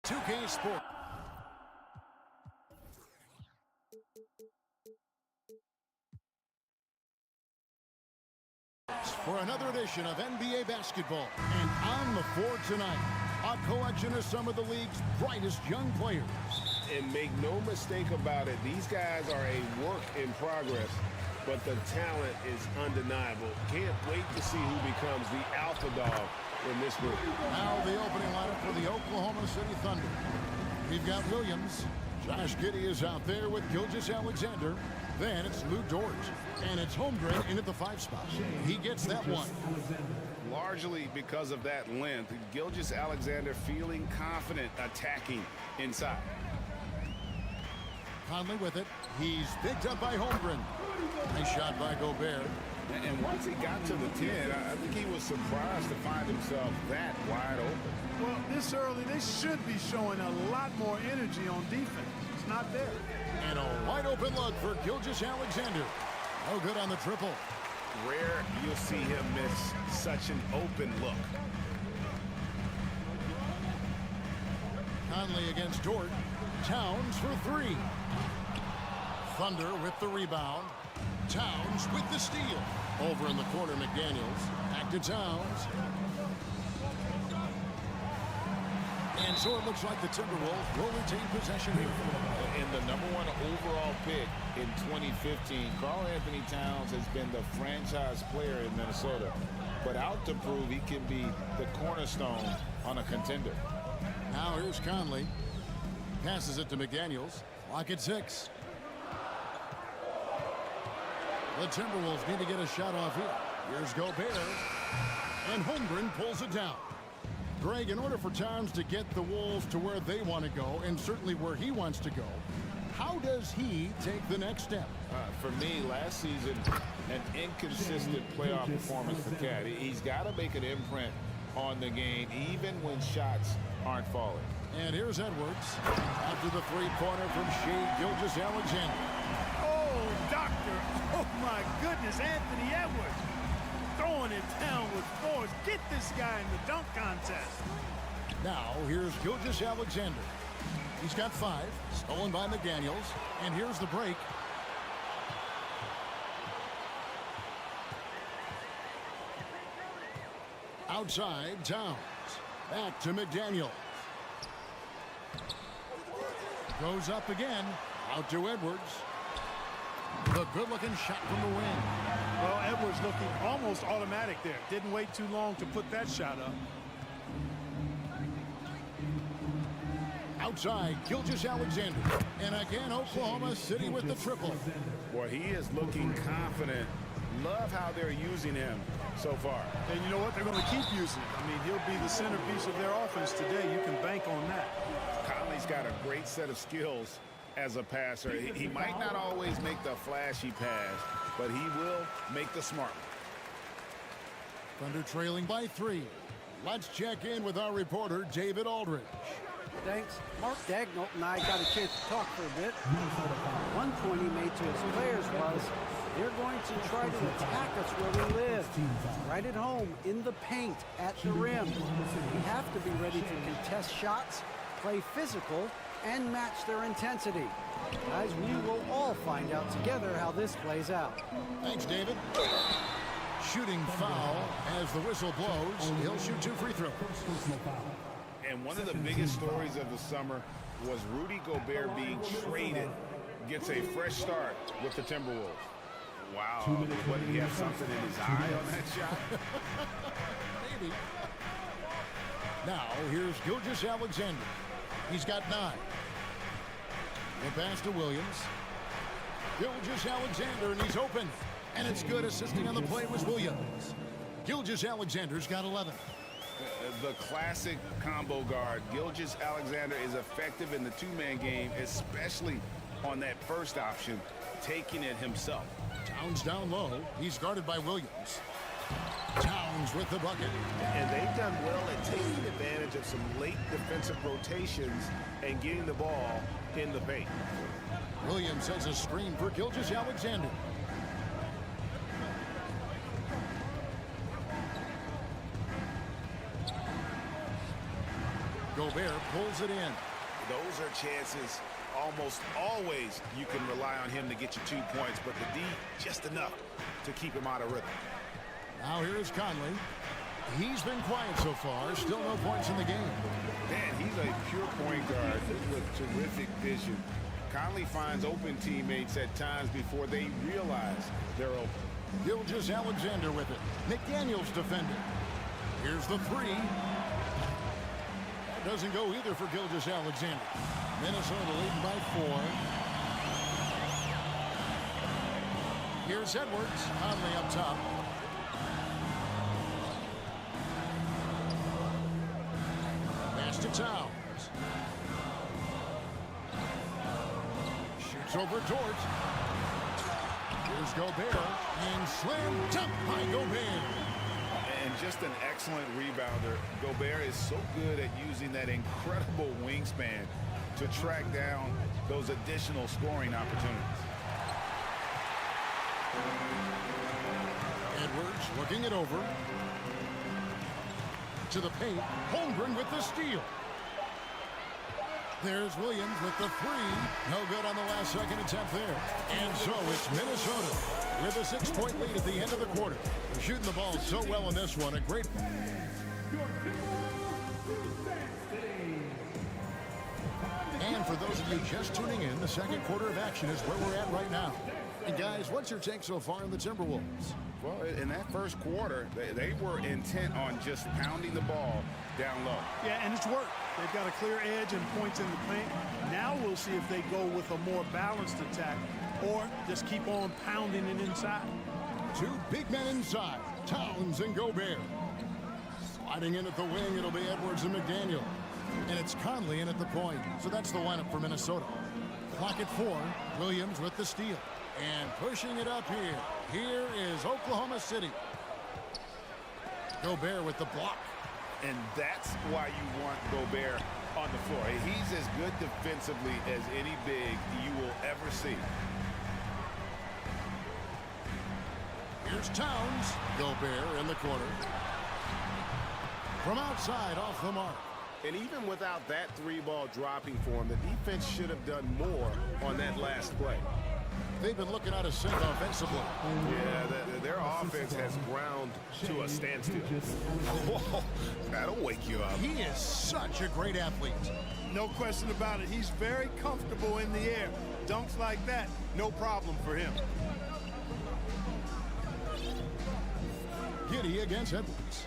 Speaker 2: 2K Sport. For another edition of NBA basketball. And on the floor tonight, a collection of some of the league's brightest young players.
Speaker 3: And make no mistake about it, these guys are a work in progress, but the talent is undeniable. Can't wait to see who becomes the alpha dog in this group.
Speaker 2: Now the opening lineup for the Oklahoma City Thunder. We've got Williams. Josh Giddey is out there with Gilgeous-Alexander. Then it's Lou Dort. And it's Holmgren in at the 5 spot. He gets that one.
Speaker 3: Largely because of that length, Gilgeous-Alexander feeling confident attacking inside.
Speaker 2: Conley with it. He's picked up by Holmgren. Nice shot by Gobert.
Speaker 3: And once he got to the 10, I think he was surprised to find himself that wide open.
Speaker 8: Well, this early, they should be showing a lot more energy on defense. It's not there.
Speaker 2: And a wide open look for Gilgeous-Alexander. No good on the triple.
Speaker 3: Rare you'll see him miss such an open look.
Speaker 2: Conley against Dort. Towns for 3. Thunder with the rebound. Towns with the steal. Over in the corner, McDaniels. Back to Towns. And so it looks like the Timberwolves will retain possession here.
Speaker 12: And the #1 overall pick in 2015, Karl Anthony Towns has been the franchise player in Minnesota, but out to prove he can be the cornerstone on a contender.
Speaker 2: Now here's Conley. Passes it to McDaniels. Clock at 6. The Timberwolves need to get a shot off here. Here's Gobert. And Holmgren pulls it down. Greg, in order for Towns to get the Wolves to where they want to go, and certainly where he wants to go, how does he take the next step?
Speaker 12: For me, last season, an inconsistent playoff performance for Cat. He's got to make an imprint on the game, even when shots aren't falling.
Speaker 2: And here's Edwards. After the three-pointer from Shai Gilgeous-Alexander.
Speaker 8: Oh, doctor. Oh, my goodness. Anthony Edwards throwing it down with force. Get this guy in the dunk contest.
Speaker 2: Now, here's Gilgeous-Alexander. He's got 5. Stolen by McDaniels. And here's the break. Outside, Towns. Back to McDaniels. Goes up again. Out to Edwards. The good-looking shot from the wing.
Speaker 8: Well, Edwards looking almost automatic there. Didn't wait too long to put that shot up.
Speaker 2: Outside, Gilgeous-Alexander. And again, Oklahoma City with the triple.
Speaker 3: Boy, he is looking confident. Love how they're using him so far.
Speaker 8: And you know what? They're going to keep using it. I mean, he'll be the centerpiece of their offense today. You can bank on that.
Speaker 3: Conley's got a great set of skills as a passer. He might not always make the flashy pass, but he will make the smart one.
Speaker 2: Thunder trailing by 3. Let's check in with our reporter, David Aldridge.
Speaker 6: Thanks. Mark Dagnall and I got a chance to talk for a bit. One point he made to his players was, they're going to try to attack us where we live. Right at home, in the paint, at the rim. We have to be ready to contest shots, play physical, and match their intensity. Guys, we will all find out together how this plays out.
Speaker 2: Thanks, David. Shooting foul as the whistle blows. He'll shoot 2 free throws.
Speaker 3: And one of the biggest stories of the summer was Rudy Gobert being traded. Gets a fresh start with the Timberwolves. Wow. What, did he have something in his eye on that shot?
Speaker 2: Maybe. Now, here's Gilgeous-Alexander. He's got 9. The pass to Williams. Gilgeous-Alexander, and he's open. And it's good. Assisting on the play was Williams. Gilgeous-Alexander's got 11.
Speaker 3: The classic combo guard. Gilgeous-Alexander is effective in the two-man game, especially on that first option, taking it himself.
Speaker 2: Towns down low. He's guarded by Williams. Towns with the bucket.
Speaker 3: And they've done well at taking advantage of some late defensive rotations and getting the ball in the paint.
Speaker 2: Williams has a screen for Gobert pulls it in.
Speaker 3: Those are chances almost always you can rely on him to get you 2 points, but the D, just enough to keep him out of rhythm.
Speaker 2: Now here is Conley. He's been quiet so far. Still no points in the game.
Speaker 3: Man, he's a pure point guard with terrific vision. Conley finds open teammates at times before they realize they're open.
Speaker 2: Gilgeous-Alexander with it. McDaniels defending. Here's the three. That doesn't go either for Gilgeous-Alexander. Minnesota leading by 4. Here's Edwards. Conley up top. Pass to Towns. Shoots over Dort. Here's Gobert. And slam dunk by Gobert.
Speaker 3: And just an excellent rebounder. Gobert is so good at using that incredible wingspan to track down those additional scoring opportunities.
Speaker 2: Edwards looking it over. To the paint. Holmgren with the steal. There's Williams with the three. No good on the last second attempt there. And so it's Minnesota with a 6-point lead at the end of the quarter. They're shooting the ball so well in this one. A great... And for those of you just tuning in, the second quarter of action is where we're at right now. And guys, what's your take so far on the Timberwolves?
Speaker 3: Well, in that first quarter, they were intent on just pounding the ball down low.
Speaker 8: Yeah, and it's worked. They've got a clear edge and points in the paint. Now we'll see if they go with a more balanced attack or just keep on pounding it inside.
Speaker 2: Two big men inside, Towns and Gobert. Sliding in at the wing, it'll be Edwards and McDaniel. And it's Conley in at the point. So that's the lineup for Minnesota. Clock at 4, Williams with the steal. And pushing it up here. Here is Oklahoma City. Gobert with the block.
Speaker 3: And that's why you want Gobert on the floor. He's as good defensively as any big you will ever see.
Speaker 2: Here's Towns. Gobert in the corner. From outside, off the mark.
Speaker 3: And even without that three-ball dropping for him, the defense should have done more on that last play.
Speaker 2: They've been looking out of sync offensively.
Speaker 3: Yeah, their offense has ground to a standstill. Whoa, that'll wake you up.
Speaker 2: He is such a great athlete.
Speaker 8: No question about it. He's very comfortable in the air. Dunks like that, no problem for him.
Speaker 2: Giddey against Edwards.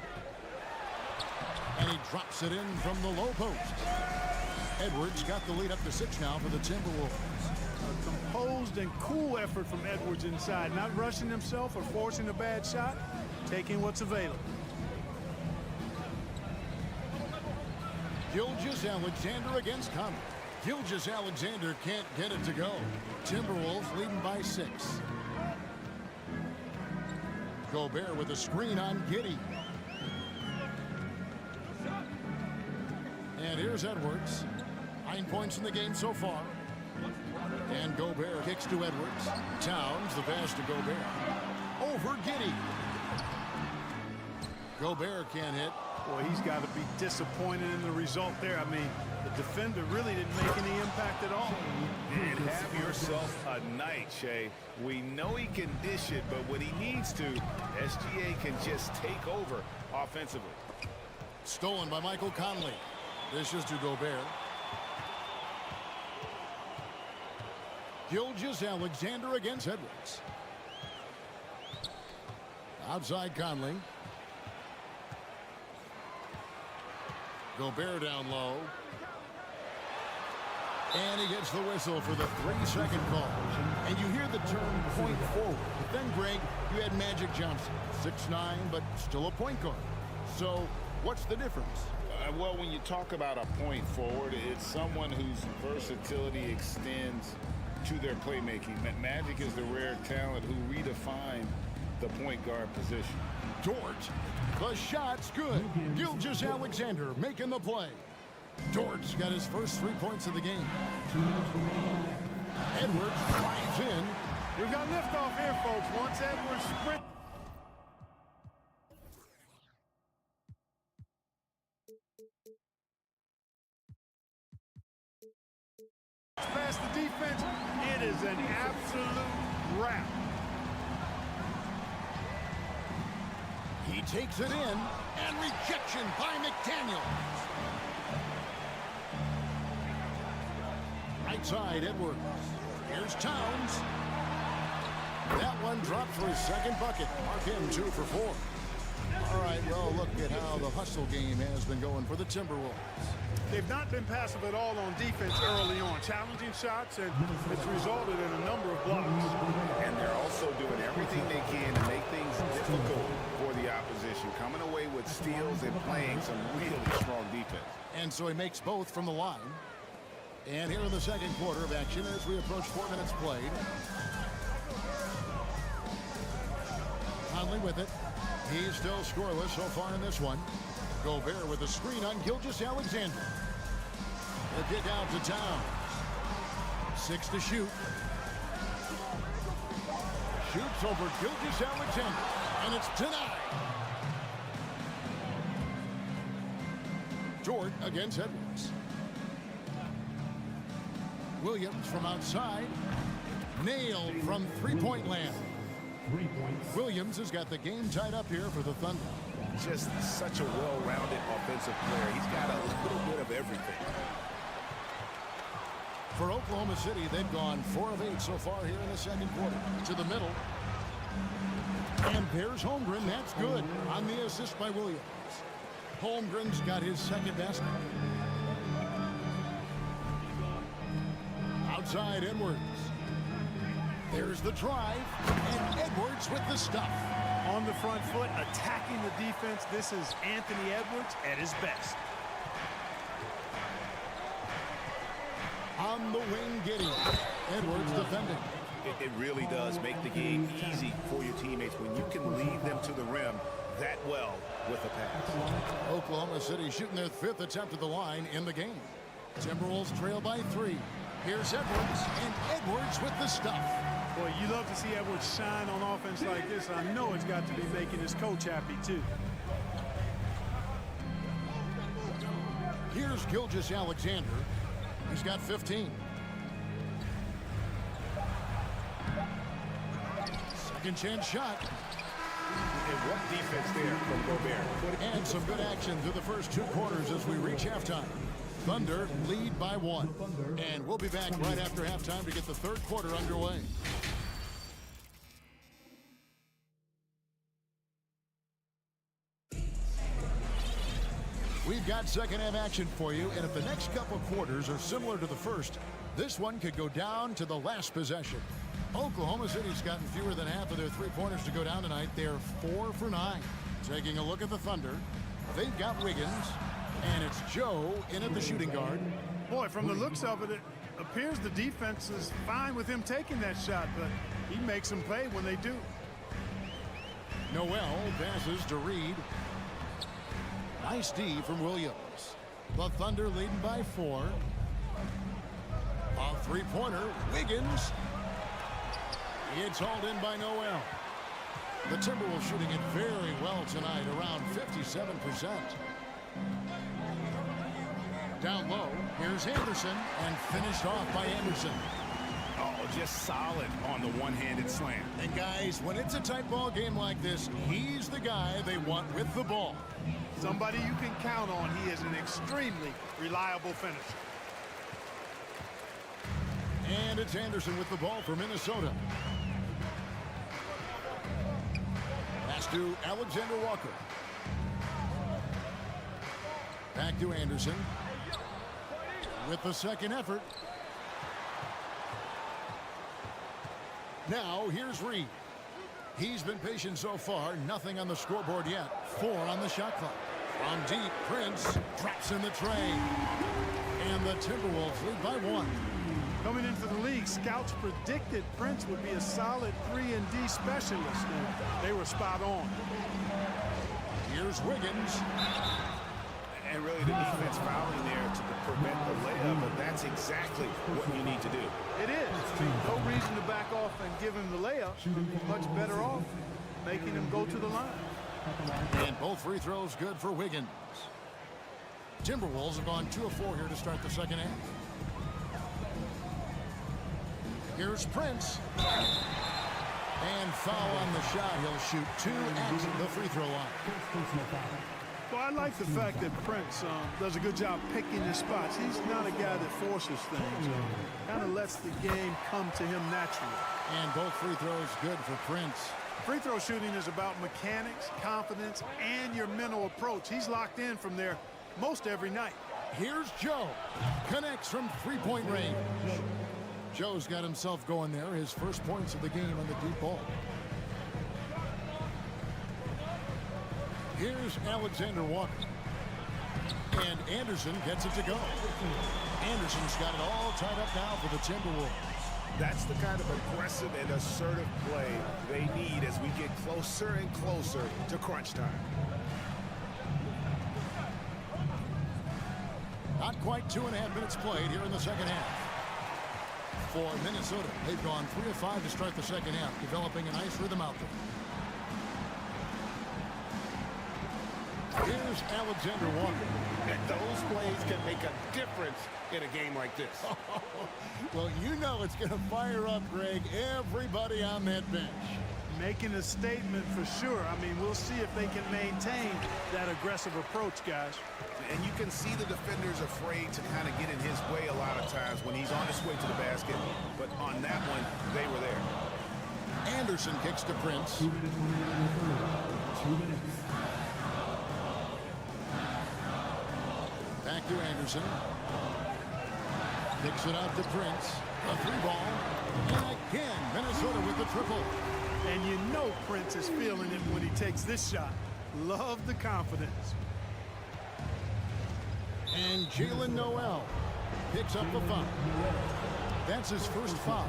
Speaker 2: And he drops it in from the low post. Edwards got the lead up to 6 now for the Timberwolves.
Speaker 8: A composed and cool effort from Edwards inside. Not rushing himself or forcing a bad shot. Taking what's available.
Speaker 2: Gilgeous-Alexander against Conley. Gilgeous-Alexander can't get it to go. Timberwolves leading by 6. Gobert with a screen on Giddey. And here's Edwards. 9 points in the game so far. And Gobert kicks to Edwards. Towns, the pass to Gobert. Over Giddey. Gobert can't hit.
Speaker 8: Boy, he's got to be disappointed in the result there. I mean, the defender really didn't make any impact at all.
Speaker 3: And have yourself a night, Shea. We know he can dish it, but when he needs to, SGA can just take over offensively.
Speaker 2: Stolen by Michael Conley. This is to Gobert. Gilgeous-Alexander against Edwards. Outside Conley. Gobert down low. And he gets the whistle for the 3-second call. And you hear the term point forward. But then, Greg, you had Magic Johnson. 6'9", but still a point guard. So what's the difference?
Speaker 12: Well, when you talk about a point forward, it's someone whose versatility extends to their playmaking. Magic is the rare talent who redefined the point guard position.
Speaker 2: Dort, the shot's good. Gilgeous-Alexander making the play. Dort's got his first 3 points of the game. Edwards drives in.
Speaker 8: We've got liftoff here, folks. Once Edwards sprint. past the defense, it is an absolute wrap.
Speaker 2: He takes it in, and rejection by McDaniels. Right side, Edwards. Here's Towns. That one dropped for his second bucket. Mark him 2 for 4. All right, well, look at how the hustle game has been going for the Timberwolves.
Speaker 8: They've not been passive at all on defense early on. Challenging shots, and it's resulted in a number of blocks.
Speaker 3: And they're also doing everything they can to make things difficult for the opposition, coming away with steals and playing some really strong defense.
Speaker 2: And so he makes both from the line. And here in the second quarter of action as we approach 4 minutes played. Conley with it. He's still scoreless so far in this one. Gobert with a screen on Gilgeous-Alexander. The kick out to Towns. 6 to shoot. Shoots over Gilgeous-Alexander, and it's denied. Jordan against Edwards. Williams from outside. Nailed from three-point land. Williams has got the game tied up here for the Thunder.
Speaker 3: Just such a well-rounded offensive player. He's got a little bit of everything.
Speaker 2: For Oklahoma City, they've gone 4 of 8 so far here in the second quarter. To the middle. And there's Holmgren. That's good on the assist by Williams. Holmgren's got his second basket. Outside Edwards. There's the drive, and Edwards with the stuff.
Speaker 8: On the front foot, attacking the defense. This is Anthony Edwards at his best.
Speaker 2: On the wing, Giddey. Edwards defending.
Speaker 3: It really does make the game easy for your teammates when you can lead them to the rim that well with a pass.
Speaker 2: Oklahoma City shooting their 5th attempt at the line in the game. Timberwolves trail by 3. Here's Edwards, and Edwards with the stuff.
Speaker 8: Boy, you love to see Edwards shine on offense like this. I know it's got to be making his coach happy, too.
Speaker 2: Here's Gilgeous-Alexander. He's got 15. Second chance shot.
Speaker 3: And what defense there from Gobert.
Speaker 2: And some good action through the first 2 quarters as we reach halftime. Thunder lead by 1. And we'll be back right after halftime to get the 3rd quarter underway. We've got second half action for you, and if the next couple quarters are similar to the first, this one could go down to the last possession. Oklahoma City's gotten fewer than half of their 3-pointers to go down tonight. They're 4 for 9. Taking a look at the Thunder, they've got Wiggins, and it's Joe in at the shooting guard.
Speaker 8: Boy, from the looks of it, it appears the defense is fine with him taking that shot, but he makes them pay when they do.
Speaker 2: Noel passes to Reed. Nice D from Williams. The Thunder leading by 4. A 3-pointer, Wiggins. It's hauled in by Noel. The Timberwolves shooting it very well tonight, around 57%. Down low, here's Anderson, and finished off by Anderson.
Speaker 3: Oh, just solid on the one-handed slam.
Speaker 2: And guys, when it's a tight ball game like this, he's the guy they want with the ball.
Speaker 8: Somebody you can count on. He is an extremely reliable finisher.
Speaker 2: And it's Anderson with the ball for Minnesota. Pass to Alexander Walker. Back to Anderson. With the second effort. Now here's Reed. He's been patient so far. Nothing on the scoreboard yet. 4 on the shot clock. From deep, Prince drops in the tray. And the Timberwolves lead by 1.
Speaker 8: Coming into the league, scouts predicted Prince would be a solid 3-and-D specialist, and they were spot on.
Speaker 2: Here's Wiggins.
Speaker 3: And really the defense fouling there to prevent the layup, but that's exactly what you need to do.
Speaker 8: It is. No reason to back off and give him the layup. Much better off making him go to the line.
Speaker 2: And both free throws good for Wiggins. Timberwolves have gone 2 of 4 here to start the second half. Here's Prince. And foul on the shot. He'll shoot 2 at the free throw line.
Speaker 8: Well, I like the fact that Prince does a good job picking his spots. He's not a guy that forces things. Kind of lets the game come to him naturally.
Speaker 2: And both free throws good for Prince.
Speaker 8: Free throw shooting is about mechanics, confidence, and your mental approach. He's locked in from there most every night.
Speaker 2: Here's Joe. Connects from three-point range. Joe's got himself going there. His first points of the game on the deep ball. Here's Alexander Walker. And Anderson gets it to go. Anderson's got it all tied up now for the Timberwolves.
Speaker 3: That's the kind of aggressive and assertive play they need as we get closer and closer to crunch time.
Speaker 2: Not quite 2.5 minutes played here in the second half. For Minnesota, they've gone 3 of 5 to start the second half, developing a nice rhythm out there. Here's Alexander Walker.
Speaker 3: And those plays can make a difference in a game like this.
Speaker 2: Well, you know it's going to fire up, Greg, everybody on that bench.
Speaker 8: Making a statement for sure. I mean, we'll see if they can maintain that aggressive approach, guys.
Speaker 3: And you can see the defenders afraid to kind of get in his way a lot of times when he's on his way to the basket. But on that one, they were there.
Speaker 2: Anderson kicks to Prince.
Speaker 4: 2 minutes.
Speaker 2: Back to Anderson. Kicks it out to Prince. A 3-ball. And again, Minnesota with the triple.
Speaker 8: And you know Prince is feeling it when he takes this shot. Love the confidence.
Speaker 2: And Jalen Noel picks up the foul. That's his first foul.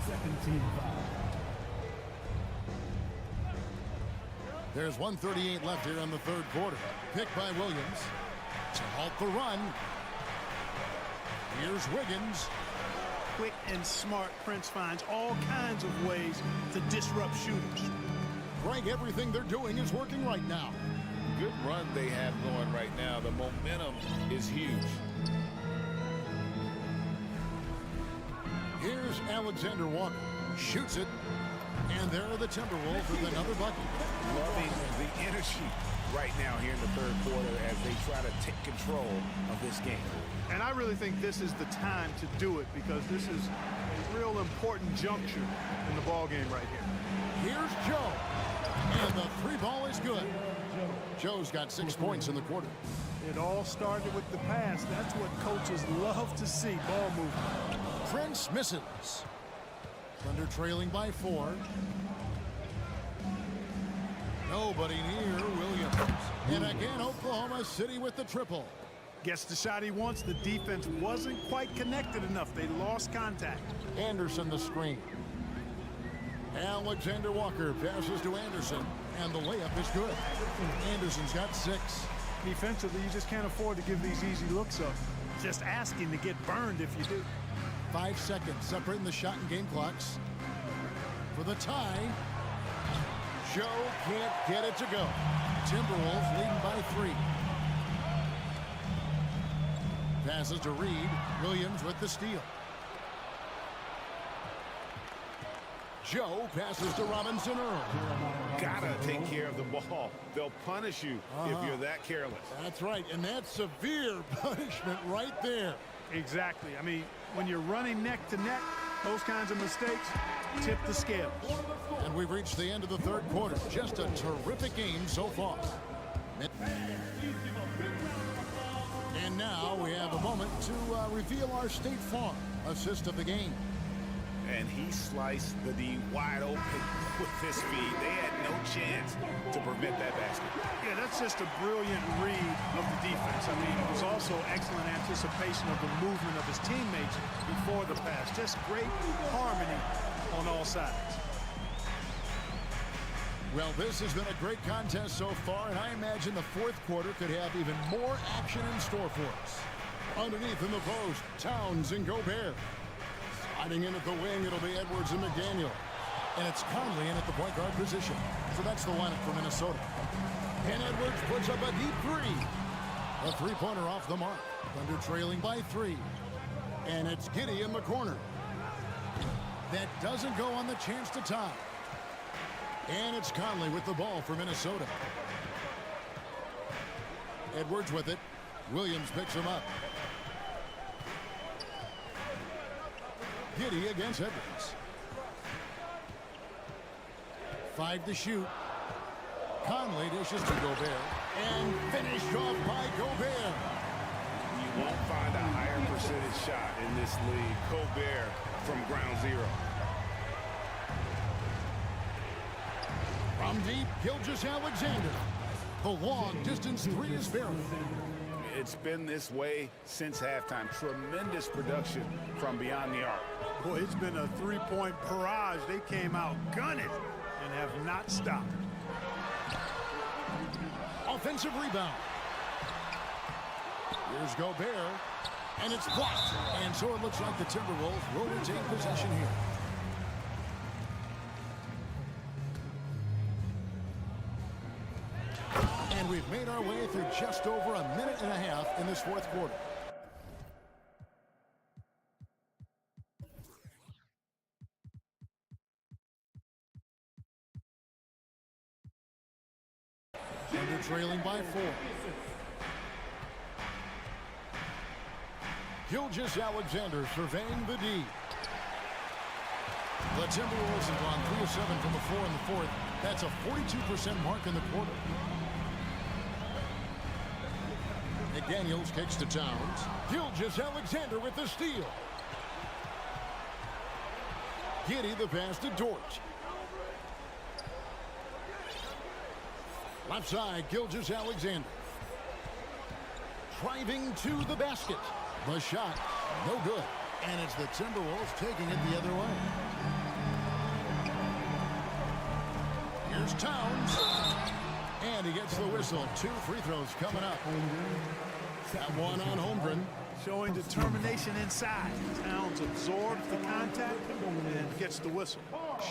Speaker 4: Second team foul.
Speaker 2: There's 1:38 left here in the third quarter. Picked by Williams to halt the run. Here's Wiggins.
Speaker 8: Quick and smart, Prince finds all kinds of ways to disrupt shooters.
Speaker 2: Greg, everything they're doing is working right now.
Speaker 12: Good run they have going right now. The momentum is huge.
Speaker 2: Here's Alexander Walker. Shoots it. And there are the Timberwolves with another bucket.
Speaker 3: Loving the energy right now here in the third quarter as they try to take control of this game.
Speaker 8: And I really think this is the time to do it because this is a real important juncture in the ball game right here.
Speaker 2: Here's Joe. And the 3-ball is good. Joe's got 6 points in the quarter.
Speaker 8: It all started with the pass. That's what coaches love to see, ball movement.
Speaker 2: Prince misses. Thunder trailing by 4. Nobody near Williams. And again, Oklahoma City with the triple.
Speaker 8: Gets the shot he wants. The defense wasn't quite connected enough. They lost contact.
Speaker 2: Anderson the screen. Alexander Walker passes to Anderson, and the layup is good. Anderson's got 6.
Speaker 8: Defensively, you just can't afford to give these easy looks up. Just asking to get burned if you do.
Speaker 2: 5 seconds separating the shot and game clocks. For the tie. Joe can't get it to go. Timberwolves leading by 3. Passes to Reed. Williams with the steal. Joe passes to Robinson Earl.
Speaker 3: Gotta take care of the ball. They'll punish you if you're that careless.
Speaker 2: That's right, and that's severe punishment right there.
Speaker 8: Exactly. I mean, when you're running neck to neck, those kinds of mistakes tip the scale.
Speaker 2: And we've reached the end of the third quarter. Just a terrific game so far. And now we have a moment to reveal our State Farm assist of the game.
Speaker 3: And he sliced the D wide open with this feed. They had no chance to prevent that basket.
Speaker 8: Yeah, that's just a brilliant read of the defense. I mean, it was also excellent anticipation of the movement of his teammates before the pass. Just great harmony on all sides.
Speaker 2: Well, this has been a great contest so far, and I imagine the fourth quarter could have even more action in store for us. Underneath in the post, Towns and Gobert. Sliding in at the wing, it'll be Edwards and McDaniel. And it's Conley in at the point guard position. So that's the lineup for Minnesota. And Edwards puts up a deep 3. A 3-pointer off the mark. Thunder trailing by 3. And it's Giddey in the corner. That doesn't go on the chance to tie. And it's Conley with the ball for Minnesota. Edwards with it. Williams picks him up. Giddey against Edwards. 5 to shoot. Conley dishes to Gobert. And finished off by Gobert.
Speaker 3: You won't find a higher percentage shot in this league. Gobert from ground zero.
Speaker 2: From deep, Gilgeous-Alexander. The long-distance three is buried.
Speaker 3: It's been this way since halftime. Tremendous production from beyond the arc.
Speaker 8: Boy, it's been a three-point barrage. They came out gunning and have not stopped.
Speaker 2: Offensive rebound. Here's Gobert. And it's blocked. And so it looks like the Timberwolves will retain possession here. And we've made our way through just over a minute and a half in this fourth quarter. Thunder trailing by 4. Gilgeous-Alexander surveying the D. The Timberwolves have gone 3 of 7 from the floor in the fourth. That's a 42% mark in the quarter. McDaniels kicks to Towns. Gilgeous-Alexander with the steal. Giddey the pass to Dort. Left side, Gilgeous-Alexander. Driving to the basket. The shot, no good. And it's the Timberwolves taking it the other way. Here's Towns. And he gets the whistle. 2 free throws coming up. That one on Holmgren.
Speaker 8: Showing determination inside. Towns absorbs the contact and gets the whistle.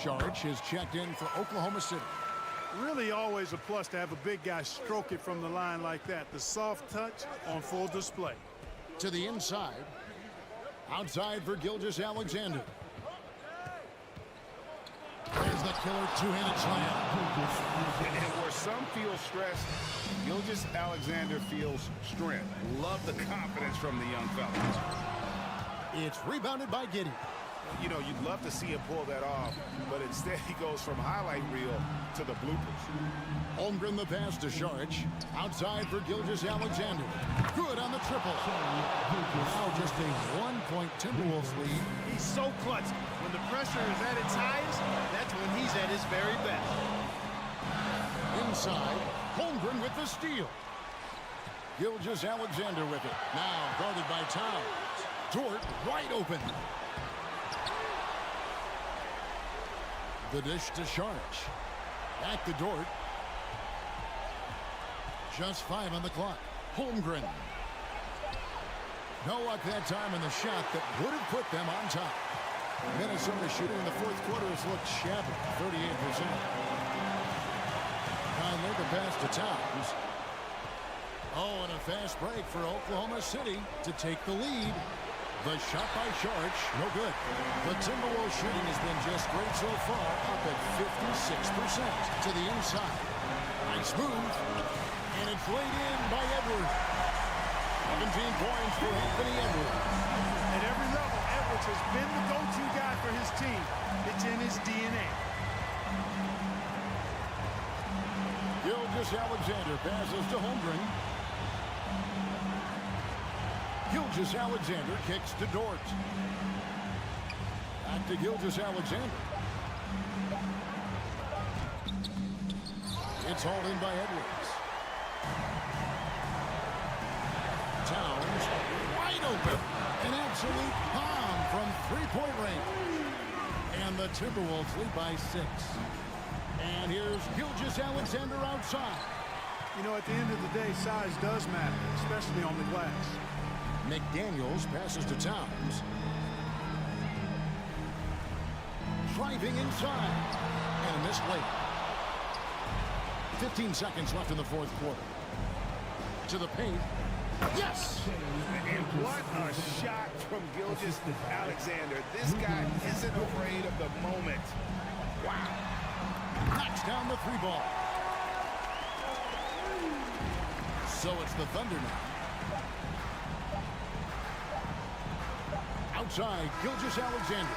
Speaker 2: Sharch is checked in for Oklahoma City.
Speaker 8: Really always a plus to have a big guy stroke it from the line like that. The soft touch on full display.
Speaker 2: To the inside. Outside for Gilgeous-Alexander. There's the killer two-handed slam.
Speaker 3: And where some feel stressed, Gilgeous-Alexander feels strength. Love the confidence from the young fella.
Speaker 2: It's rebounded by Giddey.
Speaker 3: You know, you'd love to see him pull that off, but instead he goes from highlight reel to the bloopers.
Speaker 2: Holmgren the pass to Sharch. Outside for Gilgeous-Alexander. Good on the triple. Now just a 1-point Timberwolves lead.
Speaker 8: He's so clutch. When the pressure is at its highest, that's when he's at his very best.
Speaker 2: Inside, Holmgren with the steal. Gilgeous-Alexander with it. Now guarded by Towns. Dort wide open. The dish to Sharch. Back to Dort. Just 5 on the clock. Holmgren. No luck that time in the shot that would have put them on top. Minnesota shooting in the fourth quarter has looked shabby, 38%. Conley the pass to Towns. Oh, and a fast break for Oklahoma City to take the lead. The shot by Sharch, no good. The Timberwolves shooting has been just great so far, up at 56%. To the inside. Nice move. And it's laid in by Edwards. 17 points for Anthony Edwards.
Speaker 8: At every level, Edwards has been the go-to guy for his team. It's in his DNA.
Speaker 2: Gilgeous-Alexander passes to Holmgren. Gilgeous-Alexander kicks to Dort. Back to Gilgeous-Alexander. It's hauled in by Edwards. Towns wide open. An absolute bomb from three-point range. And the Timberwolves lead by 6. And here's Gilgeous-Alexander outside.
Speaker 8: You know, at the end of the day, size does matter, especially on the glass.
Speaker 2: McDaniels passes to Towns. Driving inside. And a miss late. 15 seconds left in the fourth quarter. To the paint. Yes!
Speaker 3: And what a shot from Gilgeous-Alexander. This guy isn't afraid of the moment.
Speaker 2: Wow. Knocks down the three ball. So it's the Thunder now. Outside, Gilgeous-Alexander.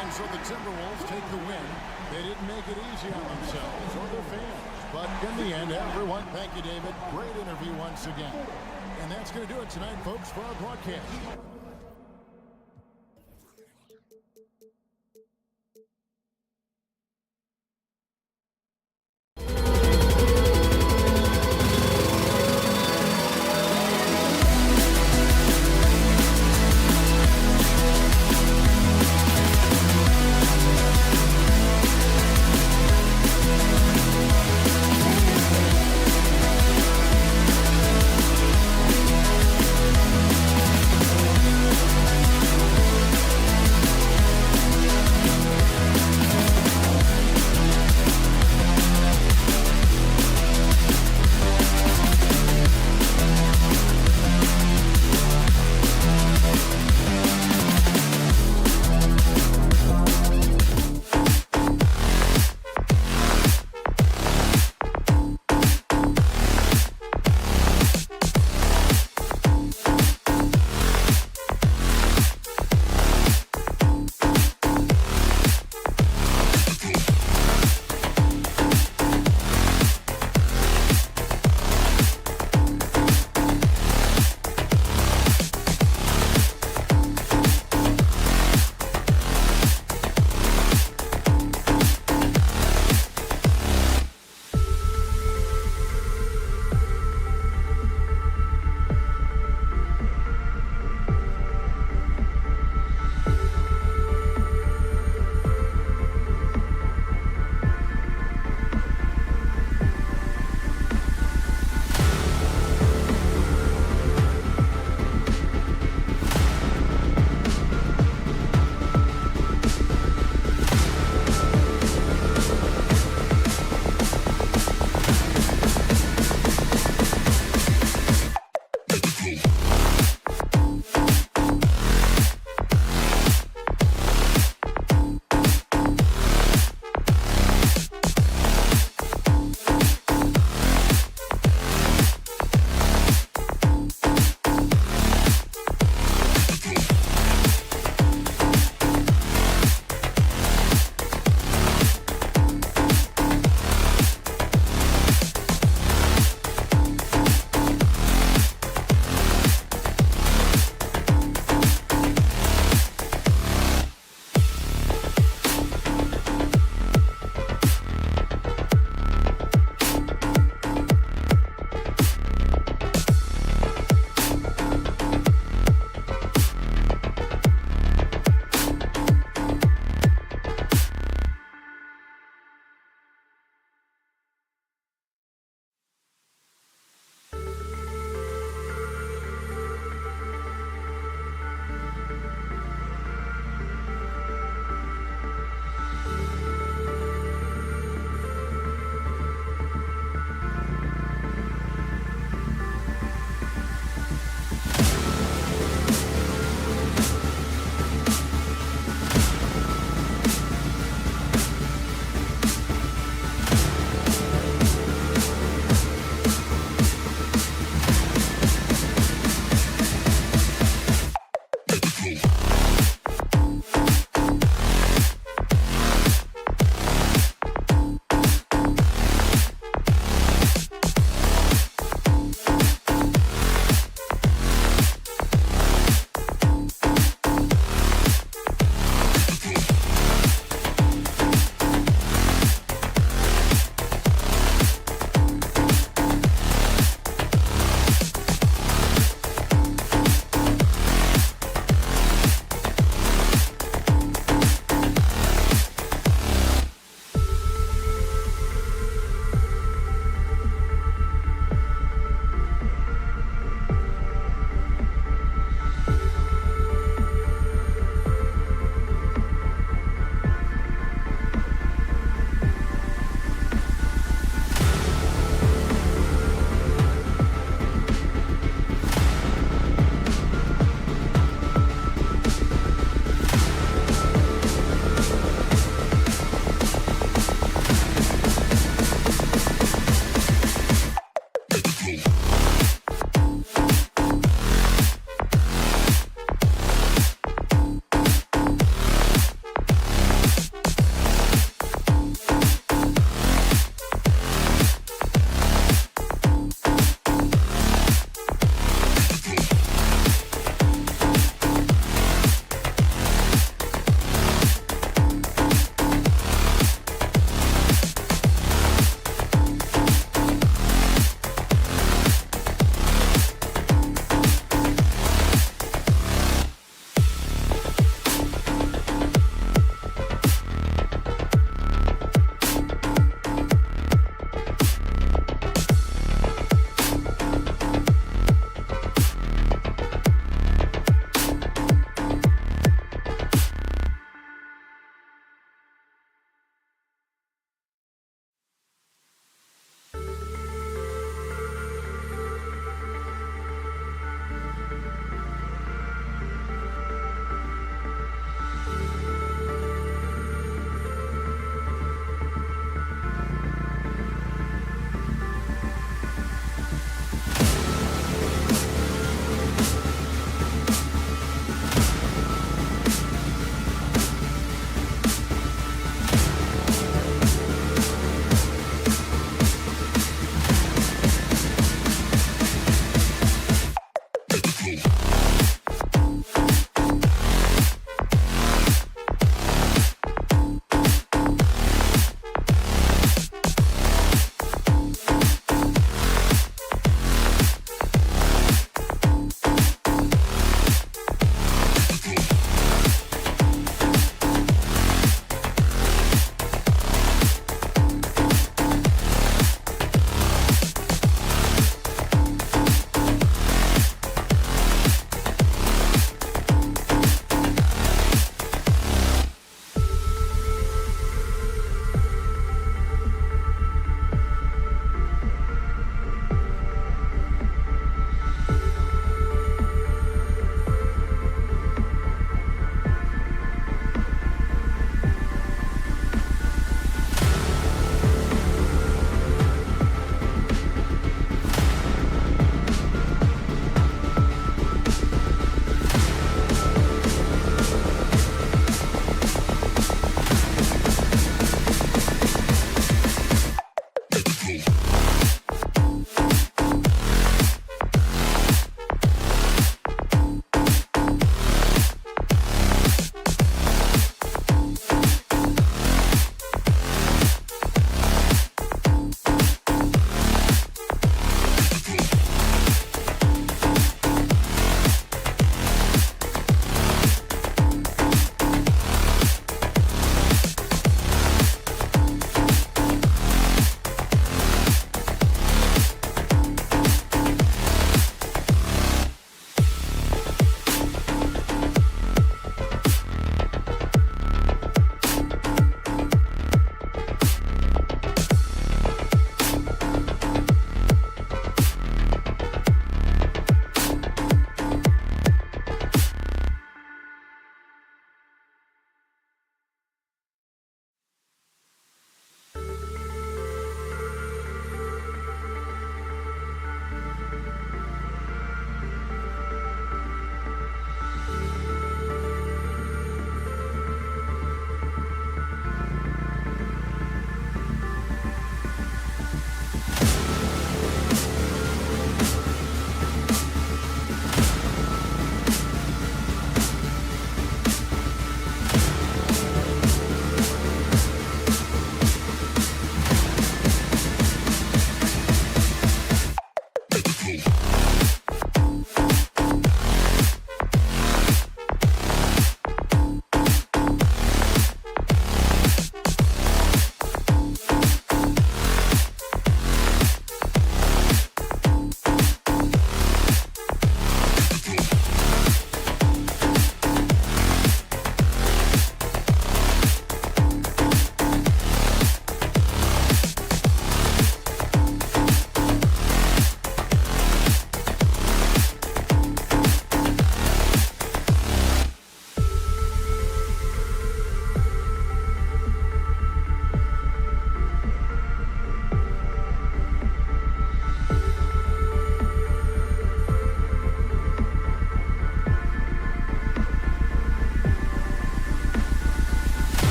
Speaker 2: And so the Timberwolves take the win. They didn't make it easy on themselves or their fans. But in the end, everyone, thank you, David. Great interview once again. And that's going to do it tonight, folks, for our broadcast.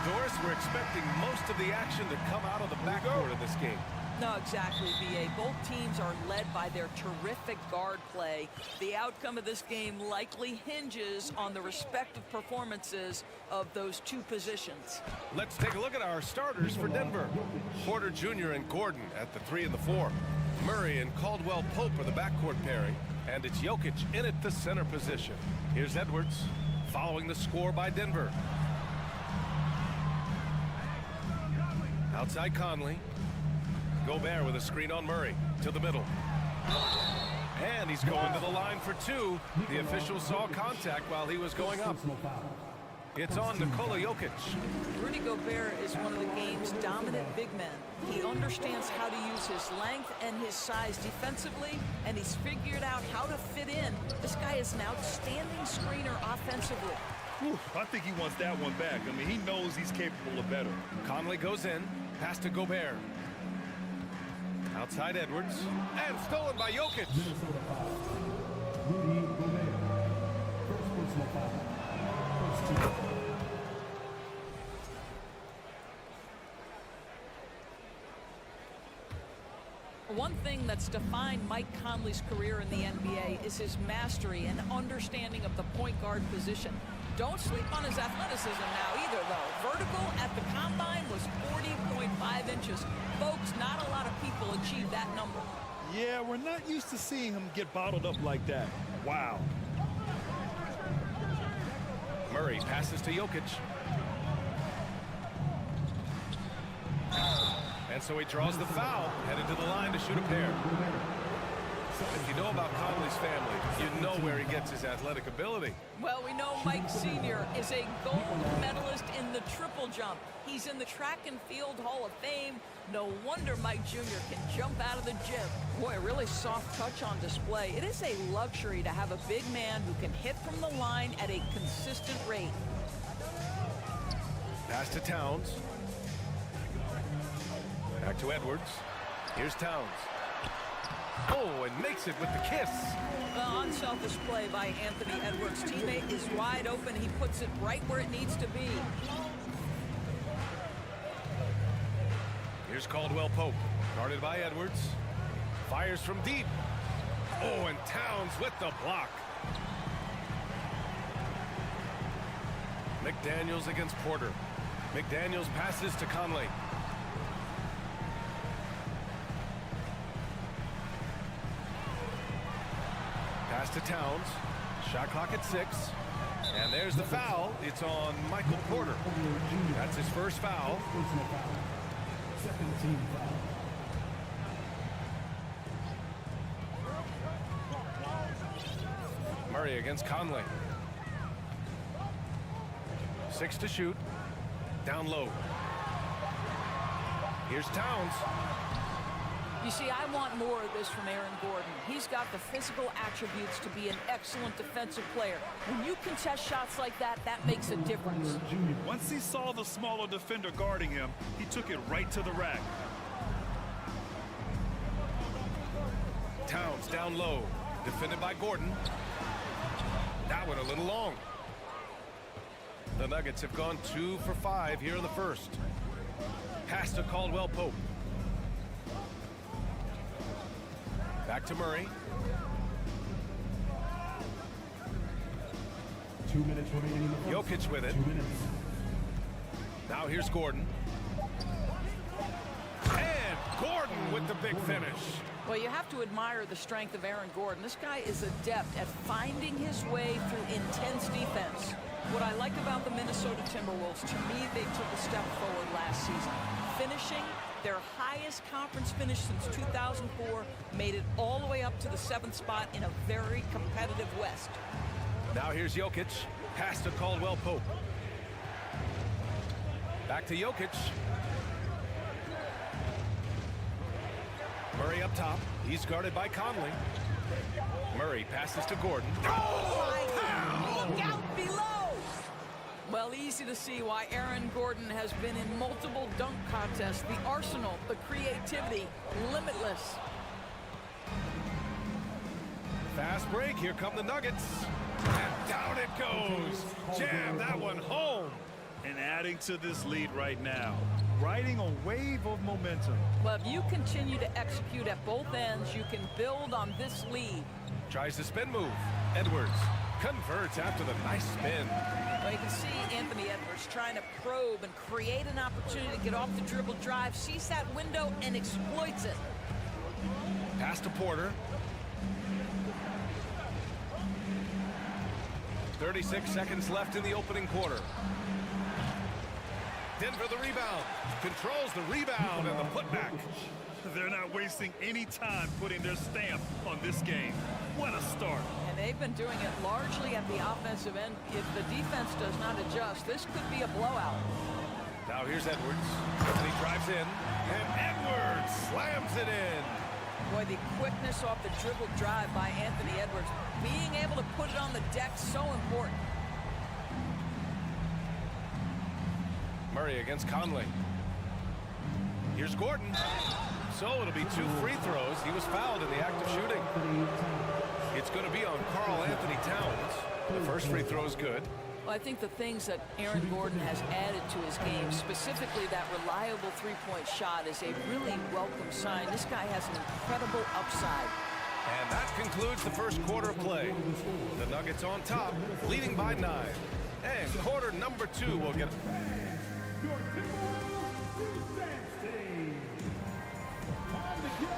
Speaker 7: Doris, we're expecting most of the action to come out of the backcourt of this game.
Speaker 11: No, exactly, VA. Both teams are led by their terrific guard play. The outcome of this game likely hinges on the respective performances of those two positions.
Speaker 7: Let's take a look at our starters for Denver. Porter Jr. and Gordon at the 3 and the 4. Murray and Caldwell Pope are the backcourt pairing. And it's Jokic in at the center position. Here's Edwards following the score by Denver. Outside Conley. Gobert with a screen on Murray to the middle. And he's going to the line for 2. The official saw contact while he was going up. It's on Nikola Jokic.
Speaker 11: Rudy Gobert is one of the game's dominant big men. He understands how to use his length and his size defensively, and he's figured out how to fit in. This guy is an outstanding screener offensively.
Speaker 9: Whew, I think he wants that one back. I mean, he knows he's capable of better.
Speaker 7: Conley goes in, pass to Gobert. Outside Edwards, and stolen by Jokic.
Speaker 4: Rudy Gobert. First personal foul. First team.
Speaker 11: One thing that's defined Mike Conley's career in the NBA is his mastery and understanding of the point guard position. Don't sleep on his athleticism now either, though. Vertical at the combine was 40.5 inches. Folks, not a lot of people achieve that number.
Speaker 9: Yeah, we're not used to seeing him get bottled up like that. Wow.
Speaker 7: Murray passes to Jokic. And so he draws the foul, headed to the line to shoot a pair. If you know about Conley's family, you know where he gets his athletic ability.
Speaker 11: Well, we know Mike Sr. is a gold medalist in the triple jump. He's in the track and field Hall of Fame. No wonder Mike Jr. can jump out of the gym. Boy, a really soft touch on display. It is a luxury to have a big man who can hit from the line at a consistent rate.
Speaker 7: Pass to Towns. Back to Edwards. Here's Towns. Oh, and makes it with the kiss.
Speaker 11: The unselfish play by Anthony Edwards' teammate is wide open. He puts it right where it needs to be.
Speaker 7: Here's Caldwell Pope, guarded by Edwards. Fires from deep. Oh, and Towns with the block. McDaniels against Porter. McDaniels passes to Conley. Pass to Towns. Shot clock at 6. And there's the foul. It's on Michael Porter. That's his first foul.
Speaker 4: Second team foul.
Speaker 7: Murray against Conley. 6 to shoot. Down low. Here's Towns.
Speaker 11: You see, I want more of this from Aaron Gordon. He's got the physical attributes to be an excellent defensive player. When you contest shots like that, that makes a difference.
Speaker 9: Once he saw the smaller defender guarding him, he took it right to the rack.
Speaker 7: Towns down low. Defended by Gordon. That one a little long. The Nuggets have gone 2 for 5 here in the first. Pass to Caldwell Pope. Back to Murray.
Speaker 4: 2 minutes remaining in the first.
Speaker 7: Jokic with it.
Speaker 4: 2 minutes.
Speaker 7: Now here's Gordon. And Gordon with the big finish.
Speaker 11: Well, you have to admire the strength of Aaron Gordon. This guy is adept at finding his way through intense defense. What I like about the Minnesota Timberwolves, to me, they took a step forward last season. Finishing their highest conference finish since 2004, made it all the way up to the 7th spot in a very competitive West.
Speaker 7: Now here's Jokic. Pass to Caldwell Pope. Back to Jokic. Murray up top. He's guarded by Conley. Murray passes to Gordon.
Speaker 11: Oh, look out below! Well, easy to see why Aaron Gordon has been in multiple dunk contests. The arsenal, the creativity, limitless.
Speaker 7: Fast break. Here come the Nuggets. And down it goes. Jam that one home.
Speaker 9: And add adding to this lead right now, riding a wave of momentum.
Speaker 11: Well, if you continue to execute at both ends, you can build on this lead.
Speaker 7: Tries the spin move. Edwards converts after the nice spin.
Speaker 11: Well, you can see Anthony Edwards trying to probe and create an opportunity to get off the dribble drive, sees that window and exploits it.
Speaker 7: Pass to Porter. 36 seconds left in the opening quarter. Denver the rebound. Controls the rebound and the putback.
Speaker 9: They're not wasting any time putting their stamp on this game. What a start.
Speaker 11: And they've been doing it largely at the offensive end. If the defense does not adjust, this could be a blowout.
Speaker 7: Now here's Edwards. And he drives in. And Edwards slams it in.
Speaker 11: Boy, the quickness off the dribble drive by Anthony Edwards. Being able to put it on the deck, so important.
Speaker 7: Murray against Conley. Here's Gordon. So it'll be 2 free throws. He was fouled in the act of shooting. It's going to be on Karl Anthony Towns. The first free throw is good.
Speaker 11: Well, I think the things that Aaron Gordon has added to his game, specifically that reliable three-point shot, is a really welcome sign. This guy has an incredible upside.
Speaker 7: And that concludes the first quarter of play. The Nuggets on top, leading by 9. And quarter number 2 will get...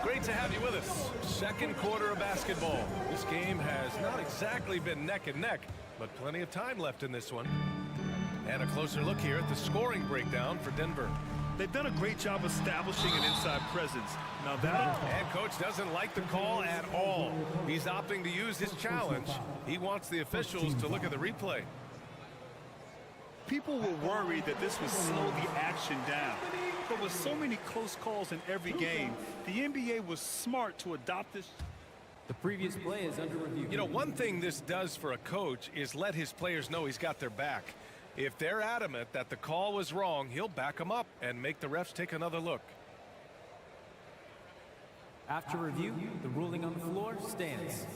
Speaker 7: Great to have you with us. Second quarter of basketball. This game has not exactly been neck and neck, but plenty of time left in this one. And a closer look here at the scoring breakdown for Denver.
Speaker 9: They've done a great job establishing an inside presence. Now that...
Speaker 7: And coach doesn't like the call at all. He's opting to use his challenge. He wants the officials to look at the replay.
Speaker 9: People were worried that this would slow the action down. But with so many close calls in every game, the NBA was smart to adopt this.
Speaker 5: The previous play is under review.
Speaker 7: You know, one thing this does for a coach is let his players know he's got their back. If they're adamant that the call was wrong, he'll back them up and make the refs take another look.
Speaker 5: After review, the ruling on the floor stands.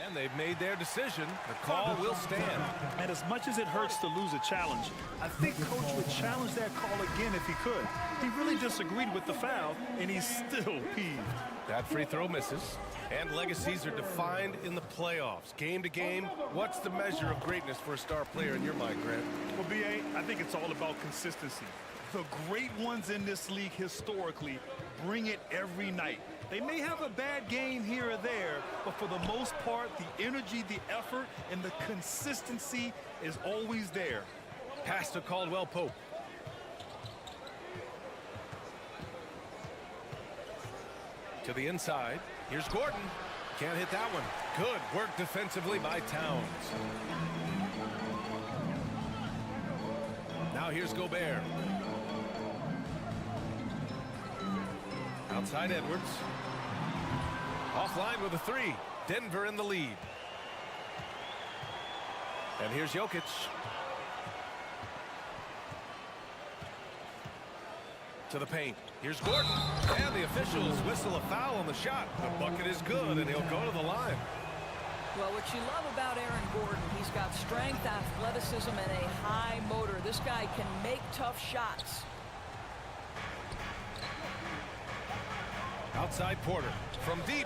Speaker 7: And they've made their decision. The call will stand.
Speaker 9: And as much as it hurts to lose a challenge, I think coach would challenge that call again if he could. He really disagreed with the foul, and he's still peeved.
Speaker 7: That free throw misses. And legacies are defined in the playoffs. Game to game, what's the measure of greatness for a star player in your mind, Grant?
Speaker 9: Well, B.A., I think it's all about consistency. The great ones in this league historically bring it every night. They may have a bad game here or there, but for the most part, the energy, the effort, and the consistency is always there.
Speaker 7: Pass to Caldwell Pope. To the inside. Here's Gordon. Can't hit that one. Good work defensively by Towns. Now here's Gobert. Outside Edwards. Offline with a 3. Denver in the lead. And here's Jokic. To the paint. Here's Gordon. And the officials whistle a foul on the shot. The bucket is good, and he'll go to the line.
Speaker 11: Well, what you love about Aaron Gordon, he's got strength, athleticism, and a high motor. This guy can make tough shots.
Speaker 7: Outside Porter. From deep.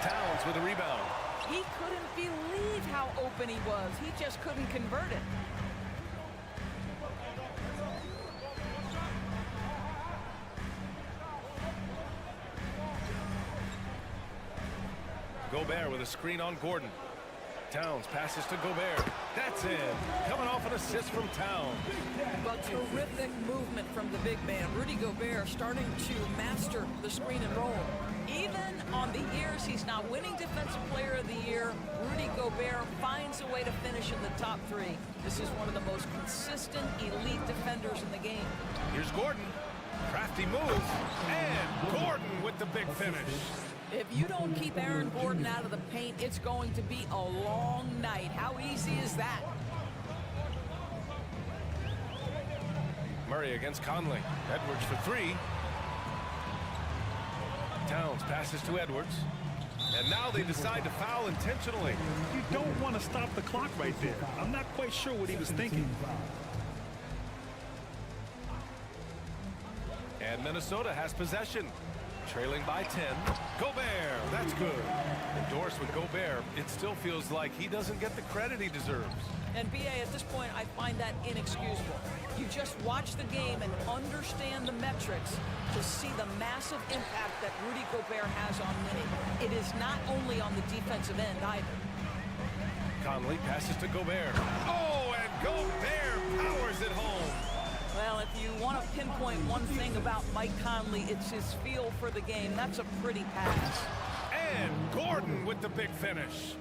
Speaker 7: Towns with a rebound.
Speaker 11: He couldn't believe how open he was. He just couldn't convert it.
Speaker 7: Gobert with a screen on Gordon. Towns passes to Gobert. That's in. Coming off an assist from Towns.
Speaker 11: But terrific movement from the big man. Rudy Gobert starting to master the screen and roll. Even on the years he's not winning Defensive Player of the Year, Rudy Gobert finds a way to finish in the top 3. This is one of the most consistent elite defenders in the game.
Speaker 7: Here's Gordon. Crafty move. And Gordon with the big finish.
Speaker 11: If you don't keep Aaron Gordon out of the paint, it's going to be a long night. How easy is that?
Speaker 7: Murray against Conley. Edwards for 3. Towns passes to Edwards. And now they decide to foul intentionally.
Speaker 9: You don't want to stop the clock right there. I'm not quite sure what he was thinking.
Speaker 7: And Minnesota has possession. Trailing by 10. Gobert, that's good. Endorsed with Gobert, it still feels like he doesn't get the credit he deserves.
Speaker 11: And BA, at this point, I find that inexcusable. You just watch the game and understand the metrics to see the massive impact that Rudy Gobert has on winning. It is not only on the defensive end either.
Speaker 7: Conley passes to Gobert. Oh, and Gobert powers it home.
Speaker 11: Well, if you want to pinpoint one thing about Mike Conley, it's his feel for the game. That's a pretty pass.
Speaker 7: And Gordon with the big finish.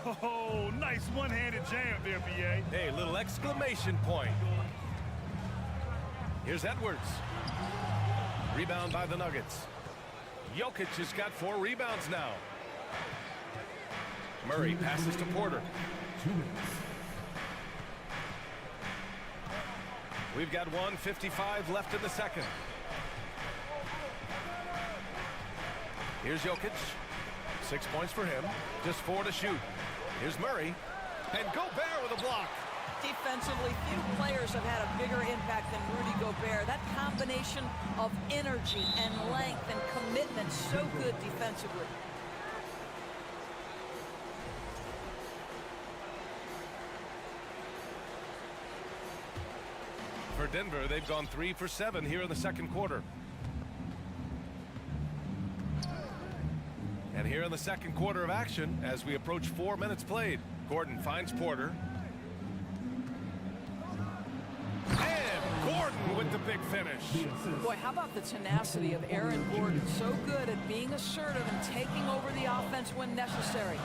Speaker 9: Oh, nice one-handed jam there, BA.
Speaker 7: Hey, little exclamation point. Here's Edwards. Rebound by the Nuggets. Jokic has got 4 rebounds now. Murray passes to Porter. We've got 1:55 left in the second. Here's Jokic. 6 points for him. Just 4 to shoot. Here's Murray. And Gobert with a block.
Speaker 11: Defensively, few players have had a bigger impact than Rudy Gobert. That combination of energy and length and commitment, so good defensively.
Speaker 7: For Denver, they've gone 3 for 7 here in the second quarter. And here in the second quarter of action, as we approach 4 minutes played, Gordon finds Porter. And Gordon with the big finish.
Speaker 11: Boy, how about the tenacity of Aaron Gordon? So good at being assertive and taking over the offense when necessary.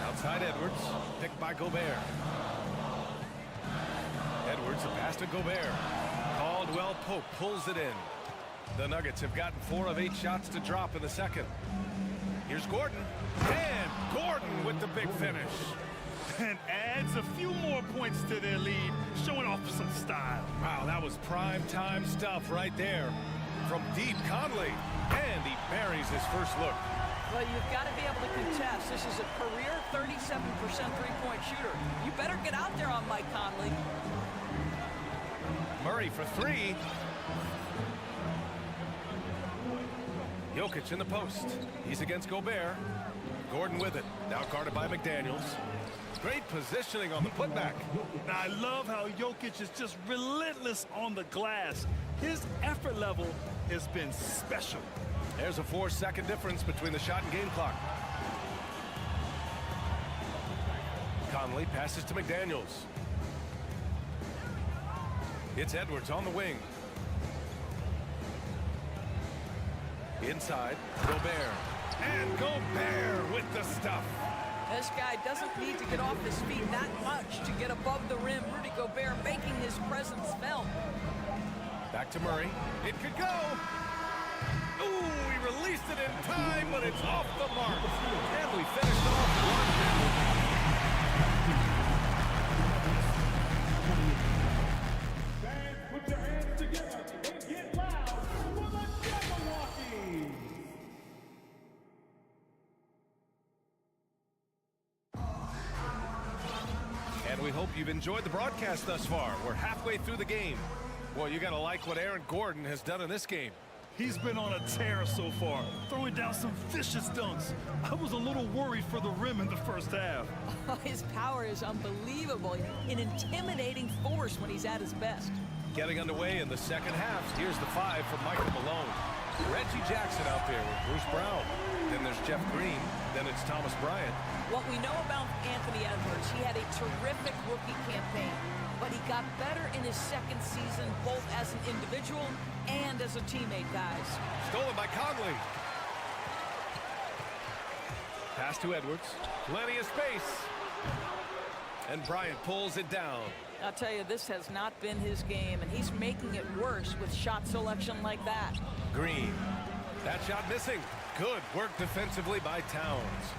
Speaker 7: Outside Edwards, picked by Gobert. Edwards, a pass to Gobert. Caldwell Pope pulls it in. The Nuggets have gotten 4 of 8 shots to drop in the second. Here's Gordon. And Gordon with the big finish.
Speaker 9: And adds a few more points to their lead, showing off some style.
Speaker 7: Wow, that was prime time stuff right there. From deep, Conley. And he buries his first look.
Speaker 11: Well, you've got to be able to contest. This is a career 37% three-point shooter. You better get out there on Mike Conley.
Speaker 7: Murray for 3. Jokic in the post. He's against Gobert. Gordon with it. Now guarded by McDaniels. Great positioning on the putback.
Speaker 9: Now, I love how Jokic is just relentless on the glass. His effort level has been special.
Speaker 7: There's a 4-second difference between the shot and game clock. Conley passes to McDaniels. It's Edwards on the wing. Inside, Gobert. And Gobert with the stuff.
Speaker 11: This guy doesn't need to get off his feet that much to get above the rim. Rudy Gobert making his presence felt.
Speaker 7: Back to Murray. It could go. Ooh, he released it in time, but it's off the mark. And we finished off 1-2.
Speaker 4: Put your hands together and get loud for the Jabberwockies!
Speaker 7: And we hope you've enjoyed the broadcast thus far. We're halfway through the game. Boy, you got to like what Aaron Gordon has done in this game.
Speaker 9: He's been on a tear so far, throwing down some vicious dunks. I was a little worried for the rim in the first half.
Speaker 11: His power is unbelievable. An intimidating force when he's at his best.
Speaker 7: Getting underway in the second half. Here's the 5 from Michael Malone. Reggie Jackson out there with Bruce Brown. Then there's Jeff Green. Then it's Thomas Bryant.
Speaker 11: What we know about Anthony Edwards, he had a terrific rookie campaign, but he got better in his second season, both as an individual and as a teammate, guys.
Speaker 7: Stolen by Conley. Pass to Edwards. Plenty of space. And Bryant pulls it down.
Speaker 11: I'll tell you, this has not been his game, and he's making it worse with shot selection like that.
Speaker 7: Green. That shot missing. Good work defensively by Towns.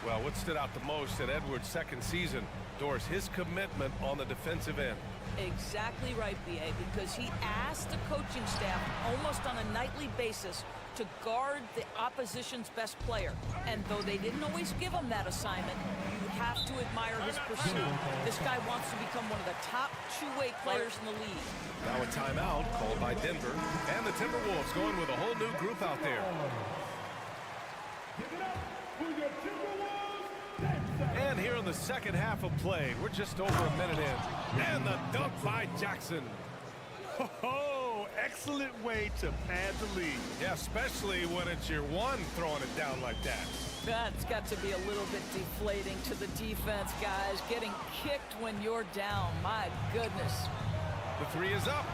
Speaker 7: Well, what stood out the most at Edwards' second season, Doris, his commitment on the defensive end.
Speaker 11: Exactly right, BA, because he asked the coaching staff almost on a nightly basis to guard the opposition's best player. And though they didn't always give him that assignment, you have to admire his pursuit. This guy wants to become one of the top two-way players in the league.
Speaker 7: Now a timeout called by Denver. And the Timberwolves going with a whole new group out there. And here in the second half of play, we're just over a minute in. And the dunk by Jackson.
Speaker 9: Oh, excellent way to pad the lead.
Speaker 7: Yeah, especially when it's your one throwing it down like that.
Speaker 11: That's got to be a little bit deflating to the defense, guys. Getting kicked when you're down. My goodness.
Speaker 7: The three is up.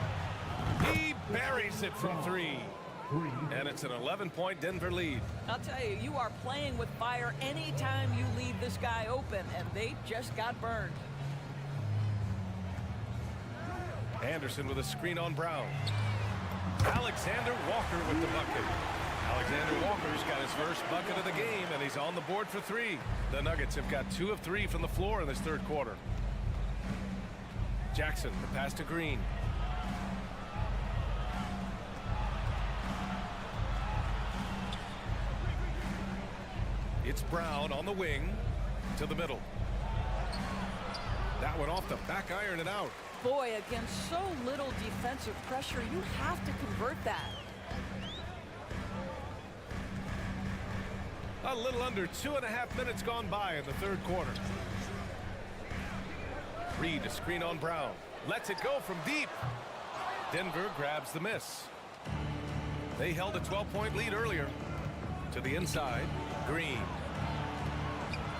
Speaker 7: He buries it from three. And it's an 11-point Denver lead.
Speaker 11: I'll tell you, you are playing with fire anytime you leave this guy open, and they just got burned.
Speaker 7: Anderson with a screen on Brown. Alexander Walker with the bucket. Alexander Walker's got his first bucket of the game, and he's on the board for three. The Nuggets have got 2 of 3 from the floor in this third quarter. Jackson, the pass to Green. It's Brown on the wing to the middle. That one off the back iron and out.
Speaker 11: Boy, against so little defensive pressure, you have to convert that.
Speaker 7: A little under 2.5 minutes gone by in the third quarter. Reed, a screen on Brown. Lets it go from deep. Denver grabs the miss. They held a 12-point lead earlier. To the inside, Green.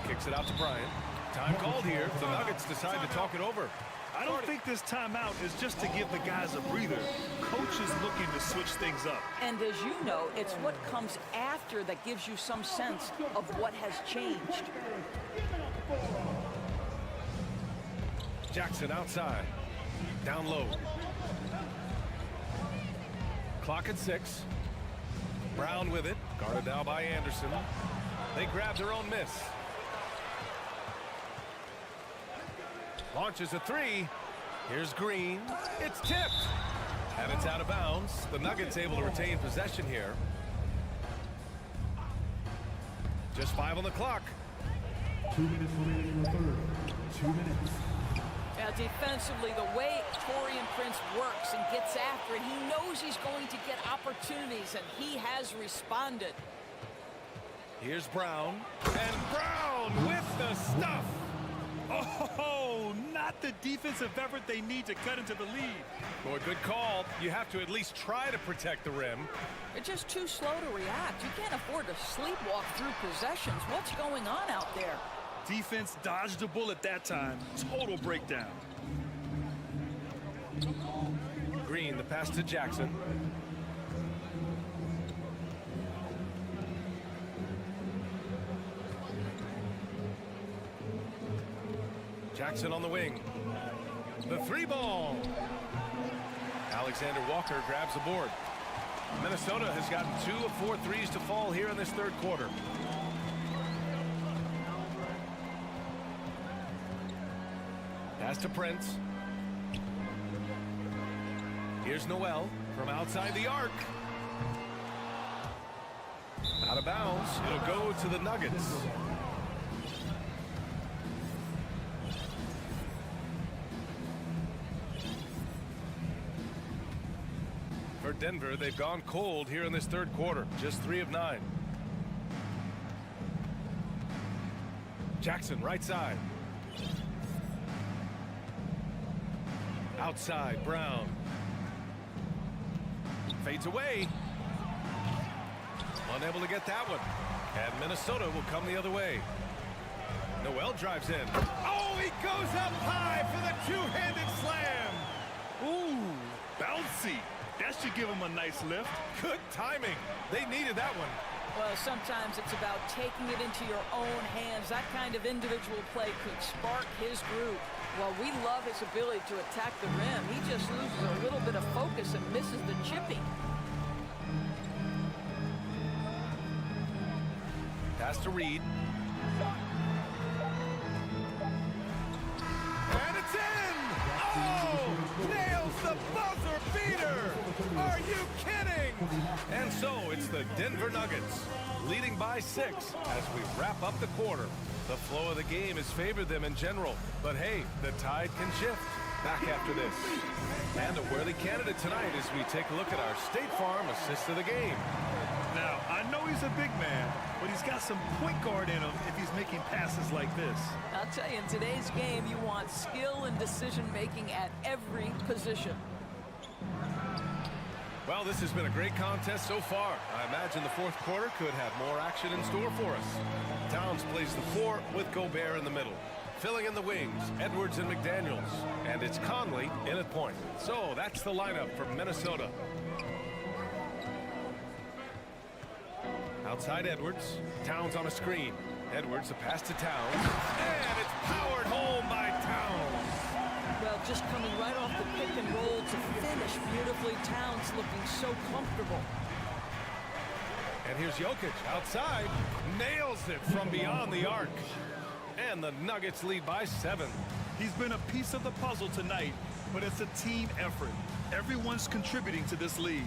Speaker 7: Kicks it out to Bryant. Time called here. The Nuggets decide to talk it over.
Speaker 9: I don't think this timeout is just to give the guys a breather. Coach is looking to switch things up.
Speaker 11: And as you know, it's what comes after that gives you some sense of what has changed.
Speaker 7: Jackson outside. Down low. Clock at 6. Brown with it. Guarded now by Anderson. They grab their own miss. Launches a three. Here's Green. It's tipped. And it's out of bounds. The Nuggets able to retain possession here. Just 5 on the clock.
Speaker 4: 2 minutes remaining in the third. 2 minutes.
Speaker 11: Now, defensively, the way Taurean Prince works and gets after it, he knows he's going to get opportunities, and he has responded.
Speaker 7: Here's Brown. And Brown with the stuff.
Speaker 9: Oh, not the defensive effort they need to cut into the lead.
Speaker 7: Boy, good call. You have to at least try to protect the rim.
Speaker 11: They're just too slow to react. You can't afford to sleepwalk through possessions. What's going on out there?
Speaker 9: Defense dodged a bullet that time. Total breakdown.
Speaker 7: Green, the pass to Jackson. Jackson on the wing. The three ball. Alexander Walker grabs the board. Minnesota has gotten 2 of 4 threes to fall here in this third quarter. Pass to Prince. Here's Noel from outside the arc. Out of bounds. It'll go to the Nuggets. For Denver, they've gone cold here in this third quarter. Just 3 of 9. Jackson, right side. Outside, Brown. Fades away. Unable to get that one. And Minnesota will come the other way. Noel drives in. Oh, he goes up high for the two-handed slam.
Speaker 9: Ooh, bouncy. That should give him a nice lift.
Speaker 7: Good timing. They needed that one.
Speaker 11: Well, sometimes it's about taking it into your own hands. That kind of individual play could spark his group. Well, we love his ability to attack the rim. He just loses a little bit of focus and misses the chipping.
Speaker 7: Pass to Reed. And it's in! Oh! Nails the buzzer beater! Are you kidding? And so it's the Denver Nuggets leading by 6 as we wrap up the quarter. The flow of the game has favored them in general, but hey, the tide can shift. Back after this. And a worthy candidate tonight as we take a look at our State Farm assist of the game.
Speaker 9: Now, I know he's a big man, but he's got some point guard in him if he's making passes like this.
Speaker 11: I'll tell you, in today's game, you want skill and decision-making at every position.
Speaker 7: Well, this has been a great contest so far. I imagine the fourth quarter could have more action in store for us. Towns plays the 4 with Gobert in the middle. Filling in the wings, Edwards and McDaniels. And it's Conley in at point. So that's the lineup for Minnesota. Outside Edwards. Towns on a screen. Edwards, the pass to Towns. And it's powered home by Towns.
Speaker 11: Well, just coming right off the pick and roll to finish beautifully. Towns looking so comfortable.
Speaker 7: And here's Jokic outside. Nails it from beyond the arc. And the Nuggets lead by 7.
Speaker 9: He's been a piece of the puzzle tonight, but it's a team effort. Everyone's contributing to this lead.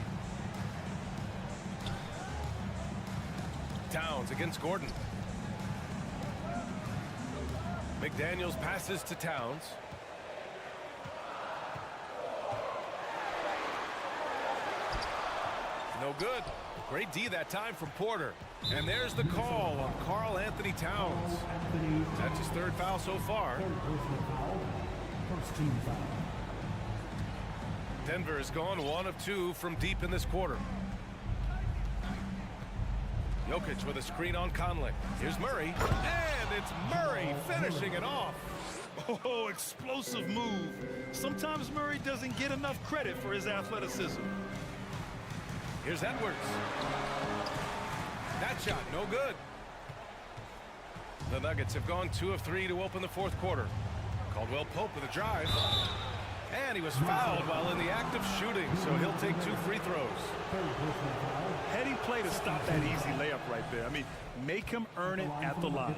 Speaker 7: Towns against Gordon. McDaniels passes to Towns. No good. Great D that time from Porter. And there's the call on Karl Anthony Towns. That's his 3rd foul so far. Denver has gone 1 of 2 from deep in this quarter. Jokic with a screen on Conley. Here's Murray. And it's Murray finishing it off.
Speaker 9: Oh, explosive move. Sometimes Murray doesn't get enough credit for his athleticism.
Speaker 7: Here's Edwards. That shot, no good. The Nuggets have gone 2 of 3 to open the fourth quarter. Caldwell Pope with a drive. And he was fouled while in the act of shooting, so he'll take 2 free throws.
Speaker 9: Heading play to stop that easy layup right there. I mean, make him earn it at the line.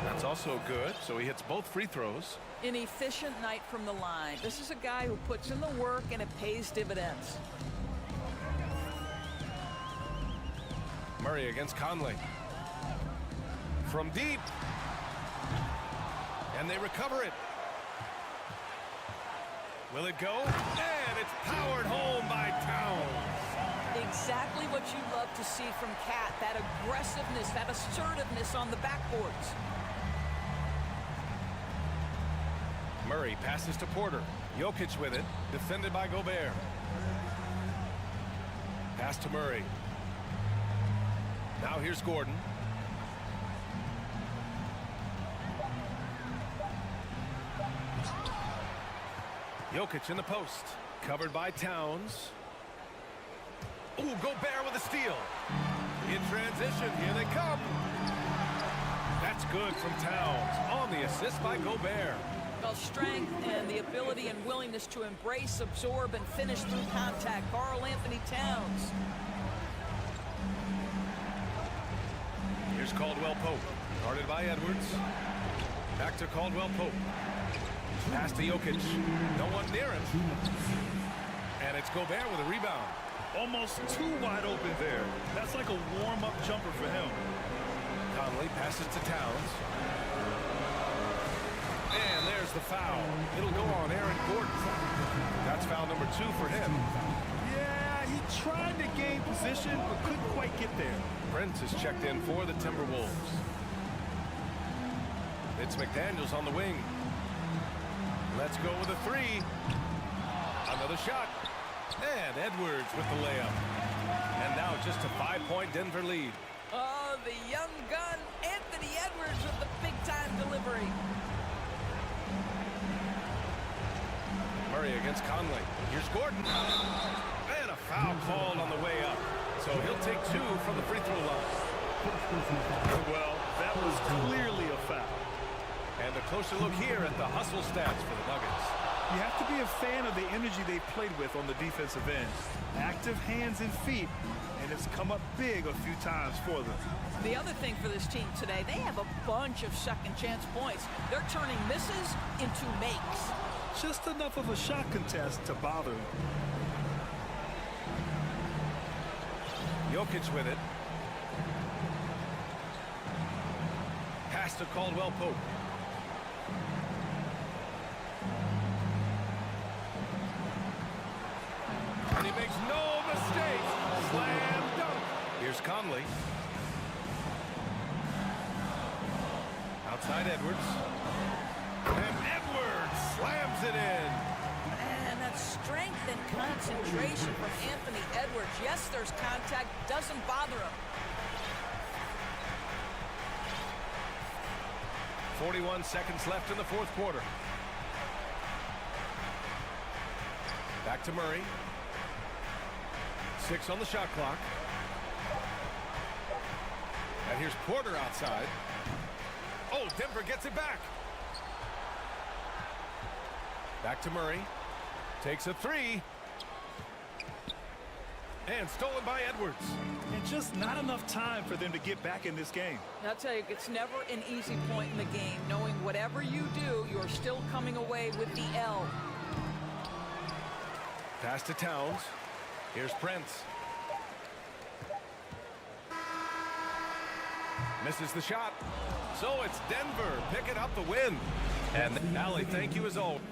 Speaker 7: That's also good, so he hits both free throws.
Speaker 11: An efficient night from the line. This is a guy who puts in the work and it pays dividends.
Speaker 7: Murray against Conley. From deep. And they recover it. Will it go? And it's powered home by Towns.
Speaker 11: Exactly what you love to see from Cat. That aggressiveness, that assertiveness on the backboards.
Speaker 7: Murray passes to Porter. Jokic with it. Defended by Gobert. Pass to Murray. Now here's Gordon. Jokic in the post. Covered by Towns. Ooh, Gobert with a steal. In transition, here they come. That's good from Towns. On the assist by Gobert.
Speaker 11: Well, strength and the ability and willingness to embrace, absorb, and finish through contact. Karl Anthony Towns.
Speaker 7: Here's Caldwell Pope. Guarded by Edwards. Back to Caldwell Pope. Pass to Jokic. No one near him. And it's Gobert with a rebound.
Speaker 9: Almost too wide open there. That's like a warm-up jumper for him.
Speaker 7: Conley passes to Towns. And there's the foul. It'll go on Aaron Gordon. That's foul number 2 for him.
Speaker 9: Yeah, he tried to gain position, but couldn't quite get there.
Speaker 7: Prince is checked in for the Timberwolves. It's McDaniels on the wing. Let's go with a 3. Another shot. And Edwards with the layup. And now just a 5-point Denver lead.
Speaker 11: Oh, the young gun, Anthony Edwards with the big-time delivery.
Speaker 7: Murray against Conley. Here's Gordon. And a foul called on the way up. So he'll take 2 from the free throw line.
Speaker 9: Well, that was clearly a foul.
Speaker 7: And a closer look here at the hustle stats for the Nuggets.
Speaker 9: You have to be a fan of the energy they've played with on the defensive end. Active hands and feet, and it's come up big a few times for them.
Speaker 11: The other thing for this team today, they have a bunch of second-chance points. They're turning misses into makes.
Speaker 9: Just enough of a shot contest to bother them.
Speaker 7: Jokic with it. Pass to Caldwell Pope. And he makes no mistake. Slam dunk. Here's Conley. Outside Edwards. And Edwards slams it in.
Speaker 11: And that strength and concentration from Anthony Edwards. Yes, there's contact. Doesn't bother him.
Speaker 7: 41 seconds left in the fourth quarter. Back to Murray. 6 on the shot clock. And here's Porter outside. Oh, Denver gets it back. Back to Murray. Takes a 3. And stolen by Edwards.
Speaker 9: And just not enough time for them to get back in this game.
Speaker 11: I'll tell you, it's never an easy point in the game, knowing whatever you do, you're still coming away with the L.
Speaker 7: Pass to Towns. Here's Prince. Misses the shot. So it's Denver picking up the win. And Allie, thank you as always.